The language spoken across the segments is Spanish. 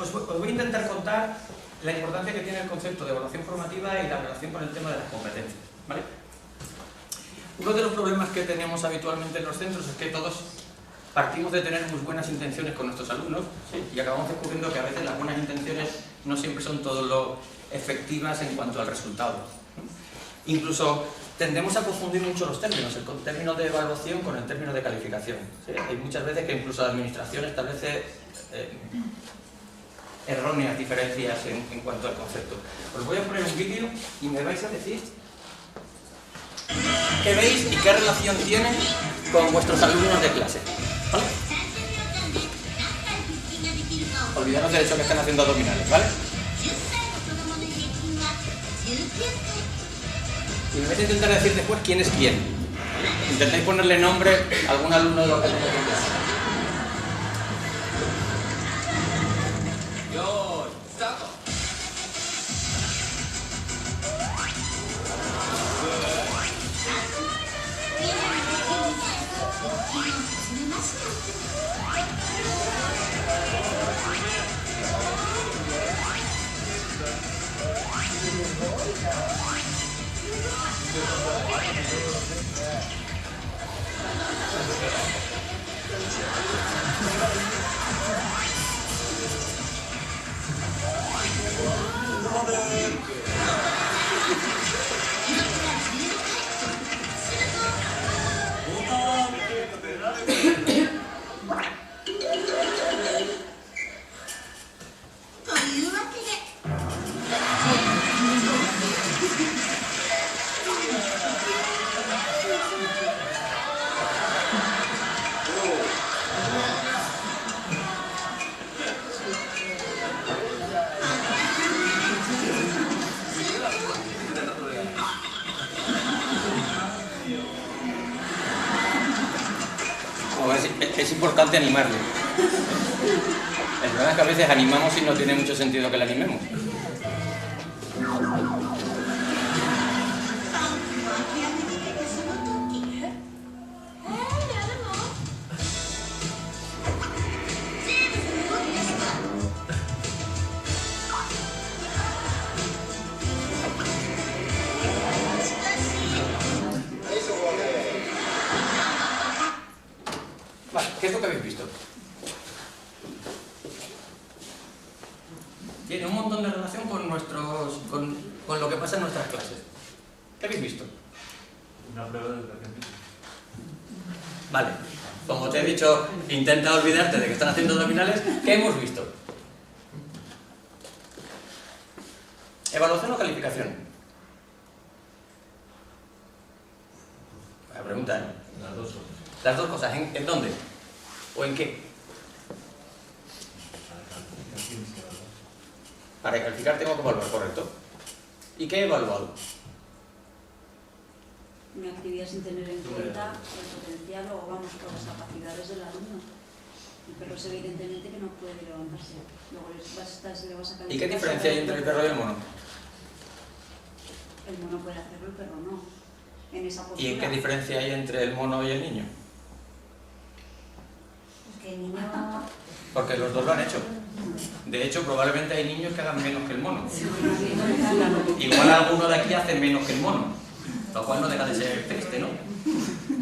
os voy a intentar contar la importancia que tiene el concepto de evaluación formativa y la relación con el tema de las competencias, ¿vale? Uno de los problemas que tenemos habitualmente en los centros es que todos partimos de tener muy buenas intenciones con nuestros alumnos, ¿sí? Y acabamos descubriendo que a veces las buenas intenciones no siempre son todo lo efectivas en cuanto al resultado. Incluso tendemos a confundir mucho los términos, el término de evaluación con el término de calificación, ¿sí? Hay muchas veces que incluso la administración establece erróneas diferencias en cuanto al concepto. Os voy a poner un vídeo y me vais a decir qué veis y qué relación tiene con vuestros alumnos de clase, ¿vale? Olvidaros del hecho que están haciendo abdominales, ¿vale? Y me vais a intentar decir después quién es quién. Intentáis ponerle nombre a algún alumno de los que tenéis en clase. Es importante animarle. El problema es que a veces animamos y no tiene mucho sentido que le animemos. ¿Qué es lo que habéis visto? Tiene un montón de relación con lo que pasa en nuestras clases. ¿Qué habéis visto? Una prueba de educación física. Vale, como te he dicho, intenta olvidarte de que están haciendo abdominales. ¿Qué hemos visto? ¿Evaluación o calificación? La pregunta, ¿eh? Las dos cosas. Las dos cosas. ¿En dónde? ¿O en qué? Para calificar tengo que evaluar, correcto. ¿Y qué he evaluado? Una actividad sin tener en cuenta el potencial o vamos con las capacidades del alumno. El perro es evidentemente que no puede levantarse. Luego le vas a calificar. ¿Y qué diferencia hay entre el perro y el mono? El mono puede hacerlo, el perro no. En esa postura. ¿Y qué diferencia hay entre el mono y el niño? Que el niño... Porque los dos lo han hecho. De hecho, probablemente hay niños que hagan menos que el mono. Igual alguno de aquí hace menos que el mono, lo cual no deja de ser triste, ¿no?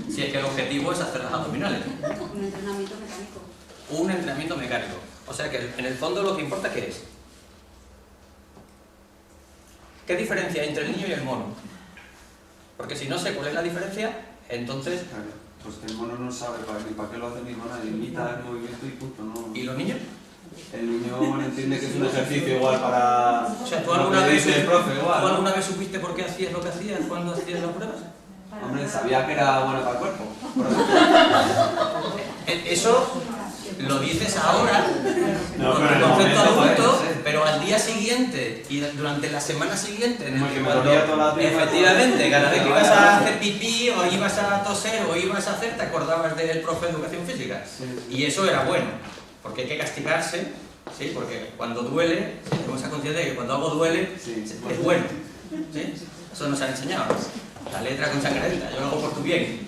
Si es que el objetivo es hacer las abdominales. Un entrenamiento mecánico. Un entrenamiento mecánico. O sea que en el fondo lo que importa, ¿qué es? ¿Qué diferencia hay entre el niño y el mono? Porque si no sé cuál es la diferencia, entonces... Claro. Pues que el mono no sabe ni para qué lo hace mi hermana, imita el movimiento y punto, ¿no? ¿Y los niños? El niño entiende que es un ejercicio igual para... O sea, ¿tú lo alguna que vez, dice el profe igual, ¿tú ¿no? alguna vez supiste por qué hacías lo que hacías cuando hacías las pruebas? Hombre, sabía que era bueno para el cuerpo. Eso lo dices ahora, No, con pero el en el concepto momento, adulto, pues, sí. pero al día siguiente y durante la semana siguiente, en el Como que me cuando, dolía toda la tripa. efectivamente, cada vez que ibas a hacer pipí o ibas a toser o ibas a hacer, te acordabas del profe de educación física. Sí. Y eso era bueno, porque hay que castigarse, ¿sí? Porque cuando duele, tenemos esa conciencia de que cuando algo duele, Sí. es bueno, ¿sí? Eso nos han enseñado. La letra con sangradita, yo lo hago por tu bien.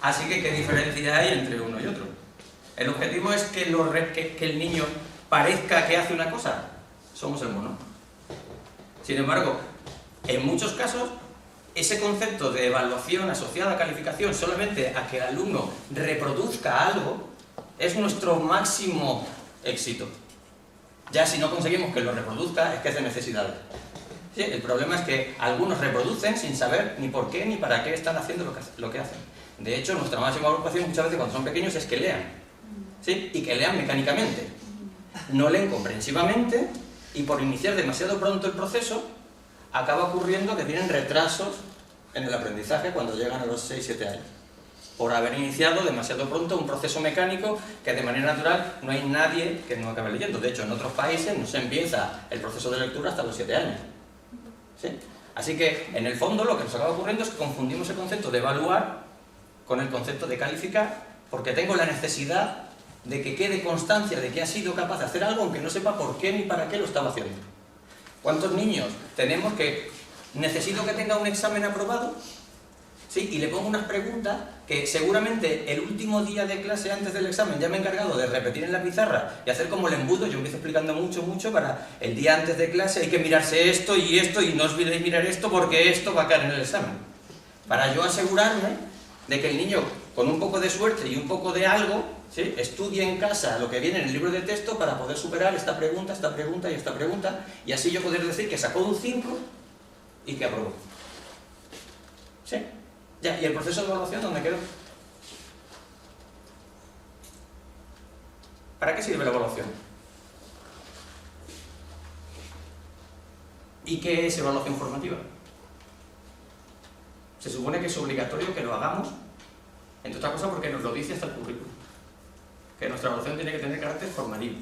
Así que, ¿qué diferencia hay entre uno y otro? El objetivo es que el niño parezca que hace una cosa, somos el mono. Sin embargo, en muchos casos, ese concepto de evaluación asociada a calificación solamente a que el alumno reproduzca algo es nuestro máximo éxito. Ya si no conseguimos que lo reproduzca, es que es de necesidades. ¿Sí? El problema es que algunos reproducen sin saber ni por qué ni para qué están haciendo lo que hacen. De hecho, nuestra máxima preocupación muchas veces cuando son pequeños es que lean. ¿Sí? Y que lean mecánicamente. No leen comprensivamente y por iniciar demasiado pronto el proceso acaba ocurriendo que tienen retrasos en el aprendizaje cuando llegan a los 6-7 años. Por haber iniciado demasiado pronto un proceso mecánico que de manera natural no hay nadie que no acabe leyendo. De hecho, en otros países no se empieza el proceso de lectura hasta los 7 años. ¿Sí? Así que, en el fondo, lo que nos acaba ocurriendo es que confundimos el concepto de evaluar con el concepto de calificar, porque tengo la necesidad de que quede constancia de que ha sido capaz de hacer algo aunque no sepa por qué ni para qué lo estaba haciendo. ¿Cuántos niños tenemos que necesito que tenga un examen aprobado? ¿Sí? Y le pongo unas preguntas que seguramente el último día de clase antes del examen ya me he encargado de repetir en la pizarra y hacer como el embudo. Yo empiezo explicando mucho para el día antes de clase hay que mirarse esto y no os olvidéis mirar esto porque esto va a caer en el examen. Para yo asegurarme de que el niño, con un poco de suerte y un poco de algo, ¿sí?, estudie en casa lo que viene en el libro de texto para poder superar esta pregunta y esta pregunta, y así yo poder decir que sacó un 5 y que aprobó. ¿Sí? Ya, ¿y el proceso de evaluación dónde quedó? ¿Para qué sirve la evaluación? ¿Y qué es evaluación formativa? Se supone que es obligatorio que lo hagamos, entre otras cosas porque nos lo dice hasta el currículum, que nuestra evaluación tiene que tener carácter formativo.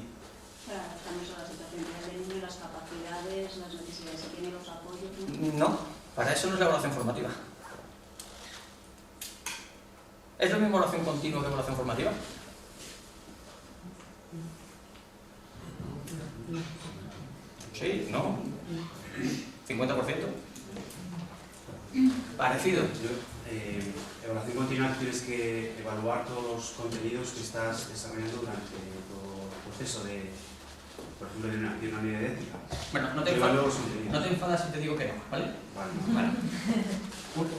Para adaptarnos a la situación del niño, las capacidades, las necesidades que tiene, los apoyos. No, para eso no es la evaluación formativa. ¿Es lo mismo evaluación continua que evaluación formativa? Sí, no. 50%. Parecido. Evaluación continua, tienes que evaluar todos los contenidos que estás desarrollando durante todo el proceso de, por ejemplo, de una unidad de ética. Bueno, no te enfadas si te digo que no, ¿vale? Vale.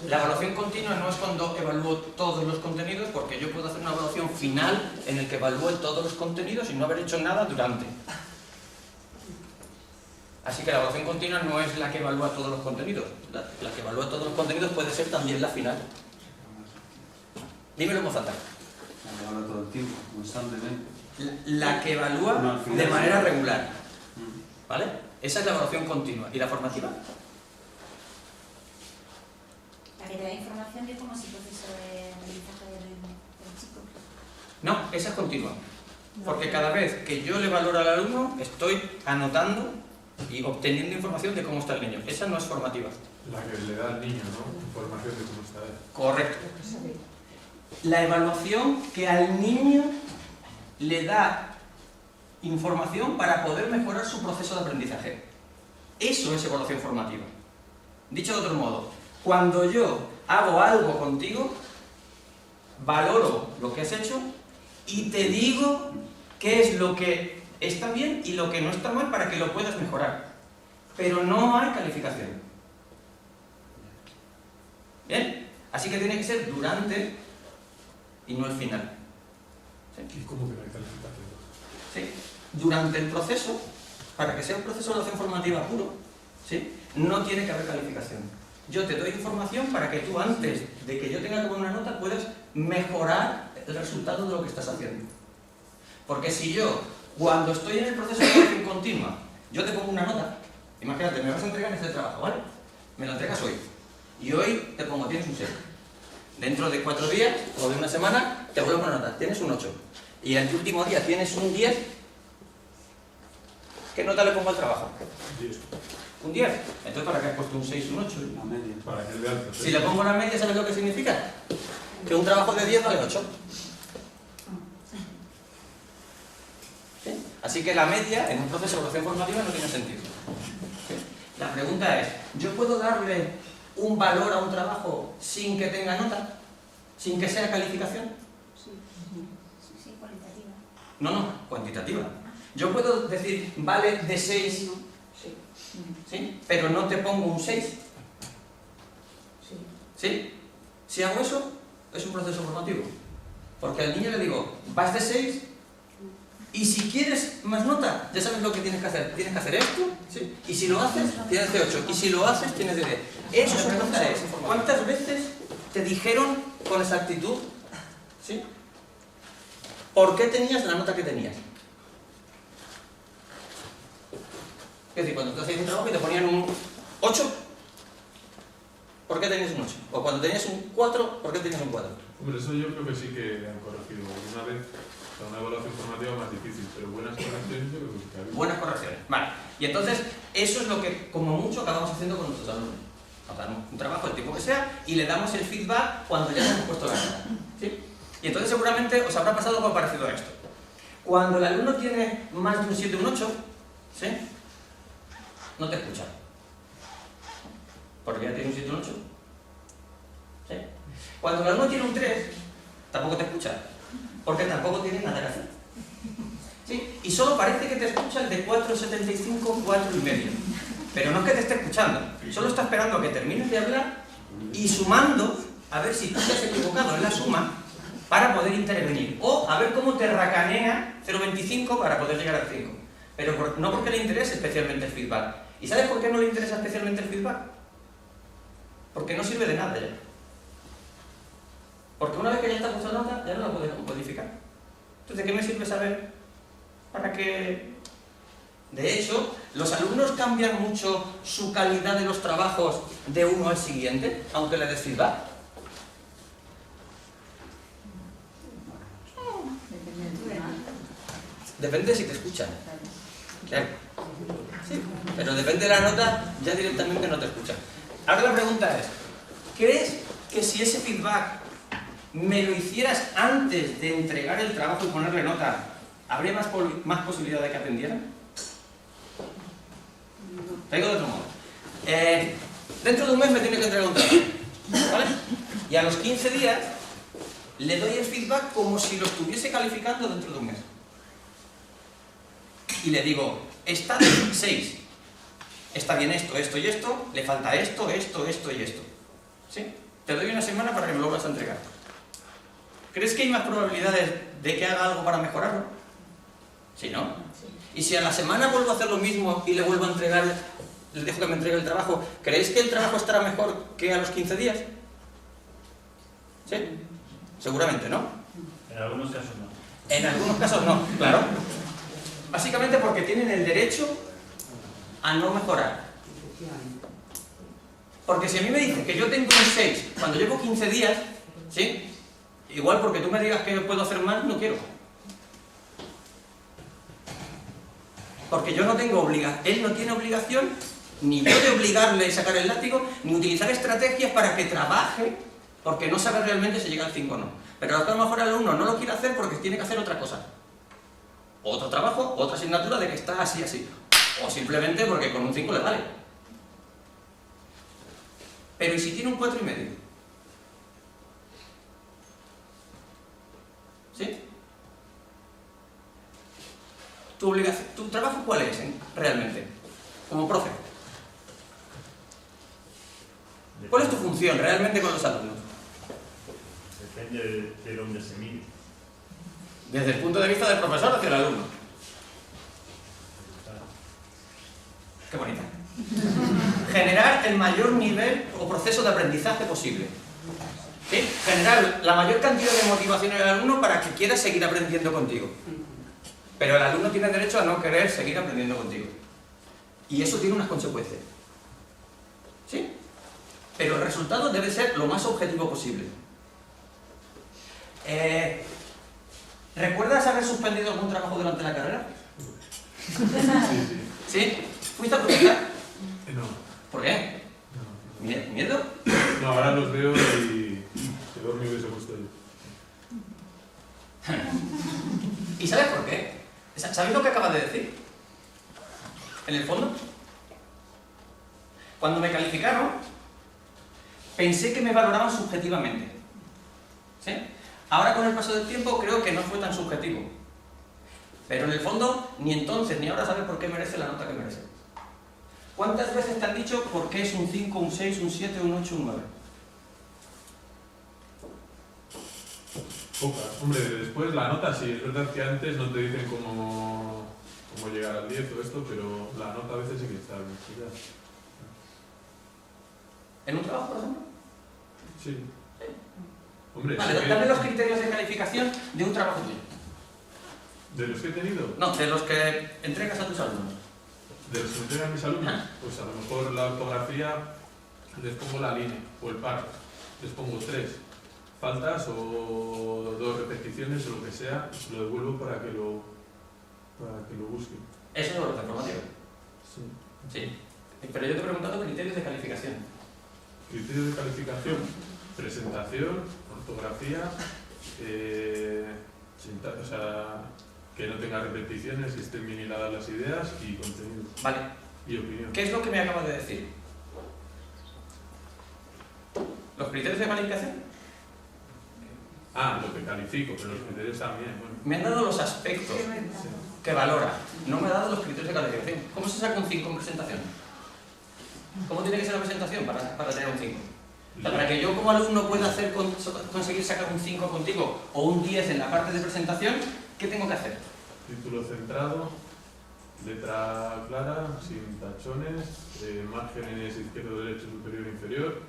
La evaluación continua no es cuando evalúo todos los contenidos, porque yo puedo hacer una evaluación final en el que evalúe todos los contenidos y no haber hecho nada durante. Así que la evaluación continua no es la que evalúa todos los contenidos. La que evalúa todos los contenidos puede ser también la final. Dímelo en voz alta. Ahora todo el tiempo, constantemente. La que evalúa de manera regular. ¿Vale? Esa es la evaluación continua. ¿Y la formativa? La que te da información de cómo es el proceso de aprendizaje del chico. No, esa es continua. Porque cada vez que yo le valoro al alumno, estoy anotando y obteniendo información de cómo está el niño. Esa no es formativa. La que le da al niño, ¿no? Información de cómo está él. Correcto. La evaluación que al niño le da información para poder mejorar su proceso de aprendizaje. Eso es evaluación formativa. Dicho de otro modo, cuando yo hago algo contigo, valoro lo que has hecho y te digo qué es lo que está bien y lo que no está mal para que lo puedas mejorar. Pero no hay calificación. ¿Bien? Así que tiene que ser durante y no el final. ¿Sí? ¿Y cómo que no hay calificación? ¿Sí? Durante el proceso, para que sea un proceso de evaluación formativa puro, ¿sí?, no tiene que haber calificación. Yo te doy información para que tú, antes de que yo tenga que poner una nota, puedas mejorar el resultado de lo que estás haciendo. Porque si yo, cuando estoy en el proceso de evaluación continua, yo te pongo una nota, imagínate, me vas a entregar este trabajo, ¿vale? Me lo entregas hoy. Y hoy te pongo, tienes un 6. Dentro de 4 días o de una semana te vuelvo a poner nota, tienes un 8. Y el último día tienes un 10. ¿Qué nota le pongo al trabajo? 10. Un 10. Entonces, ¿para qué has puesto un 6 y un 8? La media. Para que el de alto. Si le pongo la media, ¿sabes lo que significa? Que un trabajo de 10 vale 8. ¿Sí? Así que la media en un proceso de evaluación formativa no tiene sentido. ¿Sí? La pregunta es, ¿yo puedo darle un valor a un trabajo sin que tenga nota? ¿Sin que sea calificación? Sí. Sí, cualitativa. No, cuantitativa. Yo puedo decir, vale de 6, ¿sí? Pero no te pongo un 6. ¿Sí? Si hago eso, es un proceso formativo. Porque al niño le digo, vas de 6, y si quieres más nota, ya sabes lo que tienes que hacer. Tienes que hacer esto, ¿sí? Y si lo haces, tienes de 8. Y si lo haces, tienes de 10. Eso es un proceso. ¿Cuántas veces te dijeron con exactitud, ¿sí?, por qué tenías la nota que tenías? Es decir, cuando tú hacías un trabajo y te ponían un 8, ¿por qué tenías un 8? O cuando tenías un 4, ¿por qué tenías un 4? Hombre, eso yo creo que sí que han corregido. Una vez, una evaluación formativa más difícil, pero buenas correcciones yo creo que sí que ha habido. Buenas correcciones, vale. Y entonces, eso es lo que, como mucho, acabamos haciendo con nuestros alumnos. Nos damos un trabajo, el tiempo que sea, y le damos el feedback cuando ya hemos puesto la nota, ¿sí? Y entonces seguramente os habrá pasado algo parecido a esto. Cuando el alumno tiene más de un 7 o un 8, ¿sí?, no te escucha. Porque ya tiene un 7 o un 8. ¿Sí? Cuando el alumno tiene un 3, tampoco te escucha. Porque tampoco tiene nada que hacer. ¿Sí? Y solo parece que te escucha el de 4,75, 4,5. Pero no es que te esté escuchando. Solo está esperando que termines de hablar y sumando a ver si tú te has equivocado en la suma para poder intervenir. O a ver cómo te racanea 0,25 para poder llegar al 5. Pero no porque le interese especialmente el feedback. ¿Y sabes por qué no le interesa especialmente el feedback? Porque no sirve de nada ya. Porque una vez que ya está puesta la nota, ya no la puedes codificar. Entonces, ¿de qué me sirve saber para qué? De hecho, los alumnos cambian mucho su calidad de los trabajos de uno al siguiente, aunque le des feedback. Depende de si te escuchan. Claro. Sí, pero depende de la nota, ya directamente no te escuchan. Ahora la pregunta es, ¿crees que si ese feedback me lo hicieras antes de entregar el trabajo y ponerle nota, habría más posibilidad de que atendieran? Te digo de otro modo. Dentro de un mes me tiene que entregar un trabajo, ¿vale? Y a los 15 días le doy el feedback como si lo estuviese calificando dentro de un mes. Y le digo, está de 6. Está bien esto, esto y esto, le falta esto, esto, esto y esto. ¿Sí? Te doy una semana para que me lo vuelvas a entregar. ¿Crees que hay más probabilidades de que haga algo para mejorarlo? ¿Sí, no? Y si a la semana vuelvo a hacer lo mismo y le vuelvo a entregar, le dejo que me entregue el trabajo, ¿creéis que el trabajo estará mejor que a los 15 días? ¿Sí? Seguramente, ¿no? En algunos casos no. En algunos casos no, claro. Básicamente porque tienen el derecho a no mejorar. Porque si a mí me dicen que yo tengo un 6 cuando llevo 15 días, ¿sí? Igual porque tú me digas que puedo hacer más, no quiero. Porque yo no tengo obligación, él no tiene obligación, ni yo de obligarle a sacar el látigo, ni utilizar estrategias para que trabaje, porque no sabe realmente si llega al 5 o no. Pero a lo mejor el alumno no lo quiere hacer porque tiene que hacer otra cosa. Otro trabajo, otra asignatura de que está así, así. O simplemente porque con un 5 le vale. Pero ¿y si tiene un 4,5? ¿Sí? ¿Tu trabajo cuál es, realmente? Como profe. ¿Cuál es tu función realmente con los alumnos? Depende de dónde se mire. Desde el punto de vista del profesor hacia el alumno. Qué bonita. Generar el mayor nivel o proceso de aprendizaje posible. ¿Sí? Generar la mayor cantidad de motivación en el alumno para que quiera seguir aprendiendo contigo. Pero el alumno tiene derecho a no querer seguir aprendiendo contigo. Y eso tiene unas consecuencias. ¿Sí? Pero el resultado debe ser lo más objetivo posible. ¿Recuerdas haber suspendido algún trabajo durante la carrera? ¿Sí? ¿Fuiste a protestar? No. ¿Por qué? No. ¿Miedo? No, ahora los veo y peor me hubiese puesto yo. ¿Y sabes por qué? ¿Sabéis lo que acabas de decir? En el fondo, cuando me calificaron, pensé que me valoraban subjetivamente. ¿Sí? Ahora con el paso del tiempo creo que no fue tan subjetivo. Pero en el fondo, ni entonces ni ahora sabes por qué merece la nota que merece. ¿Cuántas veces te han dicho por qué es un 5, un 6, un 7, un 8, un 9? Pocas. Hombre, después la nota sí, es verdad que antes no te dicen cómo llegar al 10 o esto, pero la nota a veces sí que está bien estudiada. ¿En un trabajo, por ejemplo? Sí. Hombre, Vale, sí que- dame los criterios de calificación de un trabajo tuyo. ¿De los que he tenido? No, de los que entregas a tus alumnos. De los que entregan mis alumnos, pues a lo mejor la ortografía les pongo la línea o el párrafo, les pongo 3 faltas o 2 repeticiones o lo que sea, y se lo devuelvo para que lo busquen. Eso es evaluación formativa. Sí. Sí. Pero yo te he preguntado criterios de calificación. Criterios de calificación: presentación, ortografía, o sea, que no tenga repeticiones, que estén bien hiladas las ideas y contenido. Vale. Y opinión. ¿Qué es lo que me acabas de decir? ¿Los criterios de calificación? Ah, lo que califico, pero los criterios también. Bueno. Me han dado los aspectos Sí. que valora. No me ha dado los criterios de calificación. ¿Cómo se saca un 5 en presentación? ¿Cómo tiene que ser la presentación para tener un 5? O sea, para que yo como alumno pueda conseguir sacar un 5 contigo o un 10 en la parte de presentación, ¿qué tengo que hacer? Título centrado, letra clara, sin tachones, márgenes izquierdo, derecho, superior e inferior,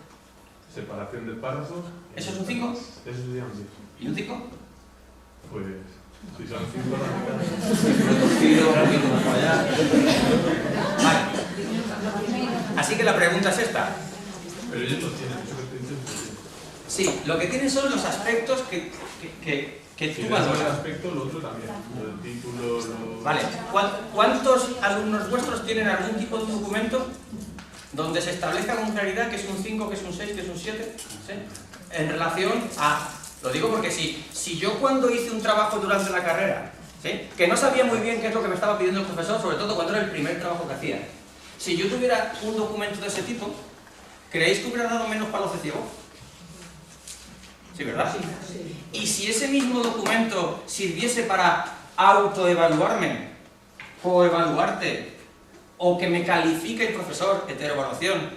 separación de párrafos. ¿Eso es un 5? Eso sería un 10. ¿Y un 5? Pues si son 5 la mitad. Reducido, un poquito más para allá. Vale. Así que la pregunta es esta. Pero ellos lo tienen, eso que te he dicho. Sí, lo que tienen son los aspectos que Si tú das el valoras. aspecto, lo otro también. Lo del título, lo... Vale. ¿Cuántos alumnos vuestros tienen algún tipo de documento donde se establezca con claridad que es un 5, que es un 6, que es un 7? ¿Sí? En relación a... Lo digo porque si yo cuando hice un trabajo durante la carrera, ¿sí?, que no sabía muy bien qué es lo que me estaba pidiendo el profesor, sobre todo cuando era el primer trabajo que hacía, si yo tuviera un documento de ese tipo, ¿creéis que hubiera dado menos palos de ciego? Sí, ¿verdad? Y si ese mismo documento sirviese para autoevaluarme, coevaluarte, o que me califique el profesor, heteroevaluación,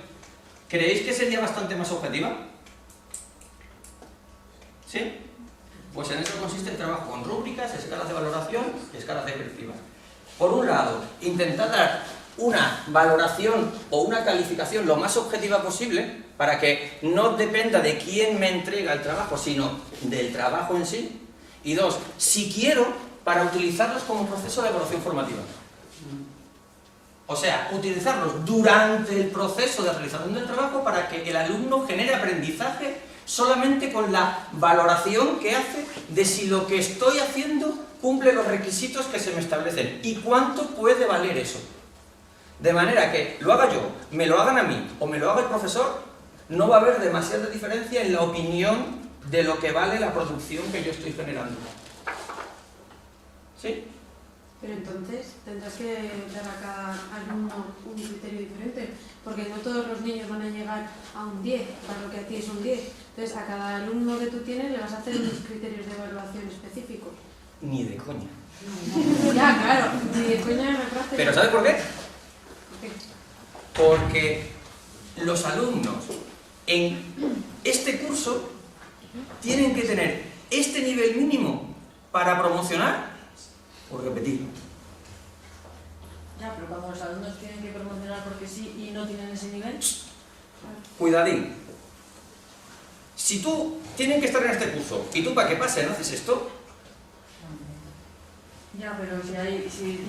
¿creéis que sería bastante más objetiva? ¿Sí? Pues en eso consiste el trabajo con rúbricas, escalas de valoración y escalas descriptivas. Por un lado, intentar dar una valoración o una calificación lo más objetiva posible para que no dependa de quién me entrega el trabajo, sino del trabajo en sí. Y dos, si quiero, para utilizarlos como proceso de evaluación formativa. O sea, utilizarlos durante el proceso de realización del trabajo para que el alumno genere aprendizaje solamente con la valoración que hace de si lo que estoy haciendo cumple los requisitos que se me establecen y cuánto puede valer eso. De manera que lo haga yo, me lo hagan a mí o me lo haga el profesor, no va a haber demasiada diferencia en la opinión de lo que vale la producción que yo estoy generando. ¿Sí? Pero entonces tendrás que dar a cada alumno un criterio diferente, porque no todos los niños van a llegar a un 10, para lo que a ti es un 10. Entonces a cada alumno que tú tienes le vas a hacer unos criterios de evaluación específicos. Ni de coña. Ya, claro, ni de coña me parece. ¿Pero sabes por qué? ¿Por qué? Porque los alumnos en este curso tienen que tener este nivel mínimo para promocionar o repetir. Ya, pero cuando los alumnos tienen que promocionar porque sí y no tienen ese nivel... Cuidadín. Si tú tienen que estar en este curso y tú para que pase no haces esto, Ya, pero si hay...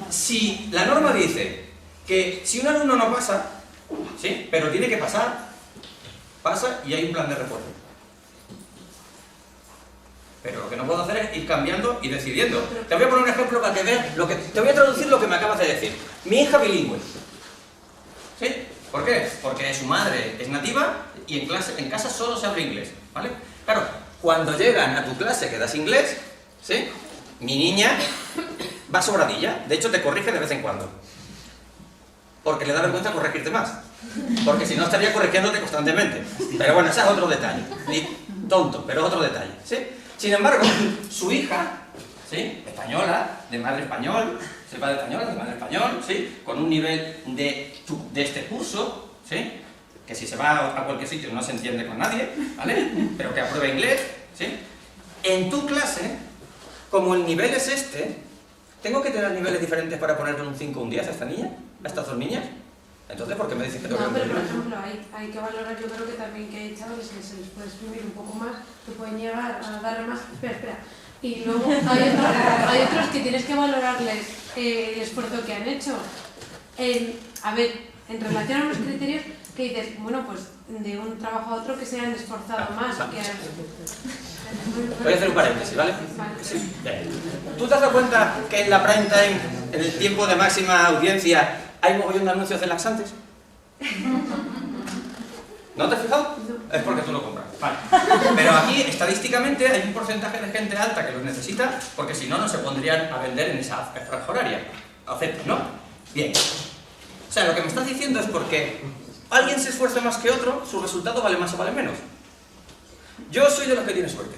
si la norma dice que si un alumno no pasa, ¿sí?, pero tiene que pasar, pasa y hay un plan de refuerzo. Pero lo que no puedo hacer es ir cambiando y decidiendo. Te voy a poner un ejemplo para que veas lo que... Te voy a traducir lo que me acabas de decir. Mi hija bilingüe. ¿Sí? ¿Por qué? Porque su madre es nativa y en casa solo se habla inglés. ¿Vale? Claro, cuando llegan a tu clase que das inglés, ¿sí?, mi niña va sobradilla. De hecho, te corrige de vez en cuando. Porque le da vergüenza corregirte más. Porque si no estaría corrigiéndote constantemente. Pero bueno, ese es otro detalle. Tonto, pero es otro detalle. ¿Sí? Sin embargo, su hija ¿sí? Española, de madre español, soy padre español, de madre español, ¿sí? Con un nivel de este curso, ¿sí? Que si se va a cualquier sitio no se entiende con nadie, ¿vale? Pero que aprueba inglés, ¿sí? En tu clase, como el nivel es este, ¿tengo que tener niveles diferentes para ponerle un 5 o un 10 a esta niña? ¿A estas dos niñas? Entonces, ¿por qué me dices que tengo No, que pero por tener? ejemplo, hay que valorar, yo creo que también que hay chavales que se les puede exprimir un poco más, que pueden llegar a darle más. Espera. Y luego hay otros que tienes que valorarles el esfuerzo que han hecho. A ver, en relación a los criterios, que dices, bueno, pues de un trabajo a otro que se han esforzado más. Voy a hacer un paréntesis, ¿vale? Vale. Sí. Bien. ¿Tú te has dado cuenta que en la prime time, en el tiempo de máxima audiencia, hay mogollón de anuncios de laxantes? ¿No te has fijado? Es porque tú lo compras. Vale. Pero aquí, estadísticamente, hay un porcentaje de gente alta que los necesita, porque si no, no se pondrían a vender en esa franja horaria. ¿Aceptas, no? Bien. O sea, lo que me estás diciendo es porque alguien se esfuerza más que otro, su resultado vale más o vale menos. Yo soy de los que tiene suerte.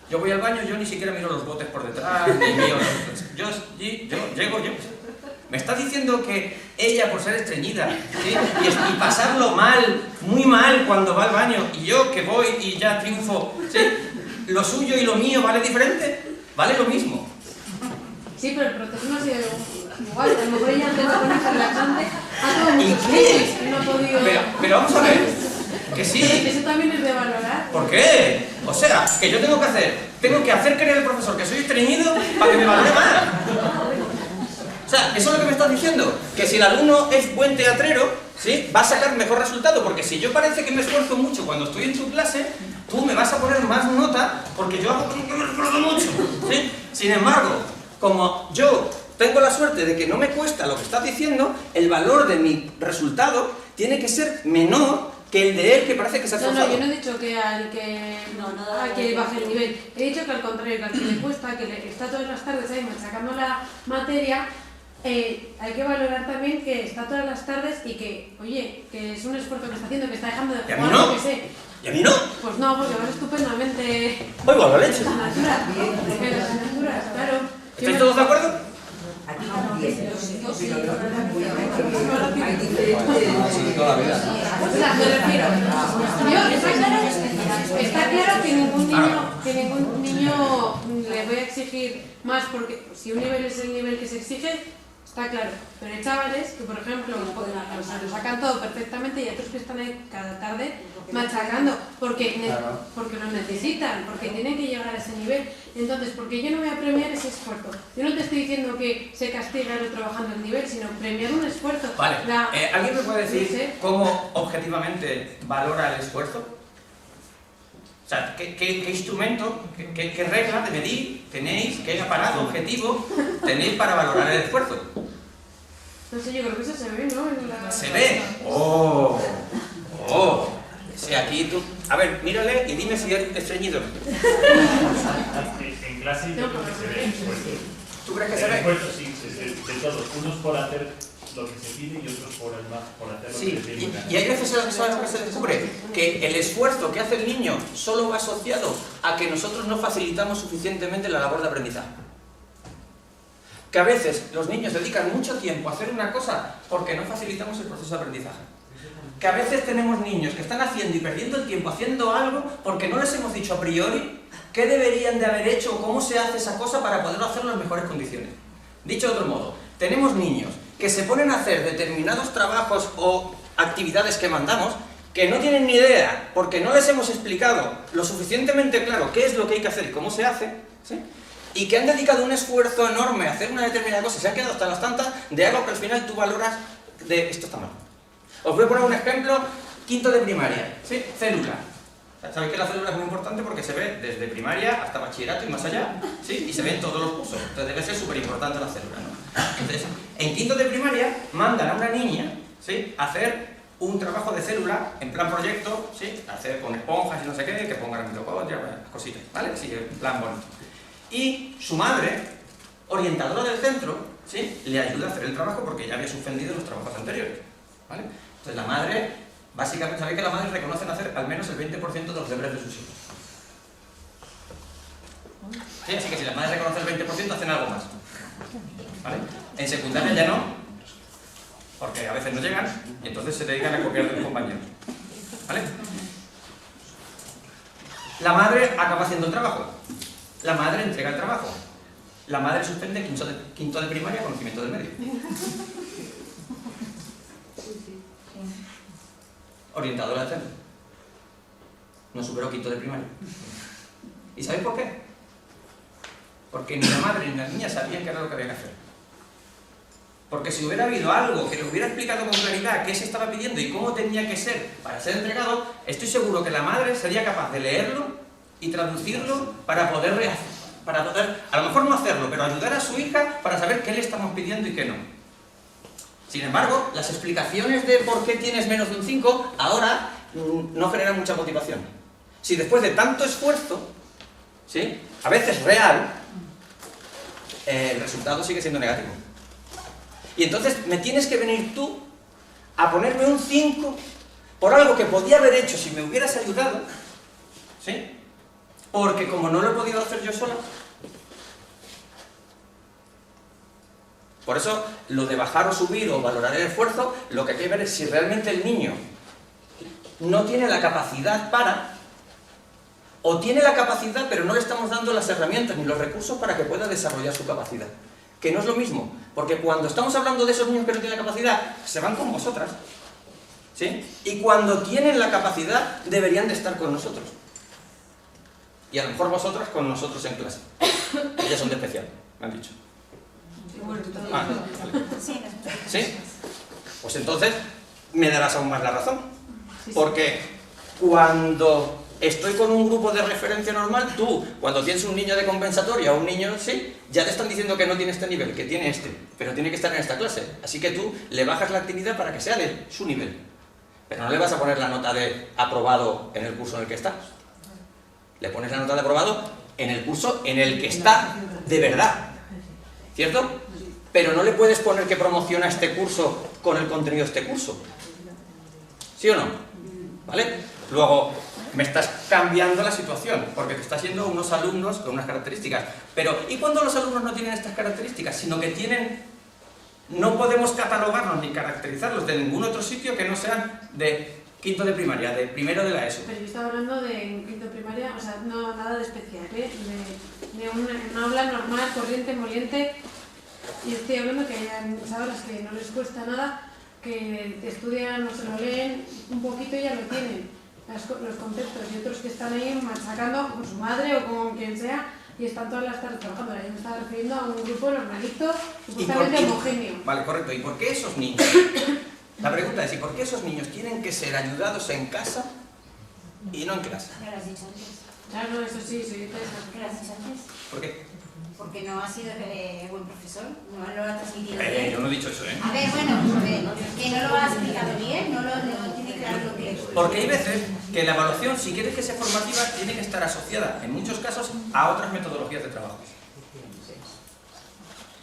Yo voy al baño, yo ni siquiera miro los botes por detrás, ni miro yo llego. Me estás diciendo que ella, por ser estreñida, ¿sí? y pasarlo mal, muy mal cuando va al baño, y yo que voy y ya triunfo, ¿sí? ¿Lo suyo y lo mío vale diferente? ¿Vale lo mismo? Sí, pero el proceso no ha sido igual. A lo mejor ella antes de ponerse relaxante ha tomado muchos ¿Y qué? y no ha podido... Pero vamos a ver, que sí. Pero eso también es de valorar. ¿Por qué? O sea, que yo tengo que hacer creer al profesor que soy estreñido para que me valore más. O sea, eso es lo que me estás diciendo, que si el alumno es buen teatrero, ¿sí? Va a sacar mejor resultado, porque si yo parece que me esfuerzo mucho cuando estoy en tu clase, tú me vas a poner más nota porque yo hago como que me esfuerzo mucho, ¿sí? Sin embargo, como yo tengo la suerte de que no me cuesta lo que estás diciendo, el valor de mi resultado tiene que ser menor que el de él, que parece que se ha esforzado. No, yo no he dicho que al que baje el nivel. He dicho que al contrario, que al que le cuesta, que le está todas las tardes ahí machacando la materia, hay que valorar también que está todas las tardes y que, oye, que es un esfuerzo que está haciendo, que está dejando de jugar, ¿Y a mí no? que sé. ¿Y a mí no? Pues no, porque vas estupendamente Oigo la leche. en las asignaturas, claro. ¿Estáis todos de acuerdo? Aquí también, O sea, me refiero, está claro que ningún niño le voy a exigir más, porque si un nivel es el nivel que se exige, está claro. Pero hay chavales que, por ejemplo, lo sacan todo perfectamente y otros que están ahí cada tarde machacando, porque lo necesitan, porque tienen que llegar a ese nivel. Entonces, porque yo no voy a premiar ese esfuerzo. Yo no te estoy diciendo que se castiga el otro bajando el nivel, sino premiar un esfuerzo. Vale, ¿alguien me puede decir cómo objetivamente valora el esfuerzo? O sea, ¿qué instrumento, qué regla de medir tenéis, qué aparato objetivo tenéis para valorar el esfuerzo? No sé, yo creo que eso se ve, ¿no? ¿Se ve? ¡Oh! Si aquí tú... A ver, mírale y dime si es estreñido. En clase yo creo que se ve el esfuerzo. ¿Tú crees que se El ve? esfuerzo sí, de todos. Unos por hacer lo que se pide y otros por hacer lo Sí, que se pide. y hay veces ¿sabes lo que se descubre? Que el esfuerzo que hace el niño solo va asociado a que nosotros no facilitamos suficientemente la labor de aprendizaje. Que a veces los niños dedican mucho tiempo a hacer una cosa porque no facilitamos el proceso de aprendizaje. Que a veces tenemos niños que están haciendo y perdiendo el tiempo haciendo algo porque no les hemos dicho a priori qué deberían de haber hecho o cómo se hace esa cosa para poderlo hacerlo en mejores condiciones. Dicho de otro modo, tenemos niños que se ponen a hacer determinados trabajos o actividades que mandamos que no tienen ni idea porque no les hemos explicado lo suficientemente claro qué es lo que hay que hacer y cómo se hace, ¿sí? Y que han dedicado un esfuerzo enorme a hacer una determinada cosa y se han quedado hasta las tantas de algo que al final tú valoras de esto está mal. Os voy a poner un ejemplo, quinto de primaria, ¿sí? Célula. Sabéis que la célula es muy importante porque se ve desde primaria hasta bachillerato y más allá, ¿sí? Y se ve en todos los cursos, entonces debe ser súper importante la célula, ¿no? Entonces, en quinto de primaria mandan a una niña, ¿sí? A hacer un trabajo de célula en plan proyecto, ¿sí? Hacer con esponjas y no sé qué, que pongan mitocondria, cositas, ¿vale? Sí, en plan bonito. Y su madre, orientadora del centro, ¿sí? Le ayuda a hacer el trabajo porque ya había suspendido los trabajos anteriores, ¿vale? Entonces la madre, básicamente, sabéis que la madre reconoce hacer al menos el 20% de los deberes de sus hijos. ¿Sí? Así que si las madres reconocen el 20%, hacen algo más. ¿Vale? En secundaria ya no, porque a veces no llegan y entonces se dedican a copiar de los compañeros. ¿Vale? La madre acaba haciendo el trabajo. La madre entrega el trabajo. La madre suspende quinto de primaria, conocimiento del medio. Orientadora de centro. No superó quinto de primaria. ¿Y sabéis por qué? Porque ni la madre ni la niña sabían qué era lo que había que hacer. Porque si hubiera habido algo que le hubiera explicado con claridad qué se estaba pidiendo y cómo tenía que ser para ser entregado, estoy seguro que la madre sería capaz de leerlo y traducirlo para poder, a lo mejor no hacerlo, pero ayudar a su hija para saber qué le estamos pidiendo y qué no. Sin embargo, las explicaciones de por qué tienes menos de un 5 ahora no generan mucha motivación. Si después de tanto esfuerzo, ¿sí?, a veces real, el resultado sigue siendo negativo. Y entonces me tienes que venir tú a ponerme un 5 por algo que podía haber hecho si me hubieras ayudado, ¿sí? Porque como no lo he podido hacer yo sola. Por eso, lo de bajar o subir o valorar el esfuerzo, lo que hay que ver es si realmente el niño no tiene la capacidad para, o tiene la capacidad pero no le estamos dando las herramientas ni los recursos para que pueda desarrollar su capacidad. Que no es lo mismo, porque cuando estamos hablando de esos niños que no tienen la capacidad, se van con vosotras, ¿sí? Y cuando tienen la capacidad, deberían de estar con nosotros. Y a lo mejor vosotras con nosotros en clase. Ellas son de especial, me han dicho. Ah, vale. ¿Sí? Pues entonces me darás aún más la razón. Porque cuando estoy con un grupo de referencia normal, tú, cuando tienes un niño de compensatoria o un niño, sí, ya te están diciendo que no tiene este nivel, que tiene este, pero tiene que estar en esta clase. Así que tú le bajas la actividad para que sea de su nivel. Pero no le vas a poner la nota de aprobado en el curso en el que está. Le pones la nota de aprobado en el curso en el que está de verdad. ¿Cierto? Pero no le puedes poner que promociona este curso con el contenido de este curso. ¿Sí o no? ¿Vale? Luego, me estás cambiando la situación, porque te estás yendo unos alumnos con unas características. Pero, ¿y cuando los alumnos no tienen estas características? Sino que tienen... No podemos catalogarlos ni caracterizarlos de ningún otro sitio que no sean de quinto de primaria, de primero de la ESO. Pero yo estaba hablando de quinto de primaria, o sea, no nada de especial, ¿eh? De una aula normal, corriente, moliente. Y estoy hablando que hay chavales que no les cuesta nada, que estudian o se lo leen un poquito y ya lo tienen, los conceptos, y otros que están ahí machacando con su madre o con quien sea y están todas las tardes trabajando. Yo me estaba refiriendo a un grupo normalito, supuestamente homogéneo. Vale, correcto. ¿Y por qué esos niños? La pregunta es, ¿y por qué esos niños tienen que ser ayudados en casa y no en clase? ¿Qué lo has dicho antes? Claro, eso sí, soy ¿Qué lo has dicho antes? ¿Por qué? Porque no ha sido buen profesor, no lo ha transmitido bien. Yo no he dicho eso, ¿eh? A ver, bueno, que no lo ha explicado bien, no tiene claro lo que es. Porque hay veces que la evaluación, si quieres que sea formativa, tiene que estar asociada, en muchos casos, a otras metodologías de trabajo.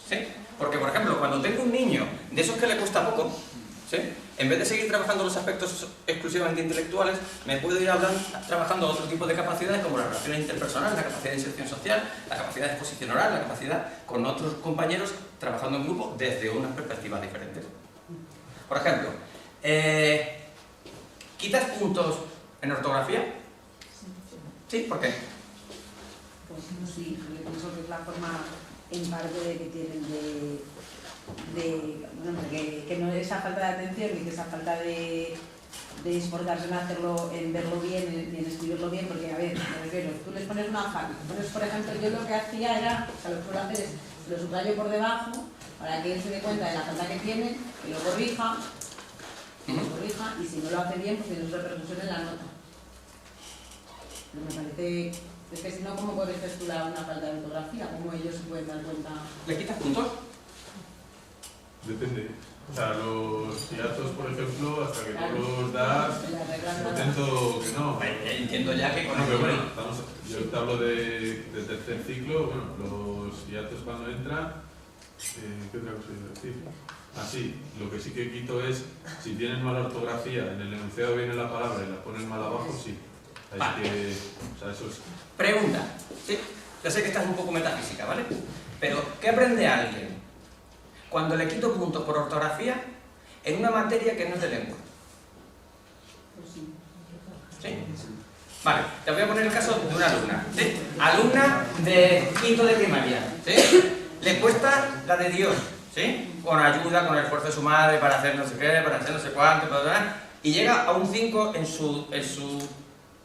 ¿Sí? Porque, por ejemplo, cuando tengo un niño de esos que le cuesta poco, ¿sí?, en vez de seguir trabajando los aspectos exclusivamente intelectuales, me puedo ir trabajando otro tipo de capacidades como la relación interpersonal, la capacidad de inserción social, la capacidad de exposición oral, la capacidad con otros compañeros trabajando en grupo desde unas perspectivas diferentes. Por ejemplo, ¿quitas puntos en ortografía? ¿Sí? ¿Por qué? Pues sí, yo pienso que es la forma en parte de que tienen que no esa falta de atención y que esa falta de esforzarse en hacerlo, en verlo bien y en escribirlo bien, porque a ver, me refiero, tú les pones una falta, pones, por ejemplo, yo lo que hacía era, o sea, lo que suelo hacer es lo subrayo por debajo para que él se dé cuenta de la falta que tiene, que lo corrija, y si no lo hace bien, pues tiene su repercusión en la nota. Pero me parece, es que si no, ¿cómo corriges tú una falta de ortografía? ¿Cómo ellos se pueden dar cuenta? ¿Le quitas puntos? Depende. O sea, los hiatos, por ejemplo, hasta que no los das, intento que no. Entiendo ya que con bueno, pero bueno, yo te hablo de tercer ciclo, bueno, los hiatos cuando entran, ¿qué otra cosa iba a decir? Así, lo que sí que quito es, si tienes mala ortografía, en el enunciado viene la palabra y la pones mal abajo, sí. Hay que, o sea, eso es... Pregunta, ¿sí? Ya sé que esta es un poco metafísica, ¿vale? Pero, ¿qué aprende alguien cuando le quito puntos por ortografía en una materia que no es de lengua? ¿Sí? Vale, te voy a poner el caso de una alumna, ¿sí? Alumna de quinto de primaria, ¿sí? Le cuesta la de Dios, ¿sí? Con ayuda, con el esfuerzo de su madre para hacer no sé qué, para hacer no sé cuánto, y llega a un 5 en sus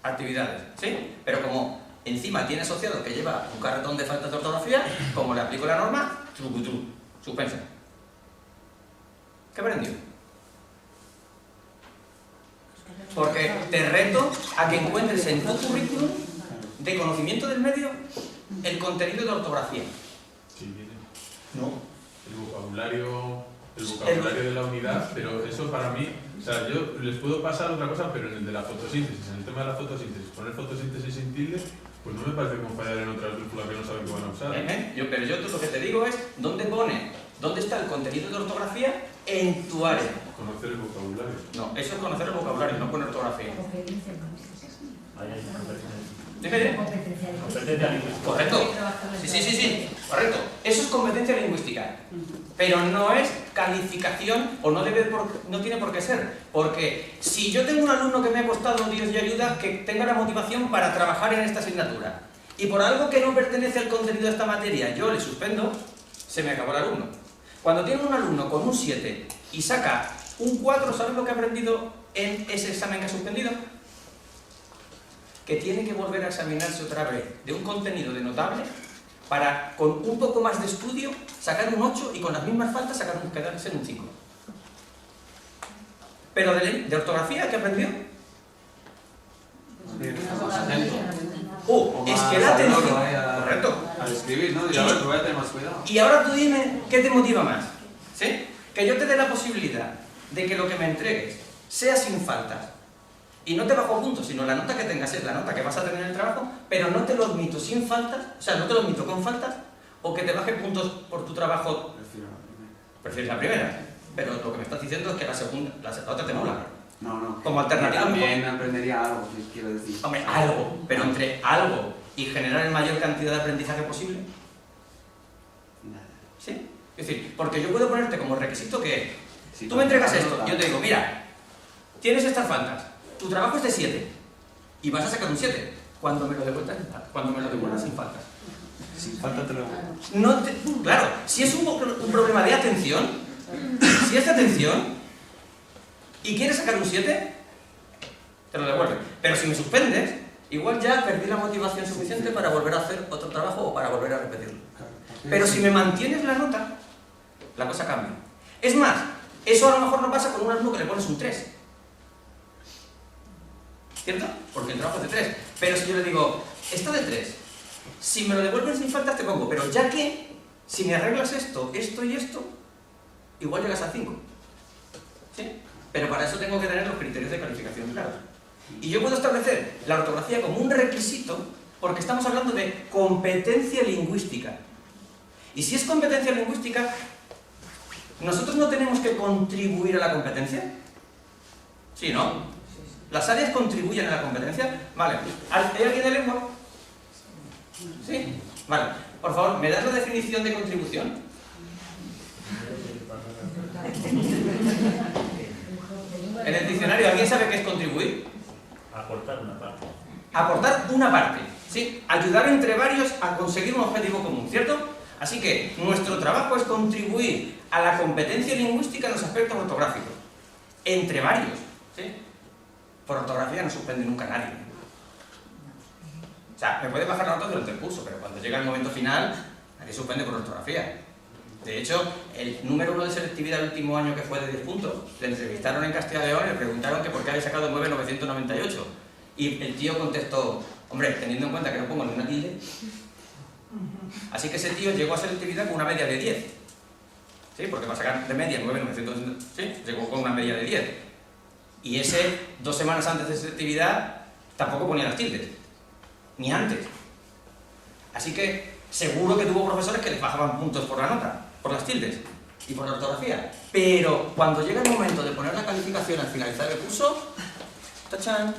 actividades, ¿sí? Pero como encima tiene asociado que lleva un carretón de faltas de ortografía, como le aplico la norma, trucutru, suspensa. ¿Qué aprendió? Porque te reto a que encuentres en tu currículum de conocimiento del medio el contenido de ortografía. Sí, viene. No. El vocabulario de la unidad, pero eso para mí, o sea, yo les puedo pasar otra cosa, pero en el de la fotosíntesis, en el tema de la fotosíntesis, poner fotosíntesis sin tilde, pues no me parece como fallar en otra brújula que no saben que van a usar. Pero yo lo que te digo es, ¿dónde está el contenido de ortografía en tu área? Conocer el vocabulario. No, eso es conocer el vocabulario, no poner ortografía. Ahí hay Dime. competencia lingüística. Correcto. Sí, correcto. Eso es competencia lingüística. Pero no es calificación, o no tiene por qué ser. Porque si yo tengo un alumno que me ha costado Dios y ayuda, que tenga la motivación para trabajar en esta asignatura, y por algo que no pertenece al contenido de esta materia yo le suspendo, se me acabó el alumno. Cuando tiene un alumno con un 7 y saca un 4, ¿sabes lo que ha aprendido en ese examen que ha suspendido? Que tiene que volver a examinarse otra vez de un contenido de notable para, con un poco más de estudio, sacar un 8 y con las mismas faltas quedarse en un 5. Pero de ortografía, ¿qué aprendió? Es que la atención... Correcto. Al escribir, ¿no? Y ahora te voy a tener más cuidado. Y ahora tú dime, ¿qué te motiva más? ¿Sí? Que yo te dé la posibilidad de que lo que me entregues sea sin faltas. Y no te bajo puntos, sino la nota que tengas es la nota que vas a tener en el trabajo, pero no te lo admito sin faltas, o sea, no te lo admito con faltas, o que te baje puntos por tu trabajo. Prefieres la primera. Pero lo que me estás diciendo es que la otra te mola. No. Como alternativa. También aprendería algo, quiero decir. Hombre, algo, pero entre algo y generar la mayor cantidad de aprendizaje posible. ¿Sí? Es decir, porque yo puedo ponerte como requisito que tú me entregas esto, yo te digo, mira, tienes estas faltas, tu trabajo es de 7 y vas a sacar un 7 cuando me lo devuelvas sin faltas. Sin falta te lo Claro, si es un problema de atención, si es de atención y quieres sacar un 7, te lo devuelven. Pero si me suspendes, igual ya perdí la motivación suficiente para volver a hacer otro trabajo o para volver a repetirlo. Pero si me mantienes la nota, la cosa cambia. Es más, eso a lo mejor no pasa con un alumno que le pones un 3. ¿Cierto? Porque el trabajo es de 3. Pero si yo le digo, está de 3, si me lo devuelves sin faltas te pongo, pero ya que, si me arreglas esto, esto y esto, igual llegas a 5. ¿Sí? Pero para eso tengo que tener los criterios de calificación claros. Y yo puedo establecer la ortografía como un requisito porque estamos hablando de competencia lingüística. Y si es competencia lingüística, ¿nosotros no tenemos que contribuir a la competencia? ¿Sí, no? ¿Las áreas contribuyen a la competencia? Vale. ¿Hay alguien de lengua? ¿Sí? Vale. Por favor, ¿me das la definición de contribución? En el diccionario, ¿alguien sabe qué es contribuir? Aportar una parte. Aportar una parte, ¿sí? Ayudar entre varios a conseguir un objetivo común, ¿cierto? Así que nuestro trabajo es contribuir a la competencia lingüística en los aspectos ortográficos. Entre varios, ¿sí? Por ortografía no suspende nunca a nadie. O sea, me puede bajar la nota durante el curso, pero cuando llega el momento final, nadie suspende por ortografía. De hecho, el número 1 de selectividad del último año, que fue de 10 puntos, le entrevistaron en Castilla y León y le preguntaron que por qué había sacado 9,998. Y el tío contestó, hombre, teniendo en cuenta que no pongo ni una tilde. Así que ese tío llegó a selectividad con una media de 10. ¿Sí? Porque para sacar de media 9,900, ¿sí? Llegó con una media de 10. Y ese, 2 semanas antes de selectividad, tampoco ponía las tildes. Ni antes. Así que seguro que tuvo profesores que les bajaban puntos por la nota, por las tildes y por la ortografía. Pero cuando llega el momento de poner la calificación al finalizar el curso, ¡tachán!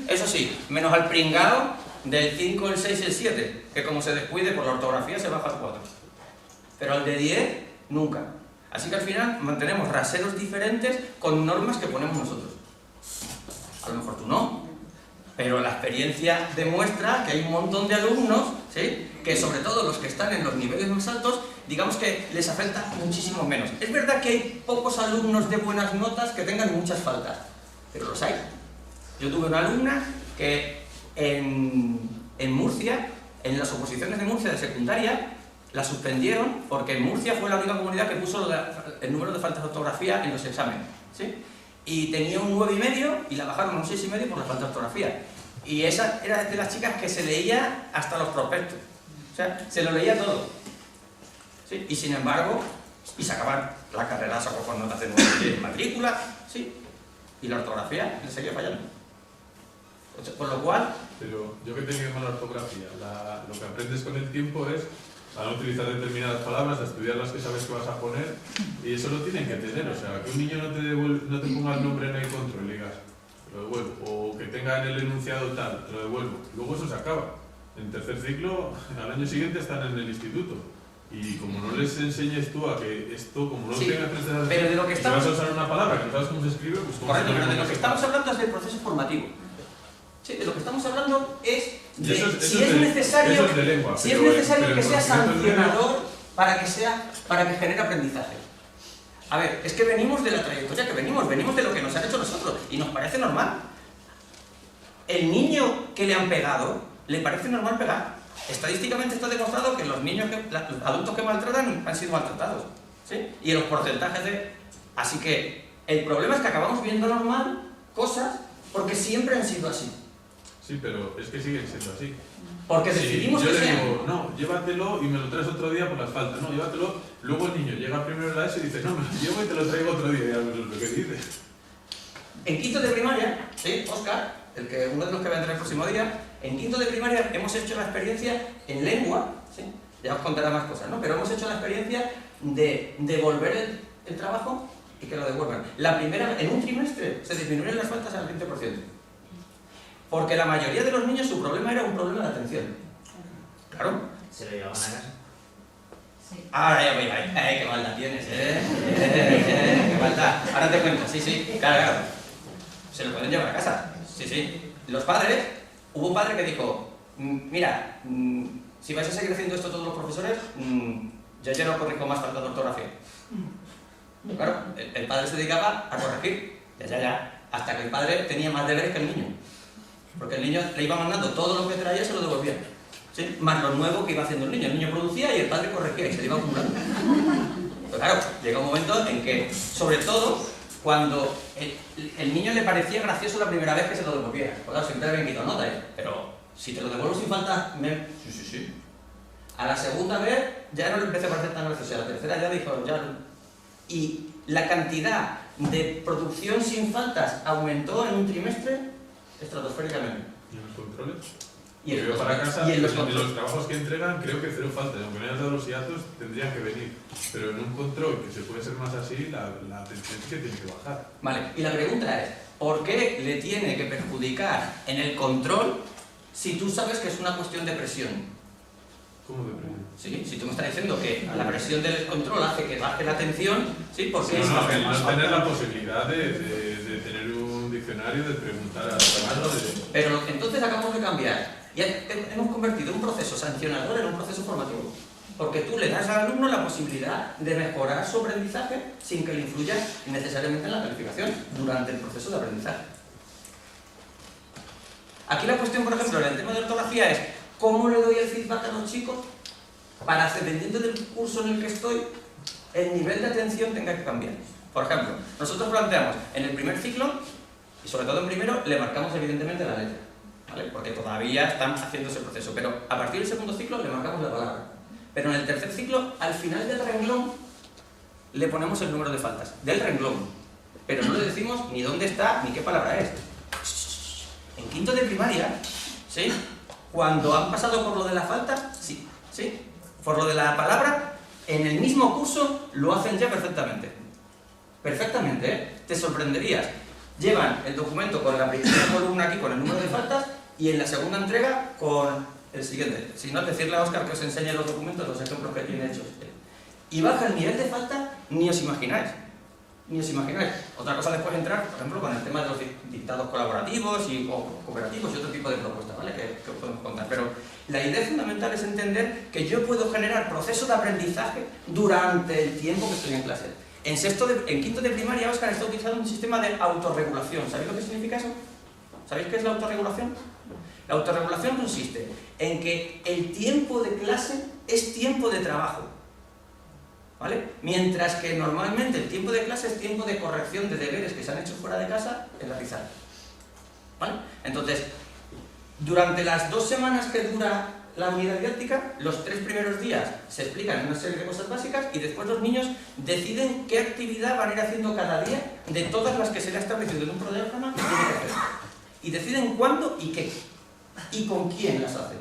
Eso sí, menos al pringado del 5, el 6 y el 7, que como se descuide por la ortografía se baja al 4. Pero al de 10, nunca. Así que al final mantenemos raseros diferentes con normas que ponemos nosotros. A lo mejor tú no, pero la experiencia demuestra que hay un montón de alumnos, ¿sí?, que sobre todo los que están en los niveles más altos, digamos que les afecta muchísimo menos. Es verdad que hay pocos alumnos de buenas notas que tengan muchas faltas, pero los hay. Yo tuve una alumna que en Murcia, en las oposiciones de Murcia de secundaria, la suspendieron porque en Murcia fue la única comunidad que puso el número de faltas de ortografía en los exámenes, ¿sí? Y tenía un 9,5 y la bajaron a un 6,5 por la falta de ortografía. Y esa era de las chicas que se leía hasta los prospectos. O sea, se lo leía todo. ¿Sí? Y sin embargo, y sacaban la carrera, sacó con notas de 9 en matrícula, ¿sí? Y la ortografía le seguía fallando. Entonces, por lo cual... Pero yo que tengo mala ortografía, lo que aprendes con el tiempo es a no utilizar determinadas palabras, a estudiar las que sabes que vas a poner, y eso lo tienen que tener. O sea, que un niño no te ponga el nombre en el control y digas, lo devuelvo, o que tenga en el enunciado tal, lo devuelvo. Luego eso se acaba. En tercer ciclo, al año siguiente están en el instituto. Y como no les enseñes tú a que esto, como no lo tengas presente, pero de lo que si vas a usar una palabra que no sabes cómo se escribe, pues... Correcto, pero de lo que estamos hablando es del proceso formativo. Sí, de lo que estamos hablando es de si es necesario que sea sancionador para que genere aprendizaje. A ver, es que venimos de la trayectoria que venimos de lo que nos han hecho nosotros, y nos parece normal. El niño que le han pegado, le parece normal pegar. Estadísticamente está demostrado que los adultos que maltratan han sido maltratados, ¿sí? Y los porcentajes de... Así que el problema es que acabamos viendo normal cosas porque siempre han sido así. Sí, pero es que siguen siendo así. Porque decidimos yo que le sean. digo, no, llévatelo y me lo traes otro día por las faltas. No, llévatelo. Luego el niño llega primero a la ESO y dice, no, me lo llevo y te lo traigo otro día. Ya ves lo que dices. En quinto de primaria, ¿sí? Óscar, uno de los que va a entrar el próximo día, en quinto de primaria hemos hecho la experiencia en lengua, ¿sí? Ya os contaré más cosas, ¿no? Pero hemos hecho la experiencia de devolver el trabajo y que lo devuelvan. La primera, en un trimestre, se disminuyen las faltas al 20%. Porque la mayoría de los niños su problema era un problema de atención. Claro. ¿Se lo llevaban a casa? Sí. Ahora ya voy, qué maldad tienes, qué maldad. Ahora te cuento, sí, claro. Se lo pueden llevar a casa, sí. Los padres, hubo un padre que dijo, mira, si vais a seguir haciendo esto todos los profesores, yo ya no corrijo más falta de ortografía. Claro, el padre se dedicaba a corregir, ya, hasta que el padre tenía más deberes que el niño. Porque el niño le iba mandando todo lo que traía y se lo devolvía, ¿sí? Más lo nuevo que iba haciendo el niño. El niño producía y el padre corregía y se le iba acumulando. Pero claro, llega un momento en que, sobre todo, cuando el niño le parecía gracioso la primera vez que se lo devolviera. Pues claro, siempre le habían quitado nota, pero si te lo devuelvo sin falta, sí. A la segunda vez ya no le empecé a parecer tan gracioso. A la tercera ya dijo, ya... Y la cantidad de producción sin faltas aumentó en un trimestre estratosféricamente. ¿Y en los controles? Y en los trabajos que entregan creo que cero falta, aunque no hayan dado los hiatos tendrían que venir, pero en un control que se puede ser más así, la atención sí que tiene que bajar. Vale, y la pregunta es, ¿por qué le tiene que perjudicar en el control si tú sabes que es una cuestión de presión? ¿Cómo de presión? Sí, si tú me estás diciendo que la presión del control hace que baje la atención, ¿sí? Porque no, no tener la posibilidad de tener un diccionario, de preguntar a Pero entonces acabamos de cambiar. Ya hemos convertido un proceso sancionador en un proceso formativo. Porque tú le das al alumno la posibilidad de mejorar su aprendizaje sin que le influya necesariamente en la calificación durante el proceso de aprendizaje. Aquí la cuestión, por ejemplo, en el tema de ortografía es ¿cómo le doy el feedback a los chicos para, dependiendo del curso en el que estoy, el nivel de atención tenga que cambiar? Por ejemplo, nosotros planteamos en el primer ciclo, y sobre todo en primero, le marcamos evidentemente la letra, ¿vale? Porque todavía están haciendo ese proceso, pero a partir del segundo ciclo le marcamos la palabra. Pero en el tercer ciclo, al final del renglón, le ponemos el número de faltas, del renglón, pero no le decimos ni dónde está ni qué palabra es. En quinto de primaria, ¿sí? Cuando han pasado por lo de la falta, sí, por lo de la palabra, en el mismo curso lo hacen ya perfectamente. Perfectamente, ¿eh? Te sorprenderías. Llevan el documento con la primera columna aquí con el número de faltas y en la segunda entrega con el siguiente. Si no, decirle a Óscar que os enseñe los documentos, los ejemplos que tiene hechos. Y baja el nivel de falta, ni os imagináis. Ni os imagináis. Otra cosa después entrar, por ejemplo, con el tema de los dictados colaborativos o cooperativos y otro tipo de propuestas, ¿vale? Que os podemos contar. Pero la idea fundamental es entender que yo puedo generar procesos de aprendizaje durante el tiempo que estoy en clase. En quinto de primaria, Óscar está utilizando un sistema de autorregulación. ¿Sabéis lo que significa eso? ¿Sabéis qué es la autorregulación? La autorregulación consiste en que el tiempo de clase es tiempo de trabajo, ¿vale? Mientras que normalmente el tiempo de clase es tiempo de corrección de deberes que se han hecho fuera de casa en la pizarra, ¿vale? Entonces, durante las 2 semanas que dura la unidad didáctica, los 3 primeros días se explican una serie de cosas básicas y después los niños deciden qué actividad van a ir haciendo cada día de todas las que se le ha establecido en un programa que tiene que hacer. Y deciden cuándo y qué, y con quién las hacen.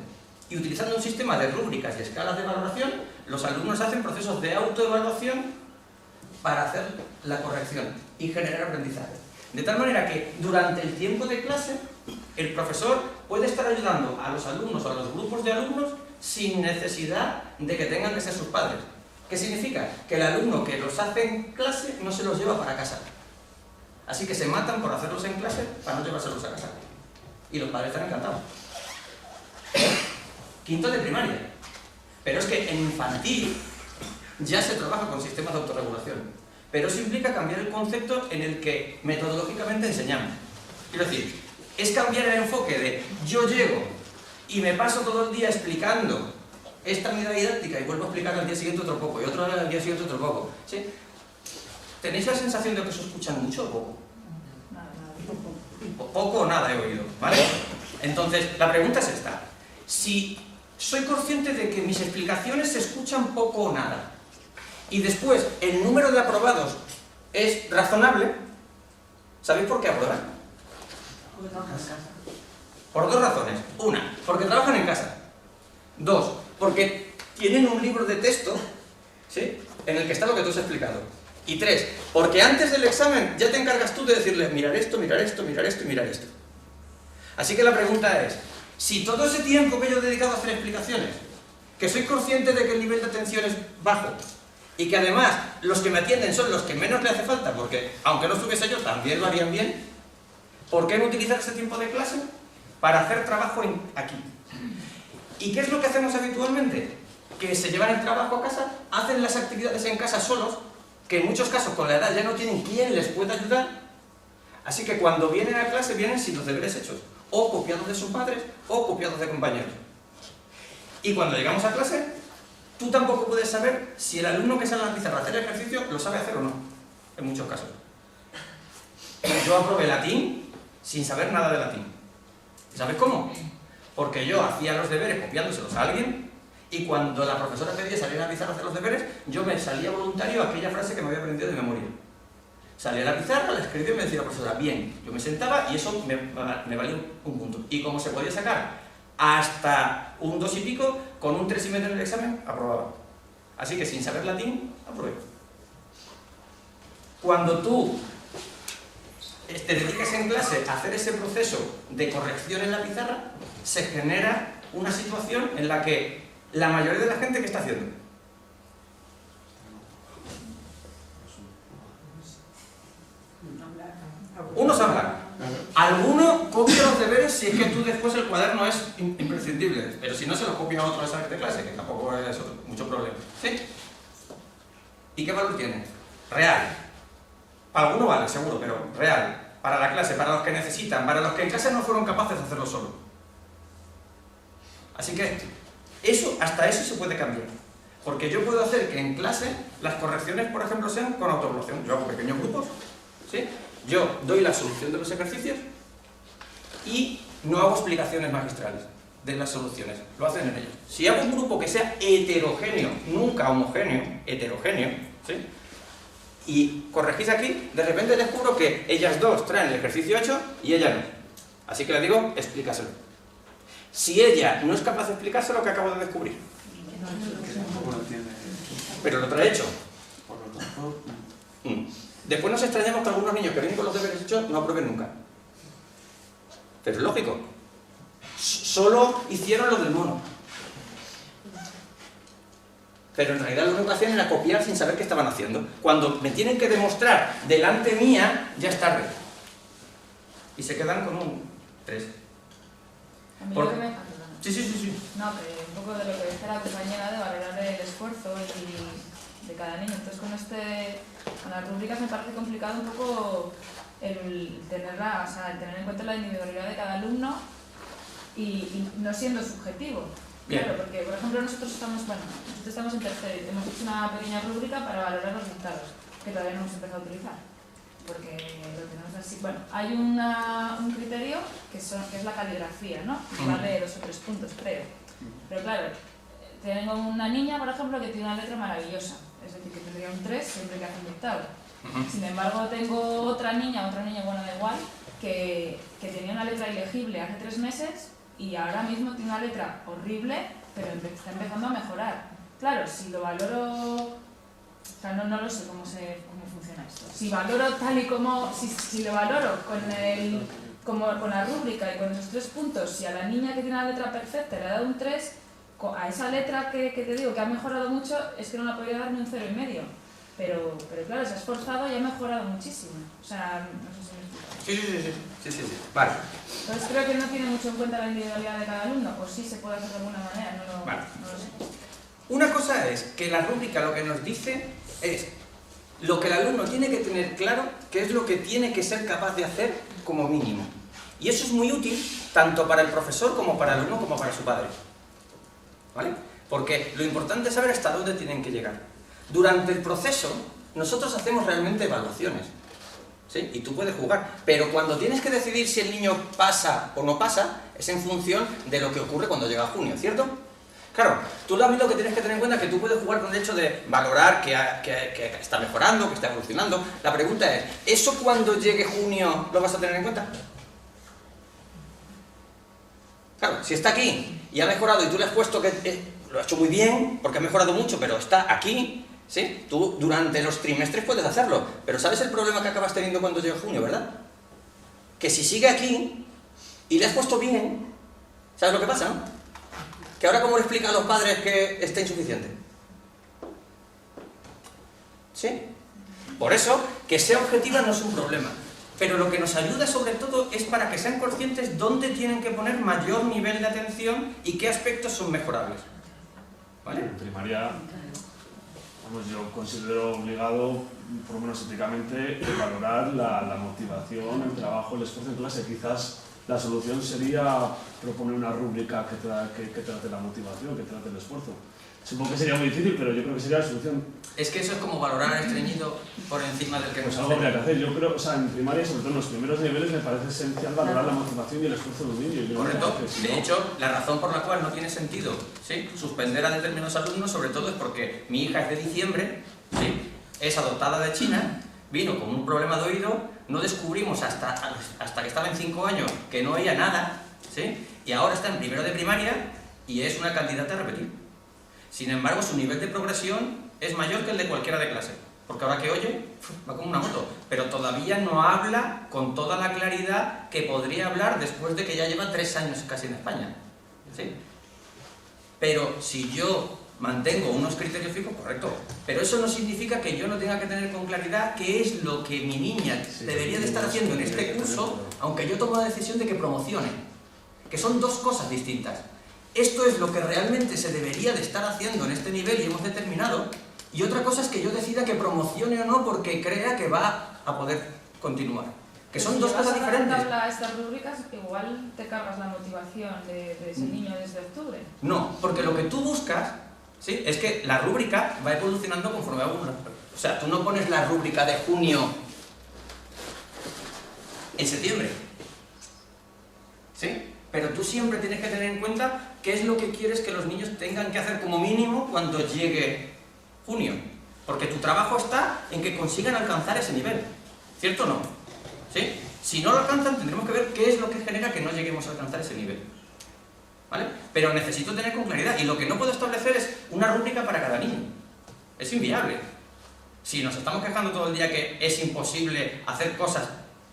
Y utilizando un sistema de rúbricas y escalas de valoración, los alumnos hacen procesos de autoevaluación para hacer la corrección y generar aprendizaje. De tal manera que durante el tiempo de clase, el profesor puede estar ayudando a los alumnos o a los grupos de alumnos sin necesidad de que tengan que ser sus padres. ¿Qué significa? Que el alumno que los hace en clase no se los lleva para casa. Así que se matan por hacerlos en clase para no llevárselos a casa. Y los padres están encantados. Quinto de primaria. Pero es que en infantil ya se trabaja con sistemas de autorregulación. Pero eso implica cambiar el concepto en el que metodológicamente enseñamos. Quiero decir, es cambiar el enfoque de yo llego y me paso todo el día explicando esta unidad didáctica y vuelvo a explicar al día siguiente otro poco y otro al día siguiente otro poco. ¿Sí? ¿Tenéis la sensación de que se escuchan mucho o poco? Poco o nada he oído, ¿vale? Entonces, la pregunta es esta. Si soy consciente de que mis explicaciones se escuchan poco o nada, y después el número de aprobados es razonable, ¿sabéis por qué aprueban? Porque trabajan en casa. Por 2 razones. Una, porque trabajan en casa. 2, porque tienen un libro de texto, ¿sí?, en el que está lo que tú has explicado. Y 3, porque antes del examen ya te encargas tú de decirle mirar esto, mirar esto, mirar esto y mirar esto. Así que la pregunta es, si todo ese tiempo que yo he dedicado a hacer explicaciones, que soy consciente de que el nivel de atención es bajo, y que además los que me atienden son los que menos le hace falta, porque aunque no estuviese yo también lo harían bien, ¿por qué no utilizar ese tiempo de clase para hacer trabajo aquí? ¿Y qué es lo que hacemos habitualmente? Que se llevan el trabajo a casa, hacen las actividades en casa solos, que en muchos casos con la edad ya no tienen quien les pueda ayudar, así que cuando vienen a clase vienen sin los deberes hechos, o copiados de sus padres, o copiados de compañeros. Y cuando llegamos a clase, tú tampoco puedes saber si el alumno que sale a la pizarra a hacer el ejercicio lo sabe hacer o no, en muchos casos. Yo aprobé latín sin saber nada de latín. ¿Sabes cómo? Porque yo hacía los deberes copiándoselos a alguien y cuando la profesora pedía salir a la pizarra a hacer los deberes, yo me salía voluntario a aquella frase que me había aprendido de memoria. Salía a la pizarra, la escribía y me decía la profesora, bien, yo me sentaba y eso me valía un punto. Y como se podía sacar hasta un 2 y pico, con un 3,5 en el examen, aprobaba. Así que sin saber latín, aprobé. Cuando tú te dedicas en clase a hacer ese proceso de corrección en la pizarra, se genera una situación en la que la mayoría de la gente, ¿qué está haciendo? Unos hablan. Alguno copia los deberes si es que tú después el cuaderno es imprescindible, pero si no se lo copia a otro de clase, que tampoco es mucho problema. ¿Sí? ¿Y qué valor tiene? Real. Para alguno vale, seguro, pero real. Para la clase, para los que necesitan, para los que en casa no fueron capaces de hacerlo solo. Así que hasta eso se puede cambiar. Porque yo puedo hacer que en clase las correcciones, por ejemplo, sean con autoevaluación. Yo hago pequeños grupos, ¿sí? Yo doy la solución de los ejercicios y no hago explicaciones magistrales de las soluciones, lo hacen en ellos. Si hago un grupo que sea heterogéneo, nunca homogéneo, heterogéneo, ¿sí?, y corregís aquí, de repente descubro que ellas dos traen el ejercicio hecho y ella no. Así que le digo, explícaselo. Si ella no es capaz de explicárselo, que acabo de descubrir. Pero lo trae hecho. Después nos extrañamos que algunos niños que vienen con los deberes hechos no aprueben nunca. Pero es lógico. solo hicieron lo del mono. Pero en realidad lo único que hacían era copiar sin saber qué estaban haciendo. Cuando me tienen que demostrar delante mía, ya es tarde. Y se quedan con un 3. A mí Por- lo que me... Sí. No, que un poco de lo que dice la compañera de valorar el esfuerzo de cada niño. Entonces con las rúbricas me parece complicado un poco el tener en cuenta la individualidad de cada alumno y no siendo subjetivo. Bien. Claro, porque por ejemplo nosotros estamos en tercero y hemos hecho una pequeña rúbrica para valorar los dictados, que todavía no hemos empezado a utilizar. Porque lo tenemos así. Bueno, hay un criterio que es la caligrafía, ¿no? Y vale 2 o 3 puntos, creo. Pero claro, tengo una niña, por ejemplo, que tiene una letra maravillosa. Es decir, que tendría un 3 siempre que hace un dictado. Sin embargo, tengo otra niña, bueno, da igual, que tenía una letra ilegible hace 3 meses y ahora mismo tiene una letra horrible, pero está empezando a mejorar. Claro, si lo valoro... O sea, no lo sé cómo funciona esto. Si valoro tal y como... Si lo valoro con la rúbrica y con esos 3 puntos, si a la niña que tiene la letra perfecta le ha dado un 3, a esa letra que te digo que ha mejorado mucho, es que no la podría dar ni un 0,5. Pero claro, se ha esforzado y ha mejorado muchísimo. O sea, no sé si me explico. Sí. Vale. Entonces creo que no tiene mucho en cuenta la individualidad de cada alumno, o sí se puede hacer de alguna manera, Vale. no lo sé. Una cosa es que la rúbrica lo que nos dice es lo que el alumno tiene que tener claro, que es lo que tiene que ser capaz de hacer como mínimo. Y eso es muy útil tanto para el profesor como para el alumno como para su padre. ¿Vale? Porque lo importante es saber hasta dónde tienen que llegar. Durante el proceso, nosotros hacemos realmente evaluaciones. ¿Sí? Y tú puedes jugar. Pero cuando tienes que decidir si el niño pasa o no pasa, es en función de lo que ocurre cuando llega junio, ¿cierto? Claro, tú también lo que tienes que tener en cuenta es que tú puedes jugar con el hecho de valorar que está mejorando, que está evolucionando. La pregunta es, ¿eso cuando llegue junio lo vas a tener en cuenta? Claro, si está aquí y ha mejorado y tú le has puesto que lo ha hecho muy bien, porque ha mejorado mucho, pero está aquí, ¿sí? Tú durante los trimestres puedes hacerlo, pero ¿sabes el problema que acabas teniendo cuando llegue junio, verdad? Que si sigue aquí y le has puesto bien, ¿sabes lo que pasa, no? Que ahora ¿cómo le explica a los padres que está insuficiente? ¿Sí? Por eso, que sea objetiva no es un problema. Pero lo que nos ayuda sobre todo es para que sean conscientes dónde tienen que poner mayor nivel de atención y qué aspectos son mejorables. ¿Vale? En primaria, yo considero obligado, por lo menos éticamente, valorar la motivación, el trabajo, el esfuerzo en clase. Quizás la solución sería proponer una rúbrica que trate la motivación, que trate el esfuerzo. Supongo que sería muy difícil, pero yo creo que sería la solución. Es que eso es como valorar al estreñido por encima del que Pues nos algo hace. habría que hacer. Yo creo, o sea, en primaria, sobre todo en los primeros niveles, me parece esencial valorar la motivación y el esfuerzo de un niño. Yo Correcto. creo que si De no- hecho, la razón por la cual no tiene sentido, ¿sí?, suspender a determinados alumnos, sobre todo es porque mi hija es de diciembre, ¿sí?, es adoptada de China, vino con un problema de oído, no descubrimos hasta que estaba en 5 años que no oía nada, ¿sí?, y ahora está en primero de primaria y es una candidata a repetir. Sin embargo, su nivel de progresión es mayor que el de cualquiera de clase, porque ahora que oye, va como una moto, pero todavía no habla con toda la claridad que podría hablar después de que ya lleva 3 años casi en España, ¿sí? Pero si yo mantengo unos criterios fijos, correcto, pero eso no significa que yo no tenga que tener con claridad qué es lo que mi niña debería de estar haciendo en este curso, aunque yo tomo la decisión de que promocione, que son dos cosas distintas. Esto es lo que realmente se debería de estar haciendo en este nivel y hemos determinado, y otra cosa es que yo decida que promocione o no porque crea que va a poder continuar. Que son dos cosas diferentes. Si vas a estas rúbricas, igual te cargas la motivación de ese niño desde octubre. No, porque lo que tú buscas, ¿sí?, es que la rúbrica va evolucionando conforme va evolucionando. O sea, tú no pones la rúbrica de junio en septiembre, ¿sí? Pero tú siempre tienes que tener en cuenta qué es lo que quieres que los niños tengan que hacer como mínimo cuando llegue junio. Porque tu trabajo está en que consigan alcanzar ese nivel, ¿cierto o no? ¿Sí? Si no lo alcanzan, tendremos que ver qué es lo que genera que no lleguemos a alcanzar ese nivel. ¿Vale? Pero necesito tener con claridad, y lo que no puedo establecer es una rúbrica para cada niño. Es inviable. Si nos estamos quejando todo el día que es imposible hacer cosas,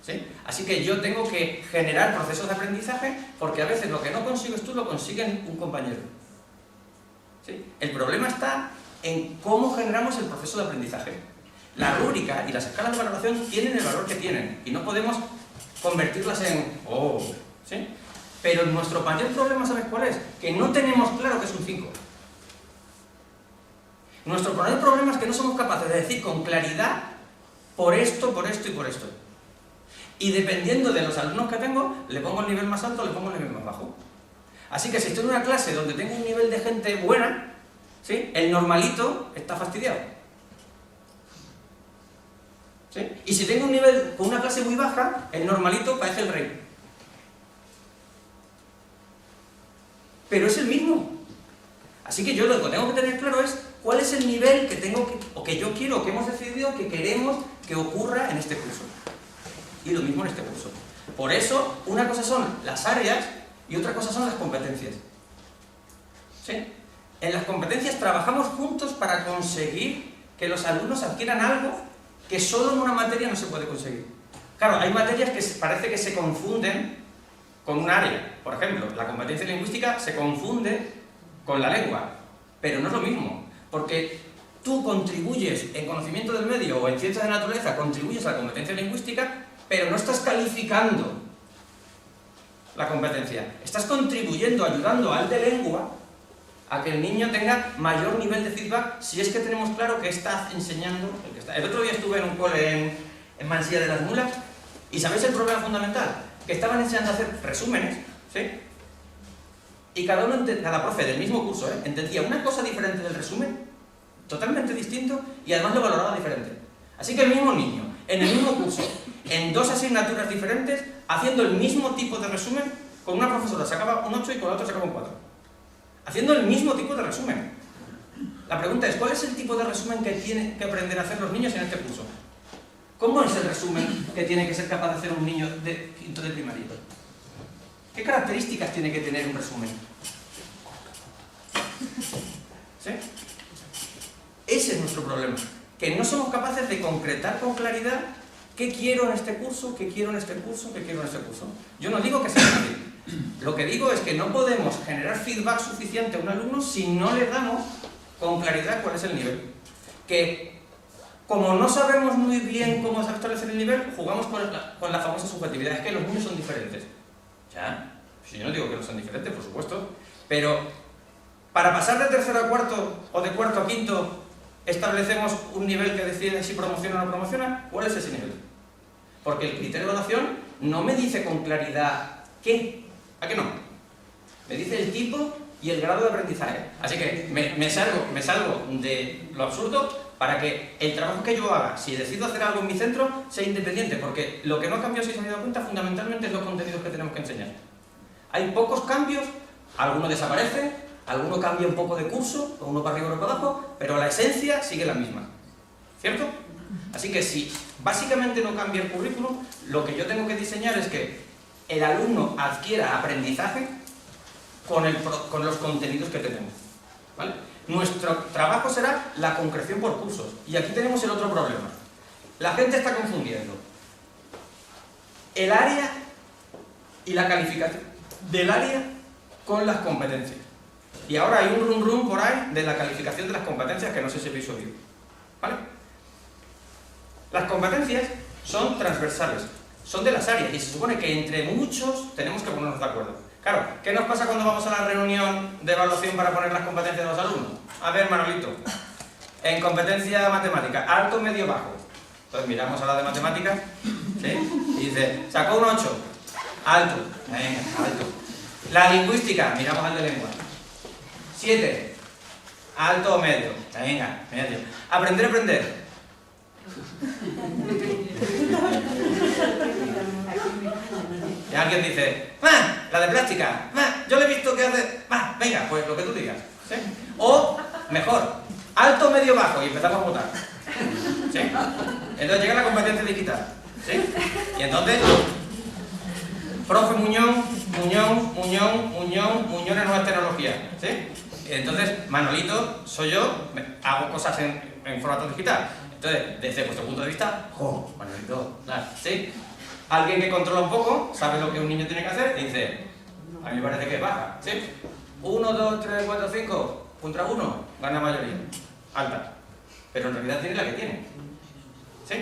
¿sí? Así que yo tengo que generar procesos de aprendizaje porque a veces lo que no consigues tú lo consigue un compañero. ¿Sí? El problema está en cómo generamos el proceso de aprendizaje. La rúbrica y las escalas de valoración tienen el valor que tienen y no podemos convertirlas en ¡oh! ¿Sí? Pero nuestro mayor problema, ¿sabes cuál es? Que no tenemos claro que es un 5. Nuestro mayor problema es que no somos capaces de decir con claridad por esto, por esto y por esto. Y dependiendo de los alumnos que tengo, le pongo el nivel más alto, le pongo el nivel más bajo. Así que si estoy en una clase donde tengo un nivel de gente buena, ¿sí? El normalito está fastidiado. ¿Sí? Y si tengo un nivel con una clase muy baja, el normalito parece el rey. Pero es el mismo. Así que yo lo que tengo que tener claro es cuál es el nivel que tengo o que yo quiero, que hemos decidido que queremos que ocurra en este curso. Y lo mismo en este curso. Por eso, una cosa son las áreas y otra cosa son las competencias. ¿Sí? En las competencias trabajamos juntos para conseguir que los alumnos adquieran algo que solo en una materia no se puede conseguir. Claro, hay materias que parece que se confunden con un área. Por ejemplo, la competencia lingüística se confunde con la lengua, pero no es lo mismo, porque tú contribuyes en conocimiento del medio o en ciencias de la naturaleza, contribuyes a la competencia lingüística, pero no estás calificando la competencia. Estás contribuyendo, ayudando al de lengua a que el niño tenga mayor nivel de feedback si es que tenemos claro que está enseñando el que está. El otro día estuve en un cole en Mansilla de las Mulas y ¿sabéis el problema fundamental? Que estaban enseñando a hacer resúmenes, ¿sí? Y cada profe del mismo curso, entendía una cosa diferente del resumen, totalmente distinto, y además lo valoraba diferente. Así que el mismo niño, en el mismo curso, en 2 asignaturas diferentes, haciendo el mismo tipo de resumen, con una profesora sacaba un 8 y con la otra sacaba un 4. Haciendo el mismo tipo de resumen. La pregunta es, ¿cuál es el tipo de resumen que tienen que aprender a hacer los niños en este curso? ¿Cómo es el resumen que tiene que ser capaz de hacer un niño de quinto de primaria? ¿Qué características tiene que tener un resumen? ¿Sí? Ese es nuestro problema. Que no somos capaces de concretar con claridad qué quiero en este curso, qué quiero en este curso, qué quiero en este curso. Yo no digo que sea fácil. Lo que digo es que no podemos generar feedback suficiente a un alumno si no le damos con claridad cuál es el nivel. Que como no sabemos muy bien cómo establecer el nivel, jugamos con la famosa subjetividad. Es que los niños son diferentes. ¿Ya? Si yo no digo que no son diferentes, por supuesto. Pero para pasar de tercero a cuarto o de cuarto a quinto, establecemos un nivel que decide si promociona o no promociona. ¿Cuál es ese nivel? Porque el criterio de evaluación no me dice con claridad qué. ¿A qué no? Me dice el tipo y el grado de aprendizaje. Así que me salgo de lo absurdo para que el trabajo que yo haga, si decido hacer algo en mi centro, sea independiente, porque lo que no cambia, si se han dado cuenta, fundamentalmente es los contenidos que tenemos que enseñar. Hay pocos cambios, alguno desaparece, alguno cambia un poco de curso, o uno para arriba o para abajo, pero la esencia sigue la misma. ¿Cierto? Así que si básicamente no cambia el currículum, lo que yo tengo que diseñar es que el alumno adquiera aprendizaje con los contenidos que tenemos. ¿Vale? Nuestro trabajo será la concreción por cursos. Y aquí tenemos el otro problema. La gente está confundiendo el área y la calificación del área con las competencias. Y ahora hay un rum por ahí de la calificación de las competencias que no sé si habéis oído. ¿Vale? Las competencias son transversales, son de las áreas y se supone que entre muchos tenemos que ponernos de acuerdo. Claro, ¿qué nos pasa cuando vamos a la reunión de evaluación para poner las competencias de los alumnos? A ver, Manolito, en competencia matemática, alto, medio, bajo. Entonces miramos a la de matemáticas, ¿sí? Y dice, sacó un 8, alto, venga, alto. La lingüística, miramos al de lengua. 7, alto o medio, venga, medio. Aprender. Y alguien dice, la de plástica, yo le he visto que hace, venga, pues lo que tú digas. ¿Sí? O, mejor, alto, medio, bajo, y empezamos a votar. ¿Sí? Entonces llega la competencia digital. ¿Sí? Y entonces, profe Muñón en nuevas tecnologías. ¿Sí? Entonces, Manolito, soy yo, hago cosas en formato digital. Entonces, desde vuestro punto de vista, Manolito, ¿sí? Alguien que controla un poco, sabe lo que un niño tiene que hacer, y dice, a mí me parece que baja, ¿sí? 1, 2, 3, 4, 5, contra 1, gana mayoría, alta. Pero en realidad tiene la que tiene, ¿sí?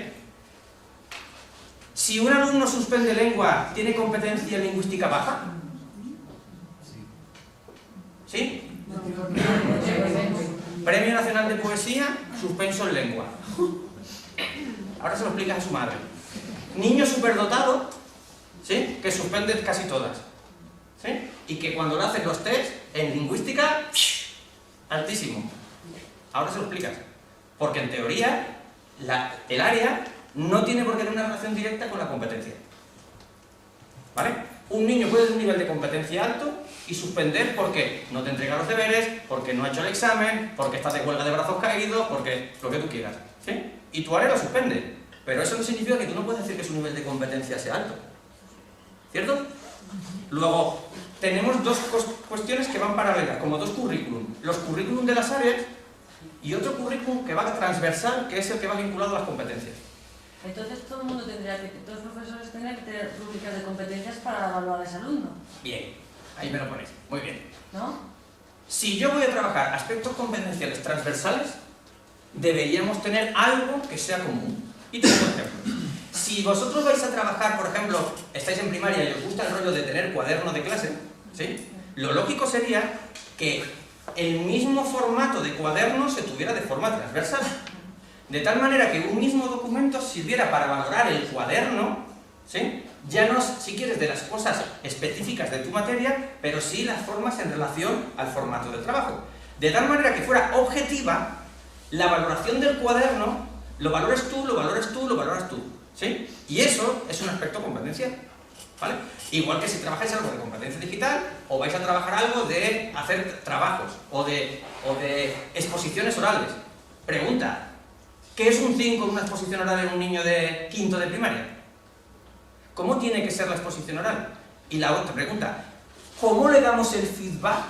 Si un alumno suspende lengua, ¿tiene competencia lingüística baja? ¿Sí? Premio Nacional de Poesía, suspenso en lengua. Ahora se lo explicas a su madre. Niño superdotado, ¿sí? Que suspende casi todas, ¿sí? Y que cuando le hacen los test en lingüística, altísimo. Ahora se lo explicas. Porque en teoría, el área no tiene por qué tener una relación directa con la competencia. ¿Vale? Un niño puede tener un nivel de competencia alto y suspender porque no te entrega los deberes, porque no ha hecho el examen, porque está de huelga de brazos caídos, porque lo que tú quieras, ¿sí? Y tu área lo suspende. Pero eso no significa que tú no puedes decir que su nivel de competencia sea alto. ¿Cierto? Luego, tenemos dos cuestiones que van paralelas, como dos currículum. Los currículum de las áreas y otro currículum que va transversal, que es el que va vinculado a las competencias. Entonces todo el mundo tendría que, todos los profesores tendrían que tener rúbricas de competencias para evaluar a ese alumno. Bien, ahí me lo ponéis. Muy bien. ¿No? Si yo voy a trabajar aspectos competenciales transversales, deberíamos tener algo que sea común. Y te pongo ejemplos. Si vosotros vais a trabajar, por ejemplo, estáis en primaria y os gusta el rollo de tener cuaderno de clase, ¿sí? Lo lógico sería que el mismo formato de cuaderno se tuviera de forma transversal. De tal manera que un mismo documento sirviera para valorar el cuaderno, ¿sí? Ya no, si quieres, de las cosas específicas de tu materia, pero sí las formas en relación al formato del trabajo. De tal manera que fuera objetiva la valoración del cuaderno, lo valores tú, lo valoras tú, lo valoras tú, ¿sí? Y eso es un aspecto competencial, ¿vale? Igual que si trabajáis algo de competencia digital, o vais a trabajar algo de hacer trabajos, o de exposiciones orales. Pregunta, ¿qué es un 5 en una exposición oral en un niño de quinto de primaria? ¿Cómo tiene que ser la exposición oral? Y la otra pregunta, ¿cómo le damos el feedback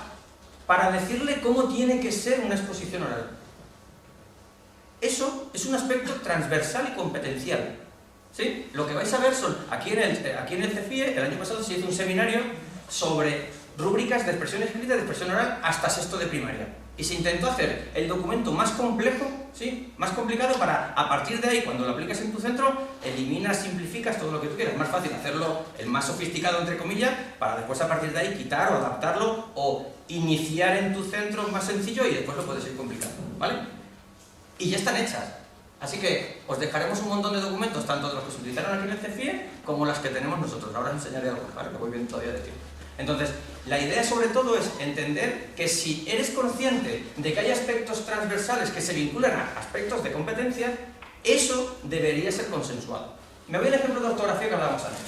para decirle cómo tiene que ser una exposición oral? Eso es un aspecto transversal y competencial, ¿sí? Lo que vais a ver son, aquí en el CEFIE, el año pasado se hizo un seminario sobre rúbricas de expresión escrita y de expresión oral hasta sexto de primaria. Y se intentó hacer el documento más complejo, ¿sí? Más complicado para, a partir de ahí, cuando lo aplicas en tu centro, eliminas, simplificas todo lo que tú quieras. Es más fácil hacerlo el más sofisticado, entre comillas, para después a partir de ahí quitar o adaptarlo o iniciar en tu centro más sencillo y después lo puedes ir complicando, ¿vale? Y ya están hechas. Así que os dejaremos un montón de documentos, tanto de los que se utilizaron aquí en el CEFIE como las que tenemos nosotros. Ahora os enseñaré algo, ¿vale? Que voy bien todavía de tiempo. Entonces, la idea sobre todo es entender que si eres consciente de que hay aspectos transversales que se vinculan a aspectos de competencia, eso debería ser consensuado. Me voy al ejemplo de ortografía que hablábamos antes.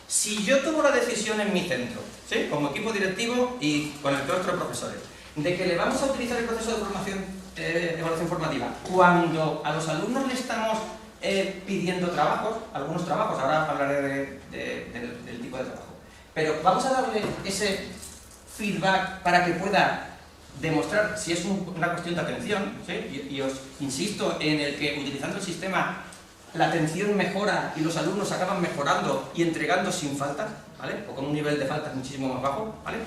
Si yo tomo la decisión en mi centro, ¿sí? Como equipo directivo y con el claustro de profesores, de que le vamos a utilizar el proceso de formación, evaluación formativa, cuando a los alumnos le estamos pidiendo trabajos, algunos trabajos, ahora hablaré del tipo de trabajo, pero vamos a darle ese feedback para que pueda demostrar si es una cuestión de atención, ¿sí? Y os insisto en el que utilizando el sistema la atención mejora y los alumnos acaban mejorando y entregando sin faltas, ¿vale? O con un nivel de faltas muchísimo más bajo, ¿vale?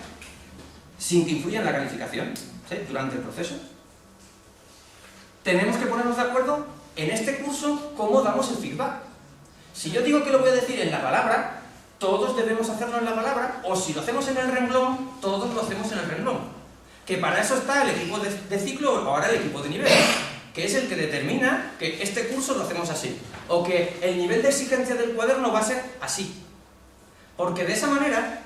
Sin que influya en la calificación, ¿sí? Durante el proceso. Tenemos que ponernos de acuerdo en este curso cómo damos el feedback. Si yo digo que lo voy a decir en la palabra, todos debemos hacerlo en la palabra, o si lo hacemos en el renglón, todos lo hacemos en el renglón. Que para eso está el equipo de ciclo o ahora el equipo de nivel, que es el que determina que este curso lo hacemos así, o que el nivel de exigencia del cuaderno va a ser así. Porque de esa manera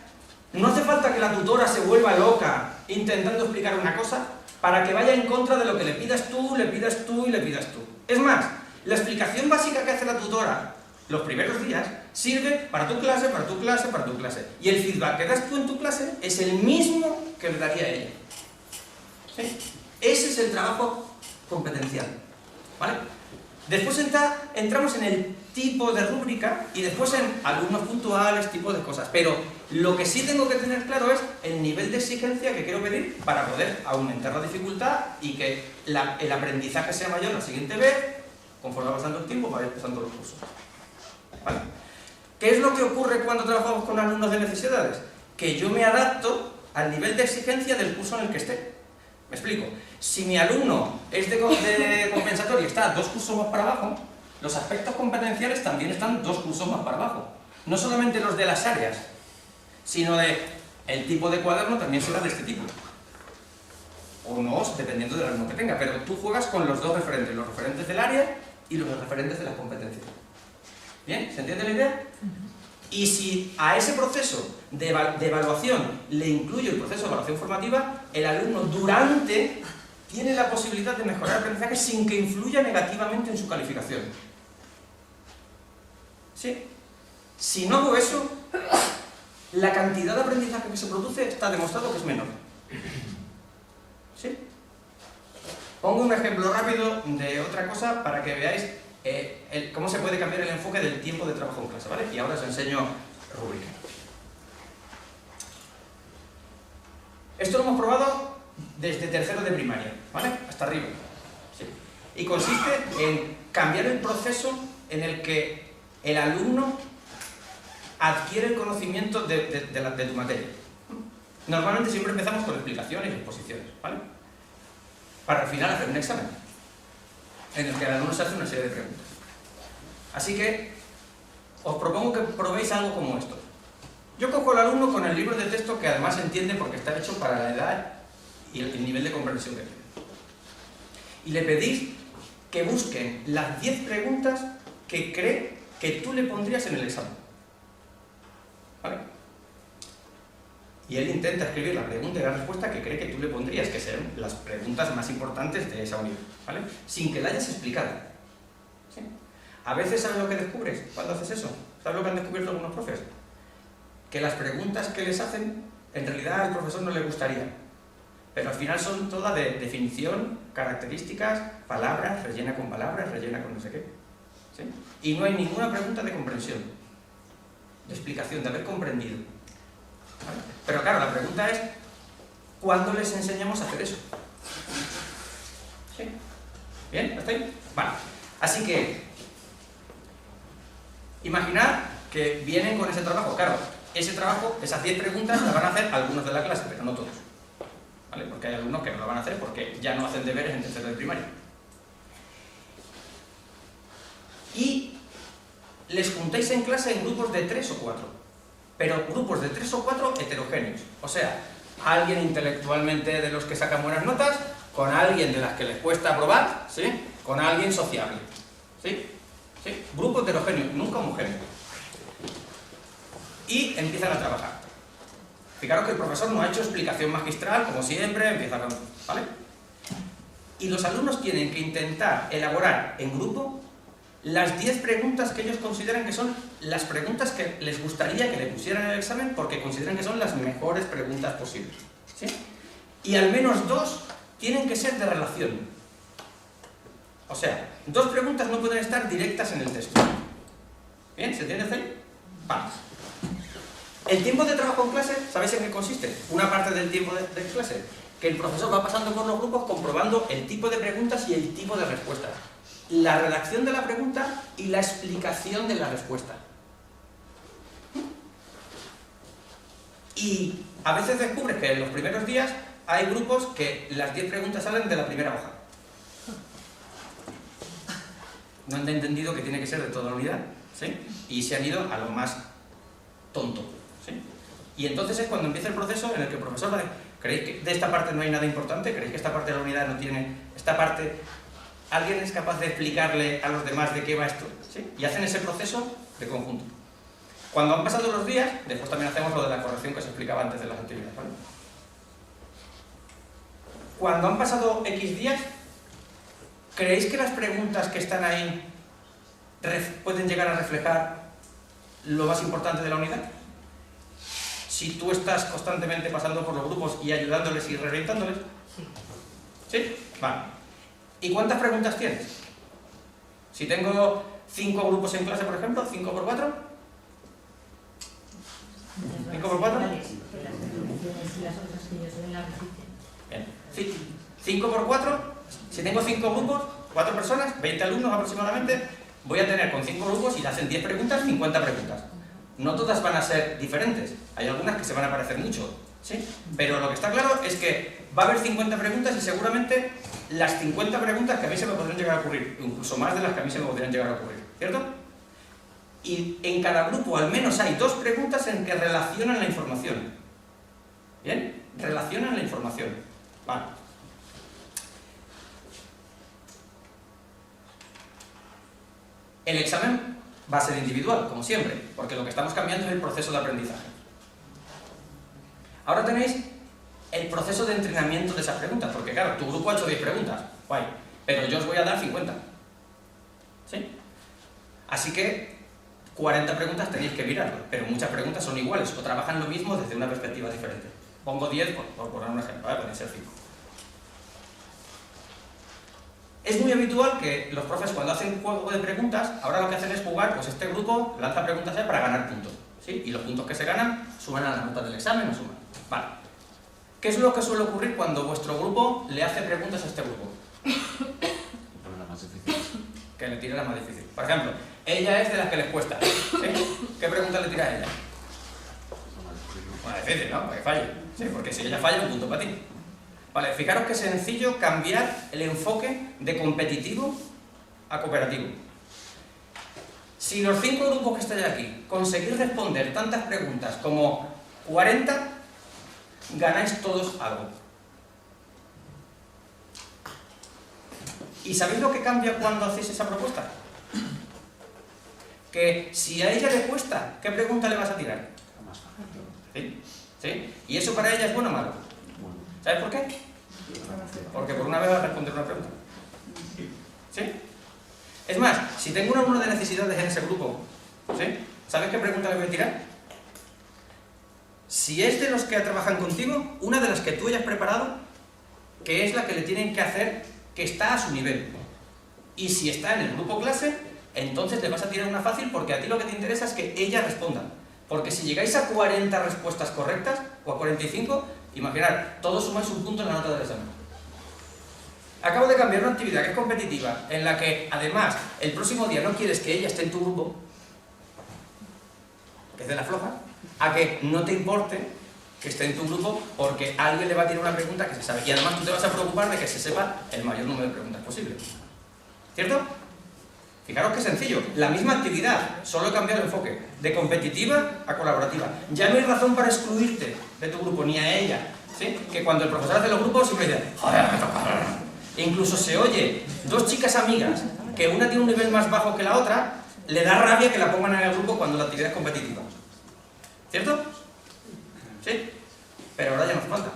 no hace falta que la tutora se vuelva loca intentando explicar una cosa para que vaya en contra de lo que le pidas tú y le pidas tú. Es más, la explicación básica que hace la tutora los primeros días sirve para tu clase, para tu clase, para tu clase. Y el feedback que das tú en tu clase es el mismo que le daría ella. ¿Sí? Ese es el trabajo competencial, ¿vale? Después entramos en el tipo de rúbrica y después en alumnos puntuales, tipo de cosas. Pero lo que sí tengo que tener claro es el nivel de exigencia que quiero pedir para poder aumentar la dificultad y que el aprendizaje sea mayor la siguiente vez, conforme va pasando el tiempo, vaya empezando los cursos. ¿Vale? ¿Qué es lo que ocurre cuando trabajamos con alumnos de necesidades? Que yo me adapto al nivel de exigencia del curso en el que esté. Me explico. Si mi alumno es de compensatorio y está 2 cursos más para abajo, los aspectos competenciales también están 2 cursos más para abajo. No solamente los de las áreas, sino el tipo de cuaderno también será de este tipo. O no, dependiendo del alumno que tenga. Pero tú juegas con los 2 referentes, los referentes del área y los referentes de las competencias. ¿Bien? ¿Se entiende la idea? Y si a ese proceso de evaluación le incluyo el proceso de evaluación formativa, el alumno durante tiene la posibilidad de mejorar el aprendizaje sin que influya negativamente en su calificación. ¿Sí? Si no hago eso, la cantidad de aprendizaje que se produce está demostrado que es menor. ¿Sí? Pongo un ejemplo rápido de otra cosa para que veáis cómo se puede cambiar el enfoque del tiempo de trabajo en clase, ¿vale? Y ahora os enseño rúbrica. Esto lo hemos probado desde tercero de primaria, ¿vale? Hasta arriba. ¿Sí? Y consiste en cambiar el proceso en el que el alumno adquiere el conocimiento de tu materia. Normalmente siempre empezamos con explicaciones y exposiciones, ¿vale? Para al final hacer un examen en el que el alumno se hace una serie de preguntas. Así que os propongo que probéis algo como esto. Yo cojo al alumno con el libro de texto que además entiende porque está hecho para la edad y el nivel de comprensión que tiene. Y le pedís que busquen las 10 preguntas que cree que tú le pondrías en el examen. ¿Vale? Y él intenta escribir la pregunta y la respuesta que cree que tú le pondrías, que sean las preguntas más importantes de esa unidad, ¿vale? Sin que la hayas explicado. ¿Sí? A veces, ¿sabes lo que descubres cuando haces eso? ¿Sabes lo que han descubierto algunos profes? Que las preguntas que les hacen, en realidad al profesor no le gustaría. Pero al final son todas de definición, características, palabras, rellena con no sé qué. ¿Sí? Y no hay ninguna pregunta de comprensión, de explicación, de haber comprendido. ¿Vale? Pero claro, la pregunta es, ¿cuándo les enseñamos a hacer eso? ¿Sí? ¿Bien? ¿Está ahí? Vale. Así que, imaginad que vienen con ese trabajo. Claro, ese trabajo, esas 10 preguntas las van a hacer algunos de la clase, pero no todos. ¿Vale? Porque hay alumnos que no lo van a hacer porque ya no hacen deberes en tercero de primaria. Y les juntáis en clase en grupos de 3 o 4. Pero grupos de 3 o 4 heterogéneos. O sea, alguien intelectualmente de los que sacan buenas notas, con alguien de las que les cuesta aprobar, ¿sí? Con alguien sociable. ¿Sí? ¿Sí? Grupo heterogéneo, nunca homogéneo. Y empiezan a trabajar. Fijaros que el profesor no ha hecho explicación magistral, como siempre, empieza con... ¿Vale? Y los alumnos tienen que intentar elaborar en grupo las 10 preguntas que ellos consideran que son las preguntas que les gustaría que le pusieran en el examen porque consideran que son las mejores preguntas posibles. ¿Sí? Y al menos 2 tienen que ser de relación. O sea, 2 preguntas no pueden estar directas en el texto. ¿Bien? ¿Se entiende hasta ahí? Vamos. El tiempo de trabajo en clase, ¿sabéis en qué consiste? Una parte del tiempo de clase, que el profesor va pasando por los grupos comprobando el tipo de preguntas y el tipo de respuestas. La redacción de la pregunta y la explicación de la respuesta. Y a veces descubres que en los primeros días hay grupos que las 10 preguntas salen de la primera hoja. No han entendido que tiene que ser de toda la unidad, ¿sí? Y se han ido a lo más tonto, ¿sí? Y entonces es cuando empieza el proceso en el que el profesor va a decir, ¿creéis que de esta parte no hay nada importante? ¿Creéis que esta parte de la unidad no tiene esta parte? ¿Alguien es capaz de explicarle a los demás de qué va esto? ¿Sí? Y hacen ese proceso de conjunto. Cuando han pasado los días, después también hacemos lo de la corrección que se explicaba antes de las actividades, ¿vale? Cuando han pasado X días, ¿creéis que las preguntas que están ahí pueden llegar a reflejar lo más importante de la unidad? Si tú estás constantemente pasando por los grupos y ayudándoles y reorientándoles. ¿Sí? Vale. ¿Y cuántas preguntas tienes? Si tengo 5 grupos en clase, por ejemplo, 5 por 4. ¿5 por 4? Bien. 5 por 4, si tengo 5 grupos, 4 personas, 20 alumnos aproximadamente, voy a tener con 5 grupos y le hacen 10 preguntas, 50 preguntas. no todas van a ser diferentes, hay algunas que se van a parecer mucho, ¿sí? Pero lo que está claro es que va a haber 50 preguntas y seguramente las 50 preguntas que a mí se me podrían llegar a ocurrir, incluso más de las que a mí se me podrían llegar a ocurrir, ¿cierto? Y en cada grupo al menos hay 2 preguntas en que relacionan la información. ¿Bien? Relacionan la información. Vale. El examen va a ser individual, como siempre, porque lo que estamos cambiando es el proceso de aprendizaje. Ahora tenéis el proceso de entrenamiento de esas preguntas, porque claro, tu grupo ha hecho 10 preguntas, guay, pero yo os voy a dar 50. ¿Sí? Así que 40 preguntas tenéis que mirarlo, pero muchas preguntas son iguales o trabajan lo mismo desde una perspectiva diferente. Pongo 10 por poner un ejemplo, ¿vale? Pueden ser 5. Es muy habitual que los profes cuando hacen juego de preguntas, ahora lo que hacen es jugar, pues este grupo lanza preguntas para ganar puntos, ¿sí? Y los puntos que se ganan suman a la nota del examen o suman. Vale. ¿Qué es lo que suele ocurrir cuando vuestro grupo le hace preguntas a este grupo? La más difícil. Que le tire la más difícil. Por ejemplo, ella es de las que les cuesta, ¿sí? ¿Qué pregunta le tira a ella? Más difícil, ¿no? Para que falle. Sí, porque si ella falla, un punto para ti. Vale, fijaros que sencillo cambiar el enfoque de competitivo a cooperativo. Si los 5 grupos que estáis aquí conseguís responder tantas preguntas como 40, ganáis todos algo. ¿Y sabéis lo que cambia cuando hacéis esa propuesta? Que si a ella le cuesta, ¿qué pregunta le vas a tirar? ¿Sí? ¿Sí? ¿Y eso para ella es bueno o malo? ¿Sabes por qué? Porque por una vez va a responder una pregunta. ¿Sí? Es más, si tengo un alumno de necesidades en ese grupo, ¿sí? ¿Sabes qué pregunta le voy a tirar? Si es de los que trabajan contigo, una de las que tú hayas preparado, que es la que le tienen que hacer, que está a su nivel. Y si está en el grupo clase, entonces le vas a tirar una fácil porque a ti lo que te interesa es que ella responda. Porque si llegáis a 40 respuestas correctas, o a 45, imaginad, todos sumáis un punto en la nota del examen. Acabo de cambiar una actividad que es competitiva, en la que, además, el próximo día no quieres que ella esté en tu grupo, que es de la floja, a que no te importe que esté en tu grupo porque alguien le va a tirar una pregunta que se sabe. Y además tú te vas a preocupar de que se sepa el mayor número de preguntas posible. ¿Cierto? Fijaros qué sencillo, la misma actividad, solo he cambiado el enfoque, de competitiva a colaborativa. Ya no hay razón para excluirte de tu grupo, ni a ella, ¿sí? Que cuando el profesor hace los grupos siempre dice, joder, me toca. Incluso se oye 2 chicas amigas, que una tiene un nivel más bajo que la otra, le da rabia que la pongan en el grupo cuando la actividad es competitiva. ¿Cierto? ¿Sí? Pero ahora ya nos falta.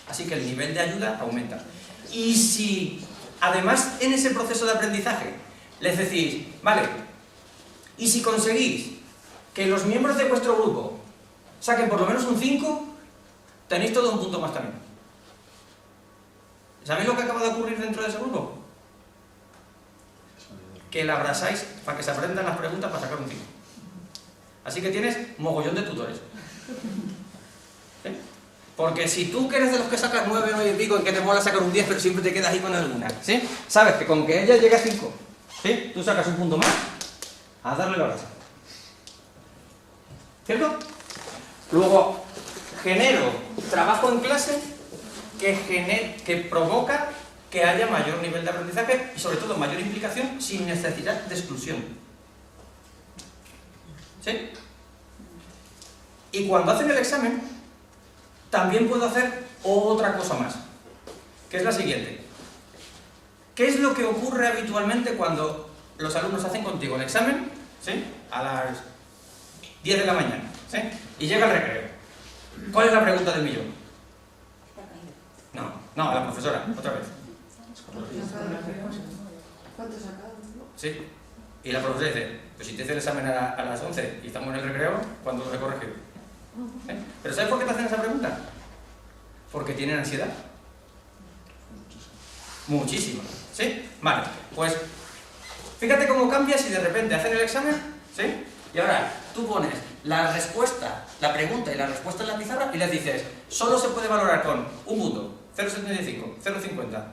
Así que el nivel de ayuda aumenta. Y si, además, en ese proceso de aprendizaje, les decís, vale, y si conseguís que los miembros de vuestro grupo saquen por lo menos un 5, tenéis todo un punto más también. ¿Sabéis lo que acaba de ocurrir dentro de ese grupo? Que la abrazáis para que se aprendan las preguntas para sacar un 5. Así que tienes mogollón de tutores. ¿Sí? Porque si tú que eres de los que sacas 9, 9 y pico, en que te mola sacar un 10, pero siempre te quedas ahí con alguna, ¿sí? Sabes que con que ella llegue a 5, ¿sí? Tú sacas un punto más, a darle la brasa. ¿Cierto? Luego, genero trabajo en clase que provoca que haya mayor nivel de aprendizaje y sobre todo mayor implicación sin necesidad de exclusión. ¿Sí? Y cuando hacen el examen, también puedo hacer otra cosa más, que es la siguiente. ¿Qué es lo que ocurre habitualmente cuando los alumnos hacen contigo el examen? ¿Sí? A las 10 de la mañana, ¿sí? Y llega el recreo. ¿Cuál es la pregunta del millón? No, a la profesora, otra vez. ¿Cuánto sacado? Sí. Y la profesora dice, pues si te hice el examen a las 11 y estamos en el recreo, ¿cuándo lo he corregido? ¿Eh? ¿Pero sabes por qué te hacen esa pregunta? Porque tienen ansiedad. Muchísimo. ¿Sí? Vale, pues fíjate cómo cambia si de repente hacen el examen, ¿sí? Y ahora tú pones la respuesta, la pregunta y la respuesta en la pizarra y les dices, solo se puede valorar con un punto, 0,75, 0,50,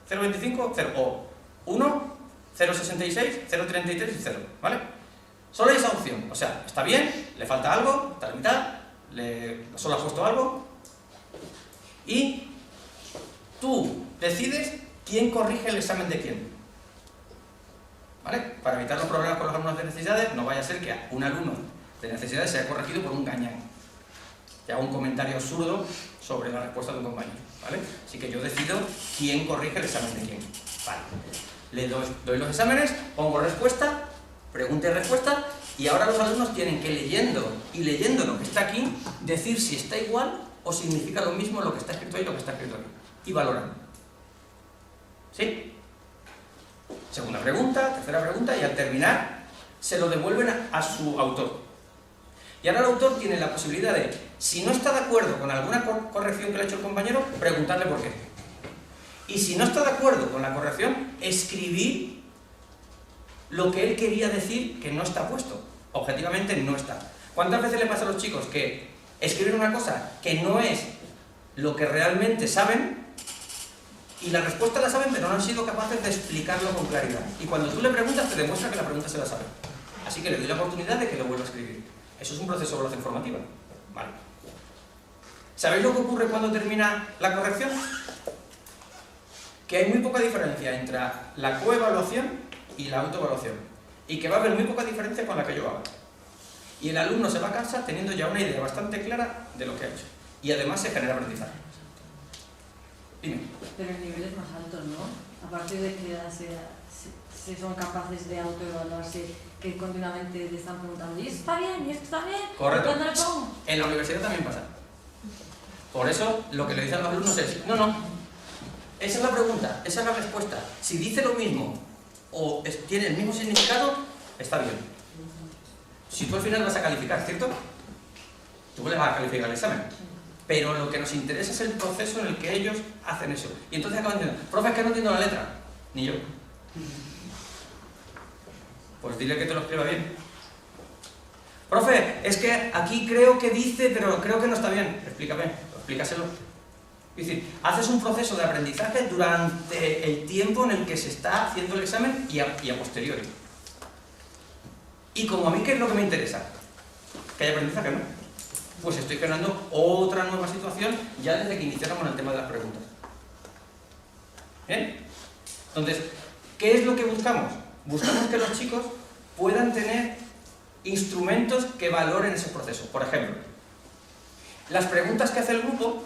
0,25, 0, o 1, 0,66, 0,33 y 0, ¿vale? Solo hay esa opción. O sea, está bien, le falta algo, está a la mitad, solo ha puesto algo. Y tú decides quién corrige el examen de quién. ¿Vale? Para evitar los problemas con los alumnos de necesidades, no vaya a ser que un alumno de necesidades sea corregido por un gañán, que haga un comentario absurdo sobre la respuesta de un compañero. ¿Vale? Así que yo decido quién corrige el examen de quién. Vale. Le doy los exámenes, pongo respuesta, pregunta y respuesta, y ahora los alumnos tienen que leyendo lo que está aquí, decir si está igual o significa lo mismo lo que está escrito ahí y lo que está escrito aquí. Y valoran. ¿Sí? Segunda pregunta, tercera pregunta, y al terminar se lo devuelven a su autor. Y ahora el autor tiene la posibilidad de, si no está de acuerdo con alguna corrección que le ha hecho el compañero, preguntarle por qué. Y si no está de acuerdo con la corrección, escribir lo que él quería decir que no está puesto. Objetivamente no está. ¿Cuántas veces le pasa a los chicos que escriben una cosa que no es lo que realmente saben y la respuesta la saben pero no han sido capaces de explicarlo con claridad? Y cuando tú le preguntas te demuestra que la pregunta se la sabe. Así que le doy la oportunidad de que lo vuelva a escribir. Eso es un proceso de evaluación formativa. Vale. ¿Sabéis lo que ocurre cuando termina la corrección? Que hay muy poca diferencia entre la coevaluación y la autoevaluación. Y que va a haber muy poca diferencia con la que yo hago. Y el alumno se va a casa teniendo ya una idea bastante clara de lo que ha hecho. Y además se genera aprendizaje. Dime. Pero en niveles más altos, ¿no? A partir de que ya si son capaces de autoevaluarse, que continuamente le están preguntando, ¿y esto está bien? ¿Y esto está bien? Correcto. ¿Cuándo le pongo? En la universidad también pasa. Por eso lo que le dicen a los alumnos es, no, esa es la pregunta, esa es la respuesta. Si dice lo mismo o tiene el mismo significado, está bien. Si tú al final vas a calificar, ¿cierto? Tú le vas a calificar el examen. Pero lo que nos interesa es el proceso en el que ellos hacen eso. Y entonces acaban diciendo, profe, es que no entiendo la letra. Ni yo. Pues dile que te lo escriba bien. Profe, es que aquí creo que dice, pero creo que no está bien. Explícaselo. Es decir, haces un proceso de aprendizaje durante el tiempo en el que se está haciendo el examen y a posteriori. Y como a mí, ¿qué es lo que me interesa? Que haya aprendizaje, ¿no? Pues estoy generando otra nueva situación ya desde que iniciáramos en el tema de las preguntas. ¿Bien? Entonces, ¿qué es lo que buscamos? Buscamos que los chicos puedan tener instrumentos que valoren ese proceso. Por ejemplo, las preguntas que hace el grupo,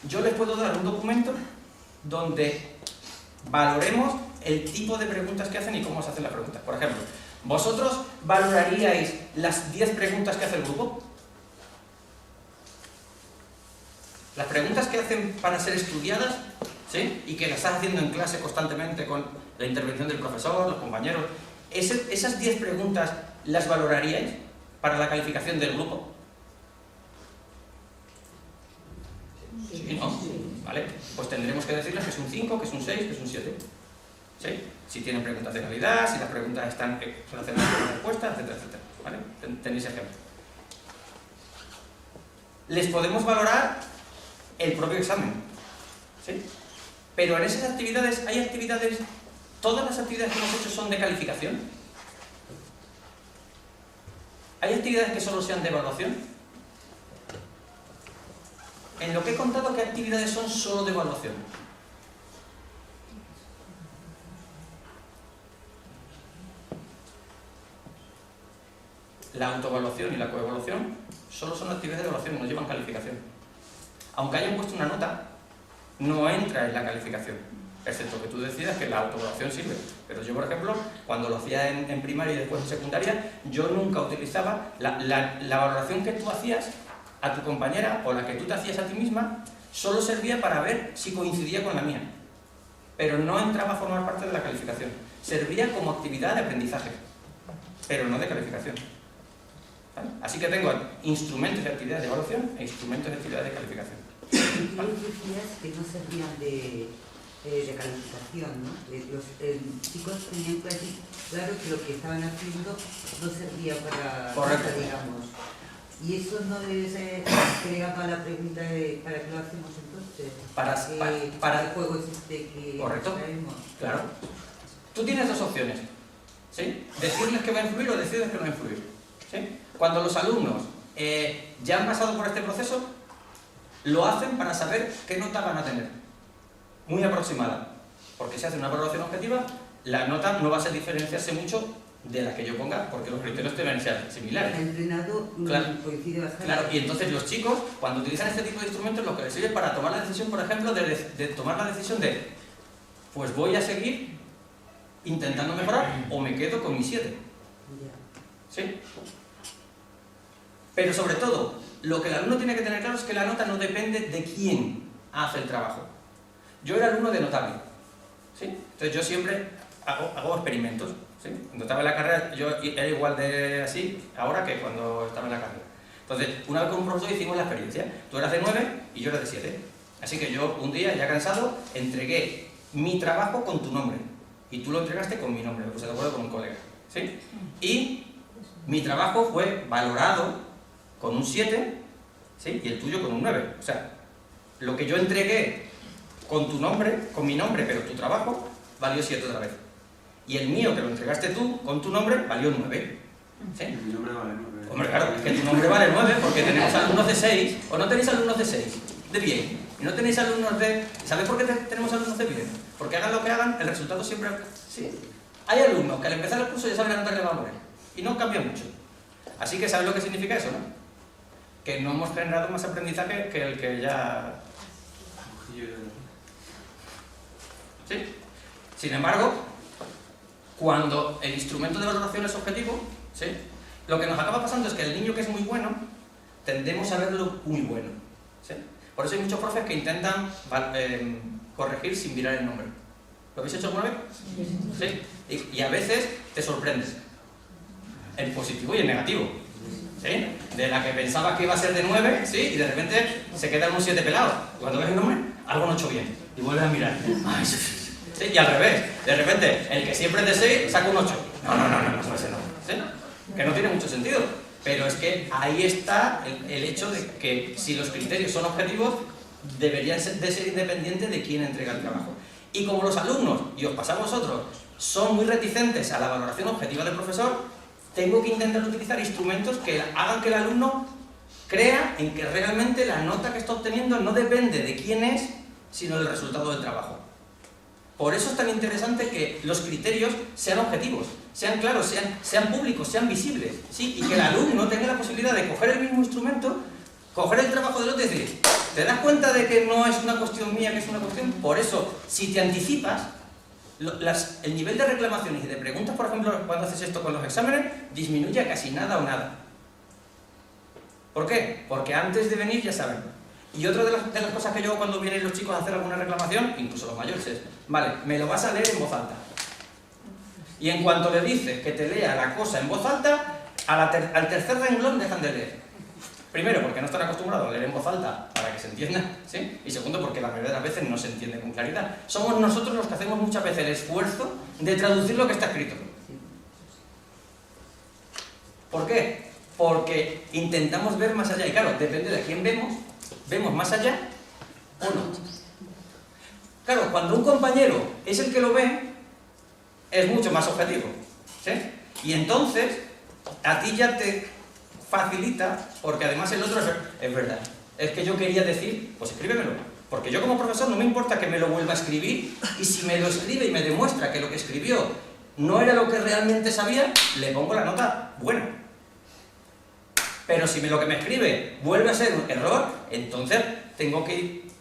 yo les puedo dar un documento donde valoremos el tipo de preguntas que hacen y cómo se hacen las preguntas. Por ejemplo, ¿vosotros valoraríais las 10 preguntas que hace el grupo? Las preguntas que hacen para ser estudiadas, ¿sí? Y que las estás haciendo en clase constantemente con la intervención del profesor, los compañeros, ¿esas 10 preguntas las valoraríais para la calificación del grupo? ¿Sí, no? ¿Vale? Pues tendremos que decirles que es un 5, que es un 6, que es un 7. ¿Sí? Si tienen preguntas de calidad, si las preguntas están relacionadas con la respuesta, etcétera, etcétera. ¿Vale? Tenéis ejemplos. Les podemos valorar el propio examen. ¿Sí? Pero en esas actividades, hay actividades, todas las actividades que hemos hecho son de calificación. ¿Hay actividades que solo sean de evaluación? En lo que he contado, ¿qué actividades son solo de evaluación? La autoevaluación y la coevaluación solo son actividades de evaluación, no llevan calificación. Aunque hayan puesto una nota, no entra en la calificación, excepto que tú decidas que la autoevaluación sirve. Pero yo, por ejemplo, cuando lo hacía en primaria y después en secundaria, yo nunca utilizaba la valoración que tú hacías a tu compañera o la que tú te hacías a ti misma, solo servía para ver si coincidía con la mía. Pero no entraba a formar parte de la calificación. Servía como actividad de aprendizaje, pero no de calificación. ¿Vale? Así que tengo instrumentos de actividades de evaluación e instrumentos de actividades de calificación. ¿Vale? Tú decías que no servían de calificación, ¿no? Los chicos tenían claro que lo que estaban haciendo no servía para nada, digamos. ¿Y eso no les creaba la pregunta de ¿para qué lo hacemos entonces? Para el juego es este que correcto. traemos. Claro. Tú tienes dos opciones. ¿sí? Decirles que va a influir o decirles que no va a influir, ¿sí? Cuando los alumnos ya han pasado por este proceso, lo hacen para saber qué nota van a tener, muy aproximada, porque si hacen una evaluación objetiva, la nota no va a ser diferenciarse mucho de la que yo ponga, porque los criterios deben ser similares. El entrenado coincide bastante. Claro, y entonces los chicos, cuando utilizan este tipo de instrumentos, lo que les sirve para tomar la decisión, por ejemplo, de tomar la decisión de, pues voy a seguir intentando mejorar o me quedo con mi 7. ¿Sí? Pero sobre todo, lo que el alumno tiene que tener claro es que la nota no depende de quién hace el trabajo. Yo era alumno de notable, ¿sí? Entonces yo siempre hago experimentos, ¿sí? Cuando estaba en la carrera yo era igual de así ahora que cuando estaba en la carrera. Entonces, una vez con un profesor hicimos la experiencia. Tú eras de 9 y yo era de 7. Así que yo un día, ya cansado, entregué mi trabajo con tu nombre. Y tú lo entregaste con mi nombre, lo puse de acuerdo con un colega, ¿sí? Y mi trabajo fue valorado con un 7, ¿sí? Y el tuyo con un 9. O sea, lo que yo entregué con tu nombre, con mi nombre, pero tu trabajo, valió 7 otra vez. Y el mío, que lo entregaste tú, con tu nombre, valió 9. ¿Sí? Mi nombre vale 9. Hombre, claro, es que tu nombre vale 9 porque tenemos alumnos de 6, o no tenéis alumnos de 6, de bien, y no tenéis alumnos de... ¿Sabéis por qué tenemos alumnos de bien? Porque hagan lo que hagan, el resultado siempre... ¿Sí? Hay alumnos que al empezar el curso ya saben la nota que le va a poner, y no cambia mucho. Así que ¿sabes lo que significa eso, no? Que no hemos generado más aprendizaje que el que ya... ¿Sí? Sin embargo, cuando el instrumento de valoración es objetivo, ¿sí? Lo que nos acaba pasando es que el niño que es muy bueno, tendemos a verlo muy bueno, ¿sí? Por eso hay muchos profes que intentan corregir sin mirar el nombre. ¿Lo habéis hecho alguna vez? ¿Sí? Y a veces te sorprendes, en positivo y en negativo, ¿sí? De la que pensaba que iba a ser de 9, ¿sí? Y de repente se queda en un 7 pelado. Cuando ves el nombre, algo no ha hecho bien. Y vuelves a mirar. Ay, sí. ¿Sí? Y al revés, de repente, el que siempre es de 6 saca un 8. No, ese no. ¿Sí? Que no tiene mucho sentido. Pero es que ahí está el hecho de que si los criterios son objetivos, deberían de ser independientes de quién entrega el trabajo. Y como los alumnos, y os pasa a vosotros, son muy reticentes a la valoración objetiva del profesor, tengo que intentar utilizar instrumentos que hagan que el alumno crea en que realmente la nota que está obteniendo no depende de quién es, sino del resultado del trabajo. Por eso es tan interesante que los criterios sean objetivos, sean claros, sean públicos, sean visibles, ¿sí? Y que el alumno tenga la posibilidad de coger el mismo instrumento, coger el trabajo del otro y decir, ¿te das cuenta de que no es una cuestión mía, que es una cuestión? Por eso, si te anticipas, el nivel de reclamaciones y de preguntas, por ejemplo, cuando haces esto con los exámenes, disminuye a casi nada o nada. ¿Por qué? Porque antes de venir ya saben. Y otra de las cosas que yo hago cuando vienen los chicos a hacer alguna reclamación, incluso los mayores, es, vale, me lo vas a leer en voz alta. Y en cuanto le dices que te lea la cosa en voz alta, al tercer renglón dejan de leer. Primero, porque no están acostumbrados a leer en voz alta para que se entienda, ¿sí? Y segundo, porque la mayoría de las veces no se entiende con claridad. Somos nosotros los que hacemos muchas veces el esfuerzo de traducir lo que está escrito. ¿Por qué? Porque intentamos ver más allá. Y claro, depende de quién vemos más allá o no. Claro, cuando un compañero es el que lo ve, es mucho más objetivo, ¿sí? Y entonces, a ti ya te facilita, porque además el otro es verdad. Es que yo quería decir, pues escríbemelo. Porque yo como profesor no me importa que me lo vuelva a escribir, y si me lo escribe y me demuestra que lo que escribió no era lo que realmente sabía, le pongo la nota buena. Pero si lo que me escribe vuelve a ser un error, entonces tengo que ir...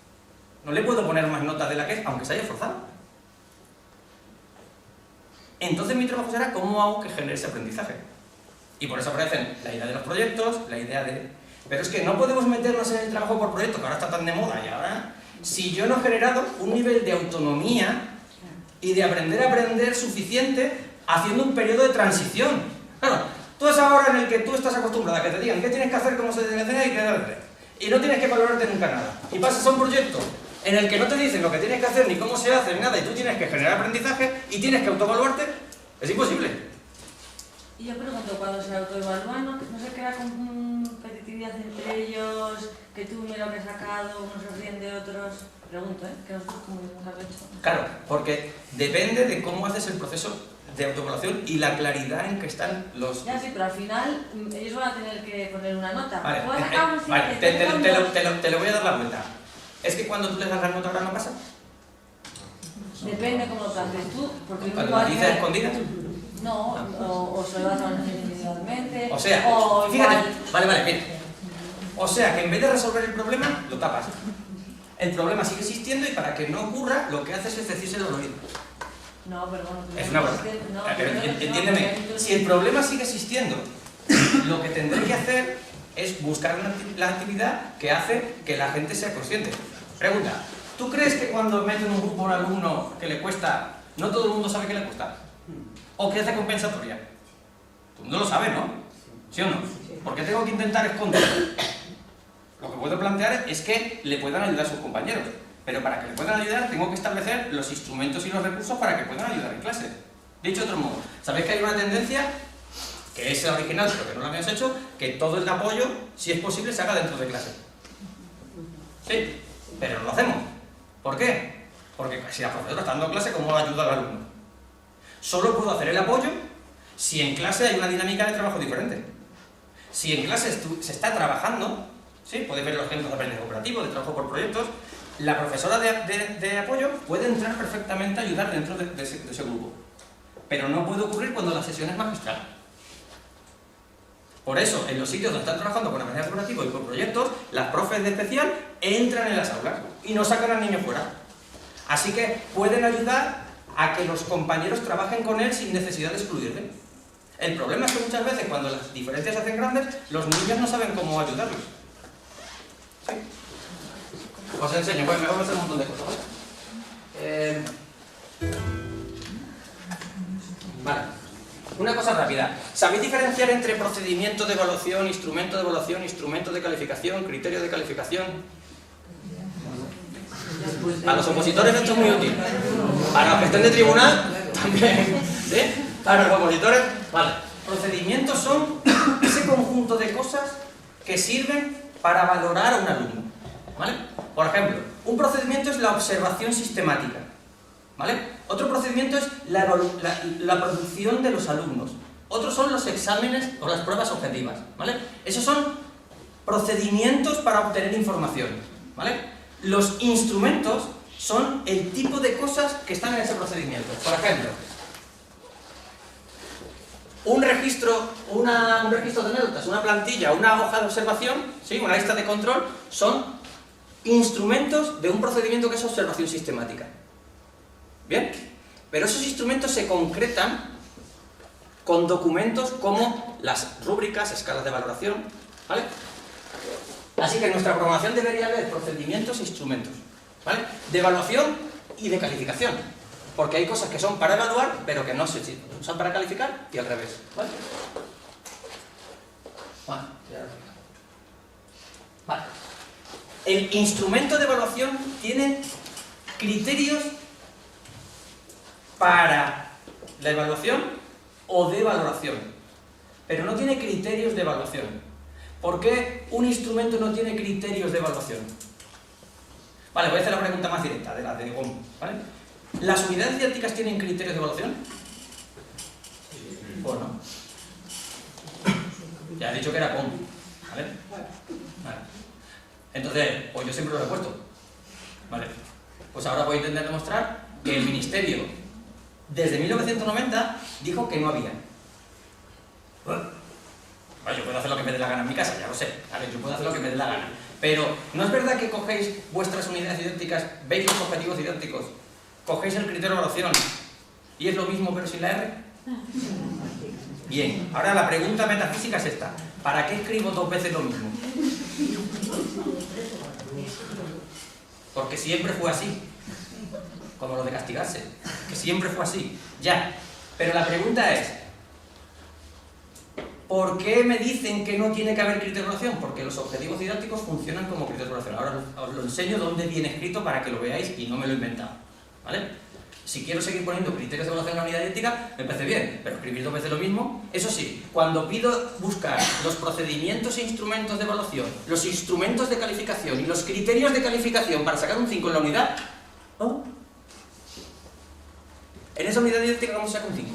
No le puedo poner más nota de la que es, aunque se haya esforzado. Entonces mi trabajo será cómo hago que genere ese aprendizaje. Y por eso aparecen la idea de los proyectos, la idea de... Pero es que no podemos meternos en el trabajo por proyecto, que ahora está tan de moda y ahora... Si yo no he generado un nivel de autonomía y de aprender a aprender suficiente haciendo un periodo de transición. Claro, tú es ahora en el que tú estás acostumbrado a que te digan qué tienes que hacer, cómo se tiene que hacer y qué hacer. Y no tienes que valorarte nunca nada. Y pasas a un proyecto en el que no te dicen lo que tienes que hacer, ni cómo se hace, ni nada, y tú tienes que generar aprendizaje y tienes que autoevaluarte. Es imposible. Y yo pregunto, cuando se autoevalúan, ¿no se crea como un competitividad entre ellos, que tú mira lo que has sacado, unos se ríen de otros? Pregunto, que nosotros como hemos hecho. Claro, porque depende de cómo haces el proceso de autoevaluación y la claridad en que están los... Ya sí, pero al final ellos van a tener que poner una nota. Vale, Tú has sacado un vale, 7, te lo voy a dar la vuelta. ¿Es que cuando tú le das la nota ahora no pasa? Depende cómo lo plantees tú, porque ¿Cuando lo dices escondidas? No, o se lo das a una individualmente. O sea, o fíjate, igual... vale, mira. O sea, que en vez de resolver el problema, lo tapas. El problema sigue existiendo y para que no ocurra, lo que haces es decírselo al oído. No, pero bueno... Es una broma. Entiéndeme, si el problema sigue existiendo, lo que tendré que hacer es buscar la actividad que hace que la gente sea consciente. Pregunta, ¿tú crees que cuando meten un grupo a un alumno que le cuesta, no todo el mundo sabe que le cuesta? ¿O que hace compensatoria? Todo el mundo lo sabe, ¿no? ¿Sí o no? ¿Por qué tengo que intentar esconderlo? Lo que puedo plantear es que le puedan ayudar a sus compañeros. Pero para que le puedan ayudar, tengo que establecer los instrumentos y los recursos para que puedan ayudar en clase. Dicho de otro modo, ¿sabéis que hay una tendencia, que es la original, pero que no la habíamos hecho, que todo el apoyo, si es posible, se haga dentro de clase? Sí, pero no lo hacemos. ¿Por qué? Porque si la profesora está dando clase, ¿cómo va a ayudar al alumno? Solo puedo hacer el apoyo si en clase hay una dinámica de trabajo diferente. Si en clase se está trabajando, ¿sí? Podéis ver los ejemplos de aprendizaje cooperativo, de trabajo por proyectos, la profesora de apoyo puede entrar perfectamente a ayudar dentro de ese grupo. Pero no puede ocurrir cuando la sesión es magistral. Por eso, en los sitios donde están trabajando con aprendizaje cooperativo y por proyectos, las profes de especial entran en las aulas y no sacan al niño fuera. Así que pueden ayudar a que los compañeros trabajen con él sin necesidad de excluirle. El problema es que muchas veces, cuando las diferencias se hacen grandes, los niños no saben cómo ayudarlos. ¿Sí? Os enseño, pues me voy a hacer un montón de cosas. Vale. Una cosa rápida. ¿Sabéis diferenciar entre procedimiento de evaluación, instrumento de calificación, criterio de calificación? A los opositores esto es muy útil. Para los que estén de tribunal, también. ¿Sí? Para los opositores, vale. Procedimientos son ese conjunto de cosas que sirven para valorar a un alumno. ¿Vale? Por ejemplo, un procedimiento es la observación sistemática. ¿Vale? Otro procedimiento es la producción de los alumnos. Otros son los exámenes o las pruebas objetivas. ¿Vale? Esos son procedimientos para obtener información. ¿Vale? Los instrumentos son el tipo de cosas que están en ese procedimiento. Por ejemplo, un registro de notas, una plantilla, una hoja de observación, ¿sí? Una lista de control, son instrumentos de un procedimiento que es observación sistemática. ¿Bien? Pero esos instrumentos se concretan con documentos como las rúbricas, escalas de valoración, ¿vale? Así que nuestra programación debería haber procedimientos e instrumentos, ¿vale? De evaluación y de calificación. Porque hay cosas que son para evaluar, pero que no se usan para calificar y al revés, ¿vale? Vale. El instrumento de evaluación tiene criterios para la evaluación o de valoración, pero no tiene criterios de evaluación. ¿Por qué un instrumento no tiene criterios de evaluación? Vale, voy a hacer la pregunta más directa, de la de GOM, ¿vale? ¿Las unidades didácticas tienen criterios de evaluación? ¿O no? Ya he dicho que era GOM, ¿vale? Vale. Entonces, pues yo siempre lo he puesto, ¿vale? Pues ahora voy a intentar demostrar que el Ministerio, desde 1990, dijo que no había. Bueno, yo puedo hacer lo que me dé la gana en mi casa, ya lo sé, ¿vale? Yo puedo hacer lo que me dé la gana. Pero, ¿no es verdad que cogéis vuestras unidades didácticas, veis los objetivos didácticos, cogéis el criterio de evaluación y es lo mismo pero sin la R? Bien, ahora la pregunta metafísica es esta. ¿Para qué escribo dos veces lo mismo? Porque siempre fue así. Como lo de castigarse. Que siempre fue así. Ya. Pero la pregunta es, ¿por qué me dicen que no tiene que haber criterio de evaluación? Porque los objetivos didácticos funcionan como criterio de evaluación. Ahora os lo enseño dónde viene escrito para que lo veáis y no me lo he inventado. ¿Vale? Si quiero seguir poniendo criterios de evaluación en la unidad didáctica, me parece bien, pero escribir 2 veces lo mismo. Eso sí, cuando pido buscar los procedimientos e instrumentos de evaluación, los instrumentos de calificación y los criterios de calificación para sacar un 5 en la unidad, ¿oh? En esa unidad didáctica, ¿cómo se saca un 5?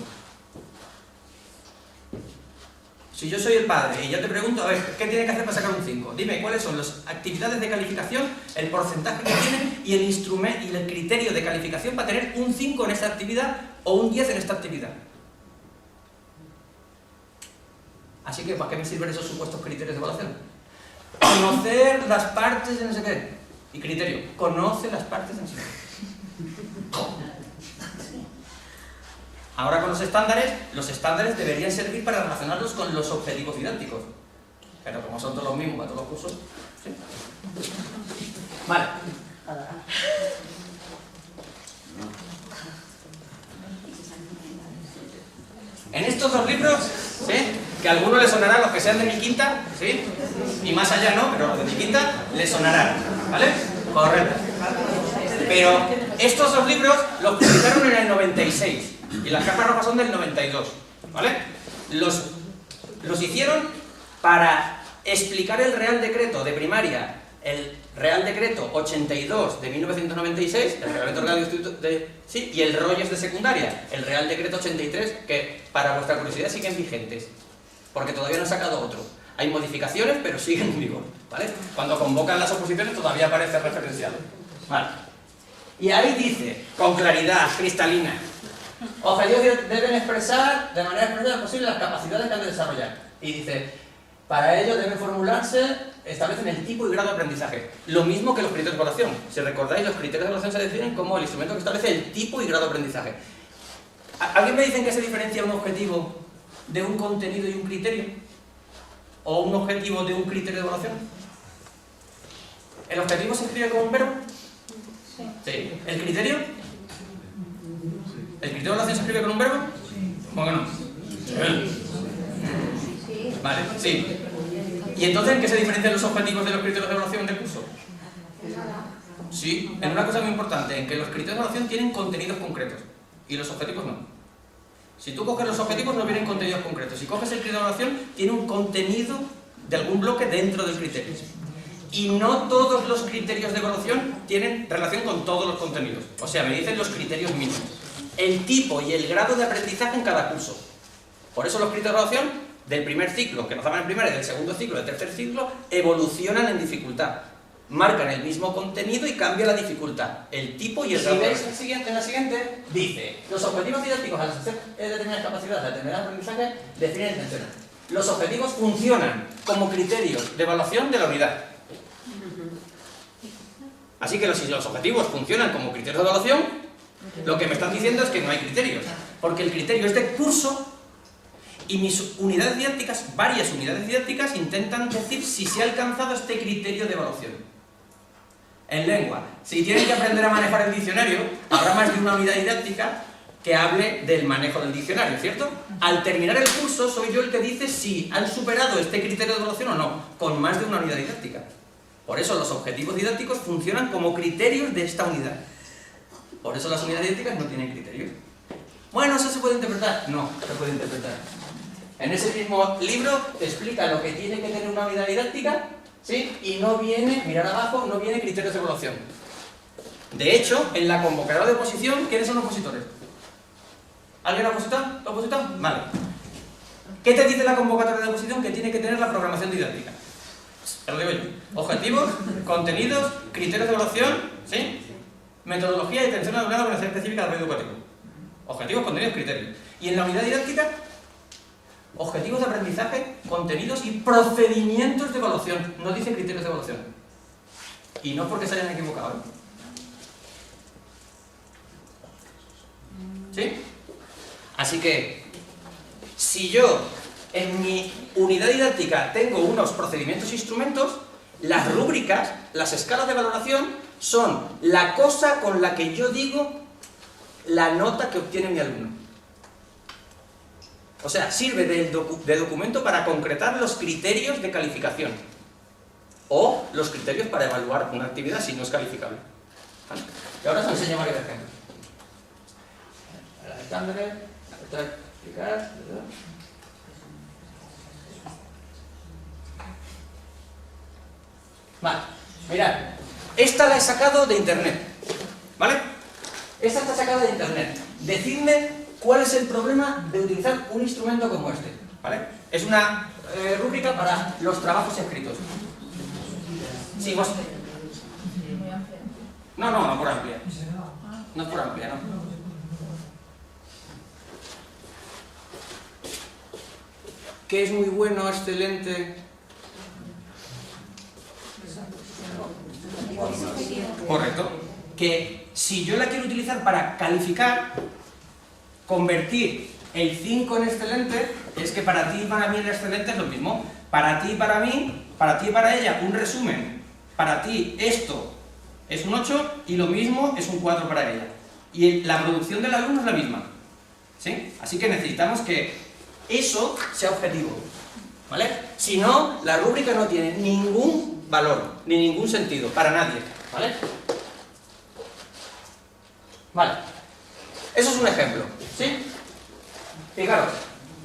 Si yo soy el padre y yo te pregunto, a ver, ¿qué tiene que hacer para sacar un 5? Dime cuáles son las actividades de calificación, el porcentaje que tienen y el instrumento y el criterio de calificación para tener un 5 en esta actividad o un 10 en esta actividad. Así que, ¿para qué me sirven esos supuestos criterios de evaluación? Conocer las partes de no sé qué. Y criterio, conoce las partes de no sé qué. Ahora con los estándares deberían servir para relacionarlos con los objetivos didácticos. Pero como son todos los mismos para todos los cursos, ¿sí? Vale. En estos 2 libros, ¿sí? Que a algunos les sonarán, los que sean de mi quinta, ¿sí? Y más allá no, pero los de mi quinta les sonarán, ¿vale? Correcto. Pero estos 2 libros los publicaron en el 96. Y las cajas rojas son del 92, ¿vale? Los hicieron para explicar el Real Decreto de primaria, el Real Decreto 82 de 1996, el Reglamento Orgánico sí, y el Royes de secundaria, el Real Decreto 83, que para vuestra curiosidad siguen vigentes, porque todavía no han sacado otro. Hay modificaciones, pero siguen en vigor, ¿vale? Cuando convocan las oposiciones todavía aparece referenciado, ¿vale? Y ahí dice, con claridad cristalina, objetivos deben expresar de manera expresa posible las capacidades que han de desarrollar. Y dice, para ello deben formularse, establecen el tipo y grado de aprendizaje. Lo mismo que los criterios de evaluación. Si recordáis, los criterios de evaluación se definen como el instrumento que establece el tipo y grado de aprendizaje. ¿Alguien me dice en qué se diferencia un objetivo de un contenido y un criterio? ¿O un objetivo de un criterio de evaluación? ¿El objetivo se escribe como un verbo? Sí. ¿El criterio? ¿El criterio de evaluación se escribe con un verbo? ¿Cómo que no? Vale, sí. ¿Y entonces en qué se diferencian los objetivos de los criterios de evaluación del curso? Sí, en una cosa muy importante, en que los criterios de evaluación tienen contenidos concretos y los objetivos no. Si tú coges los objetivos no vienen contenidos concretos. Si coges el criterio de evaluación, tiene un contenido de algún bloque dentro del criterio. Y no todos los criterios de evaluación tienen relación con todos los contenidos. O sea, me dicen los criterios mínimos. El tipo y el grado de aprendizaje en cada curso. Por eso los criterios de evaluación del primer ciclo, que nos daban en primaria, del segundo ciclo, del tercer ciclo, evolucionan en dificultad. Marcan el mismo contenido y cambia la dificultad. El tipo y el grado. Si veis en la siguiente, dice, los objetivos didácticos al hacer determinadas capacidades, al determinar aprendizaje, definen intenciones. Los objetivos funcionan como criterios de evaluación de la unidad. Así que si los objetivos funcionan como criterios de evaluación, lo que me están diciendo es que no hay criterios, porque el criterio es de curso y mis unidades didácticas, varias unidades didácticas, intentan decir si se ha alcanzado este criterio de evaluación. En lengua, si tienen que aprender a manejar el diccionario, habrá más de una unidad didáctica que hable del manejo del diccionario, ¿cierto? Al terminar el curso soy yo el que dice si han superado este criterio de evaluación o no, con más de una unidad didáctica. Por eso los objetivos didácticos funcionan como criterios de esta unidad. Por eso las unidades didácticas no tienen criterios. Bueno, ¿eso se puede interpretar? No, se puede interpretar. En ese mismo libro te explica lo que tiene que tener una unidad didáctica, ¿sí? Y no viene, mirar abajo, no viene criterios de evaluación. De hecho, en la convocatoria de oposición, ¿quiénes son opositores? ¿Alguien opositor? Vale. ¿Qué te dice la convocatoria de oposición? Que tiene que tener la programación didáctica. Te lo digo yo. Objetivos, contenidos, criterios de evaluación, ¿sí? Metodología y atención a la organización específica del medio educativo. Objetivos, contenidos, criterios. Y en la unidad didáctica, objetivos de aprendizaje, contenidos y procedimientos de evaluación. No dice criterios de evaluación. Y no es porque se hayan equivocado, ¿eh? ¿Sí? Así que, si yo en mi unidad didáctica tengo unos procedimientos e instrumentos, las rúbricas, las escalas de valoración, son la cosa con la que yo digo la nota que obtiene mi alumno. O sea, sirve de documento para concretar los criterios de calificación o los criterios para evaluar una actividad si no es calificable. ¿Vale? Y ahora os enseño varios ejemplos. explicándole, esto es explicar. Vale, mirad, esta la he sacado de internet, ¿vale? Esta está sacada de internet. Decidme cuál es el problema de utilizar un instrumento como este, ¿vale? Es una rúbrica para los trabajos escritos. Sí, vos. No por amplia. No es por amplia, no. ¿Qué es muy bueno, excelente? Correcto. Que si yo la quiero utilizar para calificar, convertir el 5 en excelente, es que para ti y para mí el excelente es lo mismo. Para ti y para mí, para ti y para ella, un resumen. Para ti esto es un 8 y lo mismo es un 4 para ella. Y la producción del alumno es la misma. ¿Sí? Así que necesitamos que eso sea objetivo. ¿Vale? Si no, la rúbrica no tiene ningún valor, ni ningún sentido, para nadie. ¿Vale? Vale. Eso es un ejemplo. ¿Sí? Fijaros,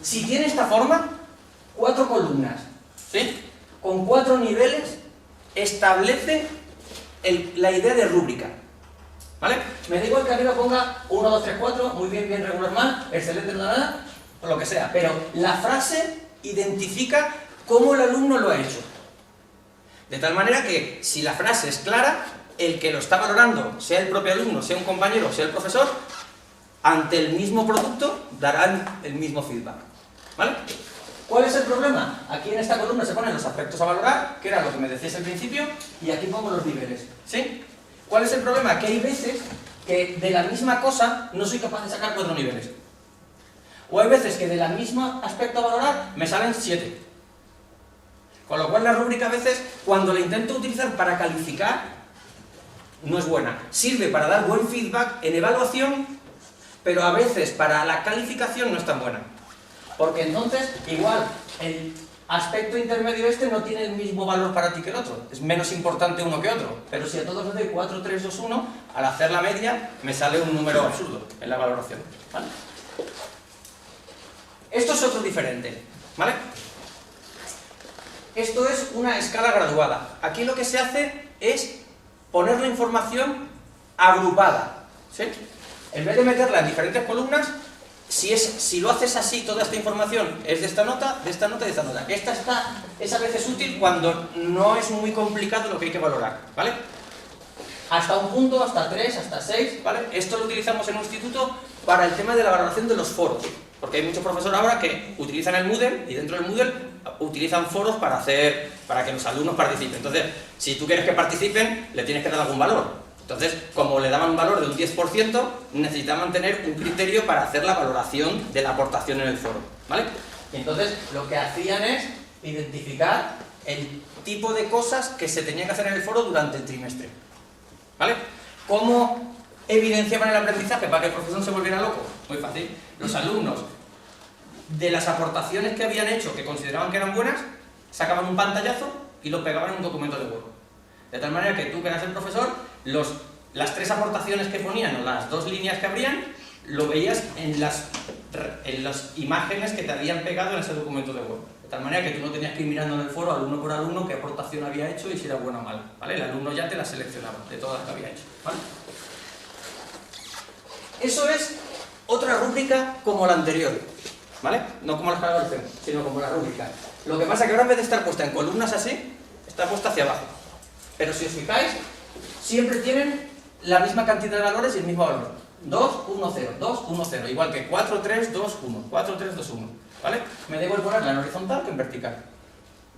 si tiene esta forma, 4 columnas, ¿sí? Con 4 niveles, establece la idea de rúbrica. ¿Vale? Me da igual que arriba ponga 1, 2, 3, 4, muy bien, bien, regular, mal, excelente, nada, o lo que sea. Pero la frase identifica cómo el alumno lo ha hecho. De tal manera que, si la frase es clara, el que lo está valorando, sea el propio alumno, sea un compañero, sea el profesor, ante el mismo producto darán el mismo feedback. ¿Vale? ¿Cuál es el problema? Aquí en esta columna se ponen los aspectos a valorar, que era lo que me decías al principio, y aquí pongo los niveles. ¿Sí? ¿Cuál es el problema? Que hay veces que de la misma cosa no soy capaz de sacar 4 niveles. O hay veces que de la misma aspecto a valorar me salen 7. Con lo cual la rúbrica a veces, cuando la intento utilizar para calificar, no es buena. Sirve para dar buen feedback en evaluación, pero a veces para la calificación no es tan buena. Porque entonces, igual, el aspecto intermedio este no tiene el mismo valor para ti que el otro. Es menos importante uno que otro. Pero si a todos les doy 4, 3, 2, 1, al hacer la media me sale un número absurdo en la valoración. ¿Vale? Esto es otro diferente. ¿Vale? Esto es una escala graduada. Aquí lo que se hace es poner la información agrupada. ¿Sí? En vez de meterla en diferentes columnas, si lo haces así, toda esta información es de esta nota, de esta nota y de esta nota. Esta es a veces útil cuando no es muy complicado lo que hay que valorar, ¿vale? Hasta un punto, hasta 3, hasta 6, ¿vale? Esto lo utilizamos en un instituto para el tema de la valoración de los foros. Porque hay muchos profesores ahora que utilizan el Moodle y dentro del Moodle utilizan foros para que los alumnos participen. Entonces, si tú quieres que participen, le tienes que dar algún valor. Entonces, como le daban un valor de un 10%, necesitaban tener un criterio para hacer la valoración de la aportación en el foro, ¿vale? Y entonces, lo que hacían es identificar el tipo de cosas que se tenían que hacer en el foro durante el trimestre, ¿vale? ¿Cómo evidenciaban el aprendizaje para que el profesor no se volviera loco? Muy fácil. Los alumnos, de las aportaciones que habían hecho, que consideraban que eran buenas, sacaban un pantallazo y lo pegaban en un documento de Word. De tal manera que tú, que eras el profesor, las 3 aportaciones que ponían o las 2 líneas que abrían, lo veías en las imágenes que te habían pegado en ese documento de Word. De tal manera que tú no tenías que ir mirando en el foro, alumno por alumno, qué aportación había hecho y si era buena o mala, ¿vale? El alumno ya te la seleccionaba de todas las que había hecho, ¿vale? Eso es otra rúbrica como la anterior, ¿vale? No como la escala de evaluación, sino como la rúbrica. Lo que pasa es que ahora, en vez de estar puesta en columnas así, está puesta hacia abajo. Pero si os fijáis, siempre tienen la misma cantidad de valores y el mismo valor. 2, 1, 0, 2, 1, 0. Igual que 4, 3, 2, 1. 4, 3, 2, 1. ¿Vale? Me da igual ponerla en horizontal que en vertical.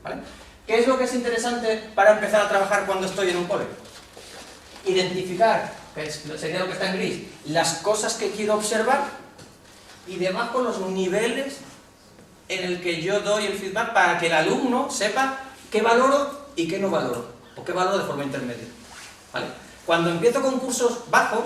¿Vale? ¿Qué es lo que es interesante para empezar a trabajar cuando estoy en un cole? Identificar, que sería lo que está en gris, las cosas que quiero observar y debajo los niveles en el que yo doy el feedback para que el alumno sepa qué valoro y qué no valoro. O qué valoro de forma intermedia. ¿Vale? Cuando empiezo con cursos bajos,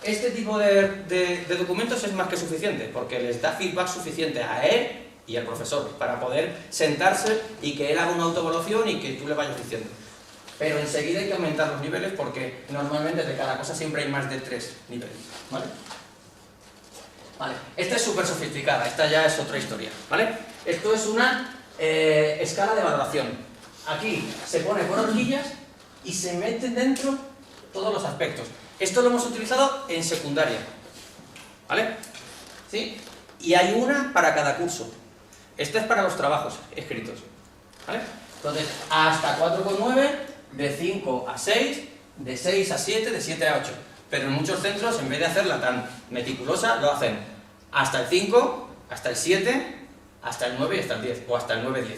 este tipo de documentos es más que suficiente, porque les da feedback suficiente a él y al profesor, para poder sentarse y que él haga una autoevaluación y que tú le vayas diciendo. Pero enseguida hay que aumentar los niveles, porque normalmente de cada cosa siempre hay más de 3 niveles. ¿Vale? Vale, esta es súper sofisticada, esta ya es otra historia, ¿vale? Esto es una escala de valoración. Aquí se pone por horquillas y se meten dentro todos los aspectos. Esto lo hemos utilizado en secundaria, ¿vale? ¿Sí? Y hay una para cada curso. Esta es para los trabajos escritos, ¿vale? Entonces, hasta 4,9, de 5 a 6, de 6 a 7, de 7 a 8. Pero en muchos centros, en vez de hacerla tan meticulosa, lo hacen hasta el 5, hasta el 7, hasta el 9 y hasta el 10, o hasta el 9-10,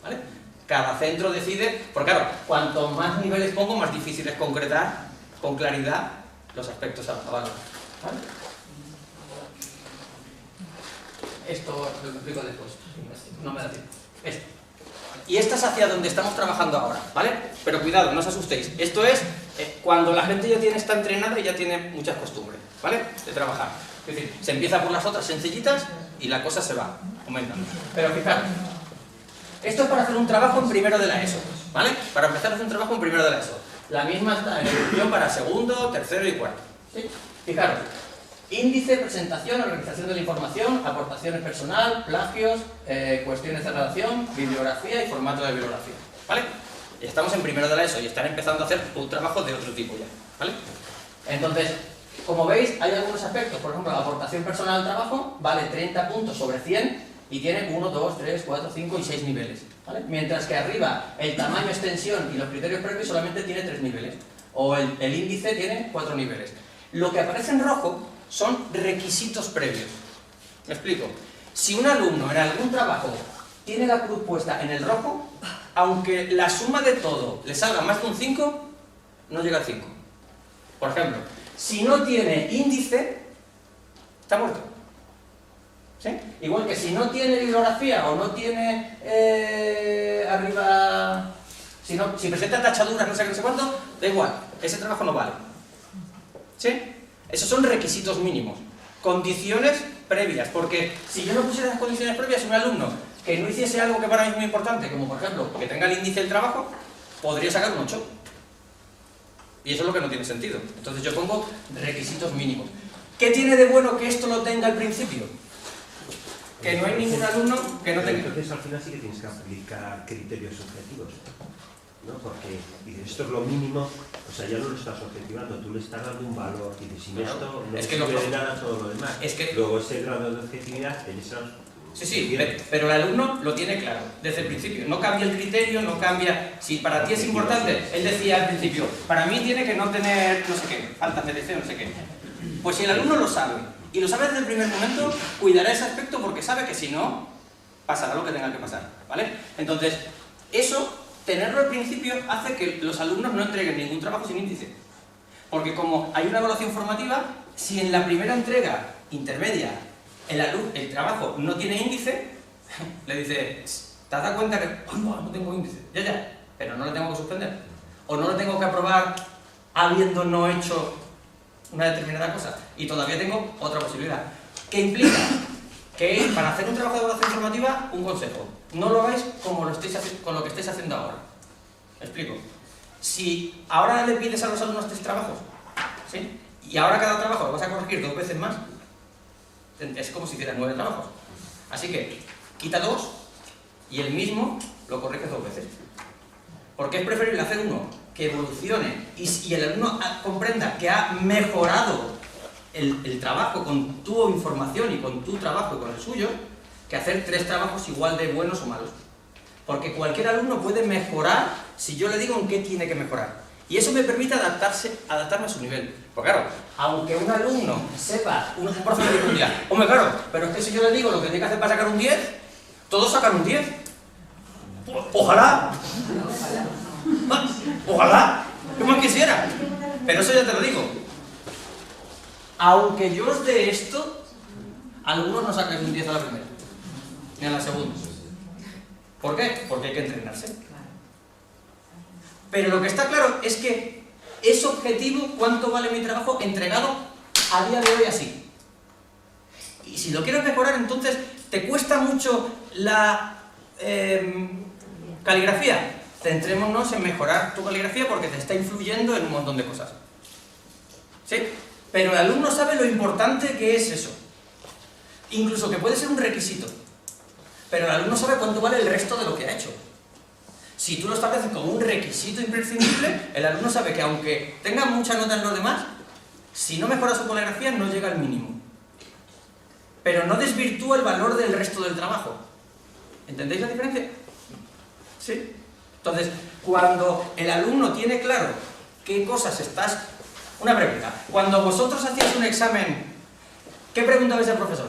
¿vale? Cada centro decide, porque claro, cuanto más niveles pongo, más difícil es concretar con claridad los aspectos a valorar, ¿vale? Esto lo explico después, no me da tiempo. Esto. Y esta es hacia donde estamos trabajando ahora, ¿vale? Pero cuidado, no os asustéis. Esto es cuando la gente ya está entrenada y ya tiene muchas costumbres, ¿vale? De trabajar. Es decir, se empieza por las otras sencillitas y la cosa se va aumentando. Pero fijaros, esto es para hacer un trabajo en primero de la ESO, ¿vale? Para empezar a hacer un trabajo en primero de la ESO. La misma está en evolución para segundo, tercero y cuarto, ¿sí? Fijaros. Índice, presentación, organización de la información, aportaciones personal, plagios, cuestiones de redacción, bibliografía y formato de bibliografía, ¿vale? Y estamos en primero de la ESO y están empezando a hacer un trabajo de otro tipo ya, ¿vale? Entonces, como veis, hay algunos aspectos, por ejemplo, la aportación personal al trabajo vale 30 puntos sobre 100 y tiene 1, 2, 3, 4, 5 y 6 niveles, ¿vale? Mientras que arriba el tamaño, extensión y los criterios previos solamente tiene 3 niveles, o el índice tiene 4 niveles. Lo que aparece en rojo son requisitos previos. ¿Me explico? Si un alumno en algún trabajo tiene la cruz puesta en el rojo, aunque la suma de todo le salga más de un 5, no llega al 5. Por ejemplo, si no tiene índice, está muerto. ¿Sí? Igual que si no tiene bibliografía o no tiene arriba... Si presenta tachaduras, no sé qué, no sé cuánto, da igual, ese trabajo no vale. ¿Sí? Esos son requisitos mínimos, condiciones previas, porque si yo no pusiera esas condiciones previas, un alumno que no hiciese algo que para mí es muy importante, como por ejemplo que tenga el índice del trabajo, podría sacar un 8. Y eso es lo que no tiene sentido. Entonces yo pongo requisitos mínimos. ¿Qué tiene de bueno que esto lo tenga al principio? Que no hay ningún alumno que no tenga... Entonces al final sí que tienes que aplicar criterios objetivos, ¿no? Porque esto es lo mínimo, o sea, ya no lo estás objetivando, tú le estás dando un valor y sin claro, esto no sirve de nada todo lo demás. Es que luego ese grado de objetividad en esas... Sí, pero el alumno lo tiene claro desde el principio, no cambia el criterio, no cambia... Si para ti es importante, él decía al principio, para mí tiene que no tener no sé qué, faltas de deseo, no sé qué. Pues si el alumno lo sabe, y lo sabe desde el primer momento, cuidará ese aspecto porque sabe que si no, pasará lo que tenga que pasar, ¿vale? Entonces, eso... Tenerlo al principio hace que los alumnos no entreguen ningún trabajo sin índice. Porque como hay una evaluación formativa, si en la primera entrega intermedia el trabajo no tiene índice, le dice, ¿te has dado cuenta que no tengo índice? Ya, pero no lo tengo que suspender. O no lo tengo que aprobar habiendo no hecho una determinada cosa. Y todavía tengo otra posibilidad. ¿Qué implica? Que para hacer un trabajo de evaluación formativa, un consejo. No lo hagáis como con lo que estáis haciendo ahora. ¿Me explico? Si ahora le pides a los alumnos 3 trabajos, ¿sí? Y ahora cada trabajo lo vas a corregir 2 veces más, es como si hicieras 9 trabajos. Así que, quita 2 y el mismo lo corriges 2 veces. Porque es preferible hacer uno que evolucione y el alumno comprenda que ha mejorado el trabajo con tu información y con tu trabajo y con el suyo, que hacer 3 trabajos igual de buenos o malos. Porque cualquier alumno puede mejorar si yo le digo en qué tiene que mejorar. Y eso me permite adaptarme a su nivel. Porque claro, aunque un alumno sepa, un profesor dice un día, hombre claro, pero es que si yo le digo lo que tiene que hacer para sacar un 10, todos sacan un 10. Ojalá. Ojalá. ¿Qué más quisiera? Pero eso ya te lo digo. Aunque yo os dé esto, algunos no sacan un 10 a la primera, ni a la segunda. ¿Por qué? Porque hay que entrenarse. Pero lo que está claro es que es objetivo cuánto vale mi trabajo entregado a día de hoy así. Y si lo quieres mejorar, entonces te cuesta mucho la caligrafía. Centrémonos en mejorar tu caligrafía porque te está influyendo en un montón de cosas. ¿Sí? Pero el alumno sabe lo importante que es eso. incluso que puede ser un requisito, pero el alumno sabe cuánto vale el resto de lo que ha hecho. Si tú lo estableces como un requisito imprescindible, el alumno sabe que aunque tenga mucha nota en los demás, si no mejora su poligrafía no llega al mínimo. Pero no desvirtúa el valor del resto del trabajo. ¿Entendéis la diferencia? ¿Sí? Entonces, cuando el alumno tiene claro qué cosas estás... Una pregunta. Cuando vosotros hacíais un examen, ¿qué preguntabais al profesor?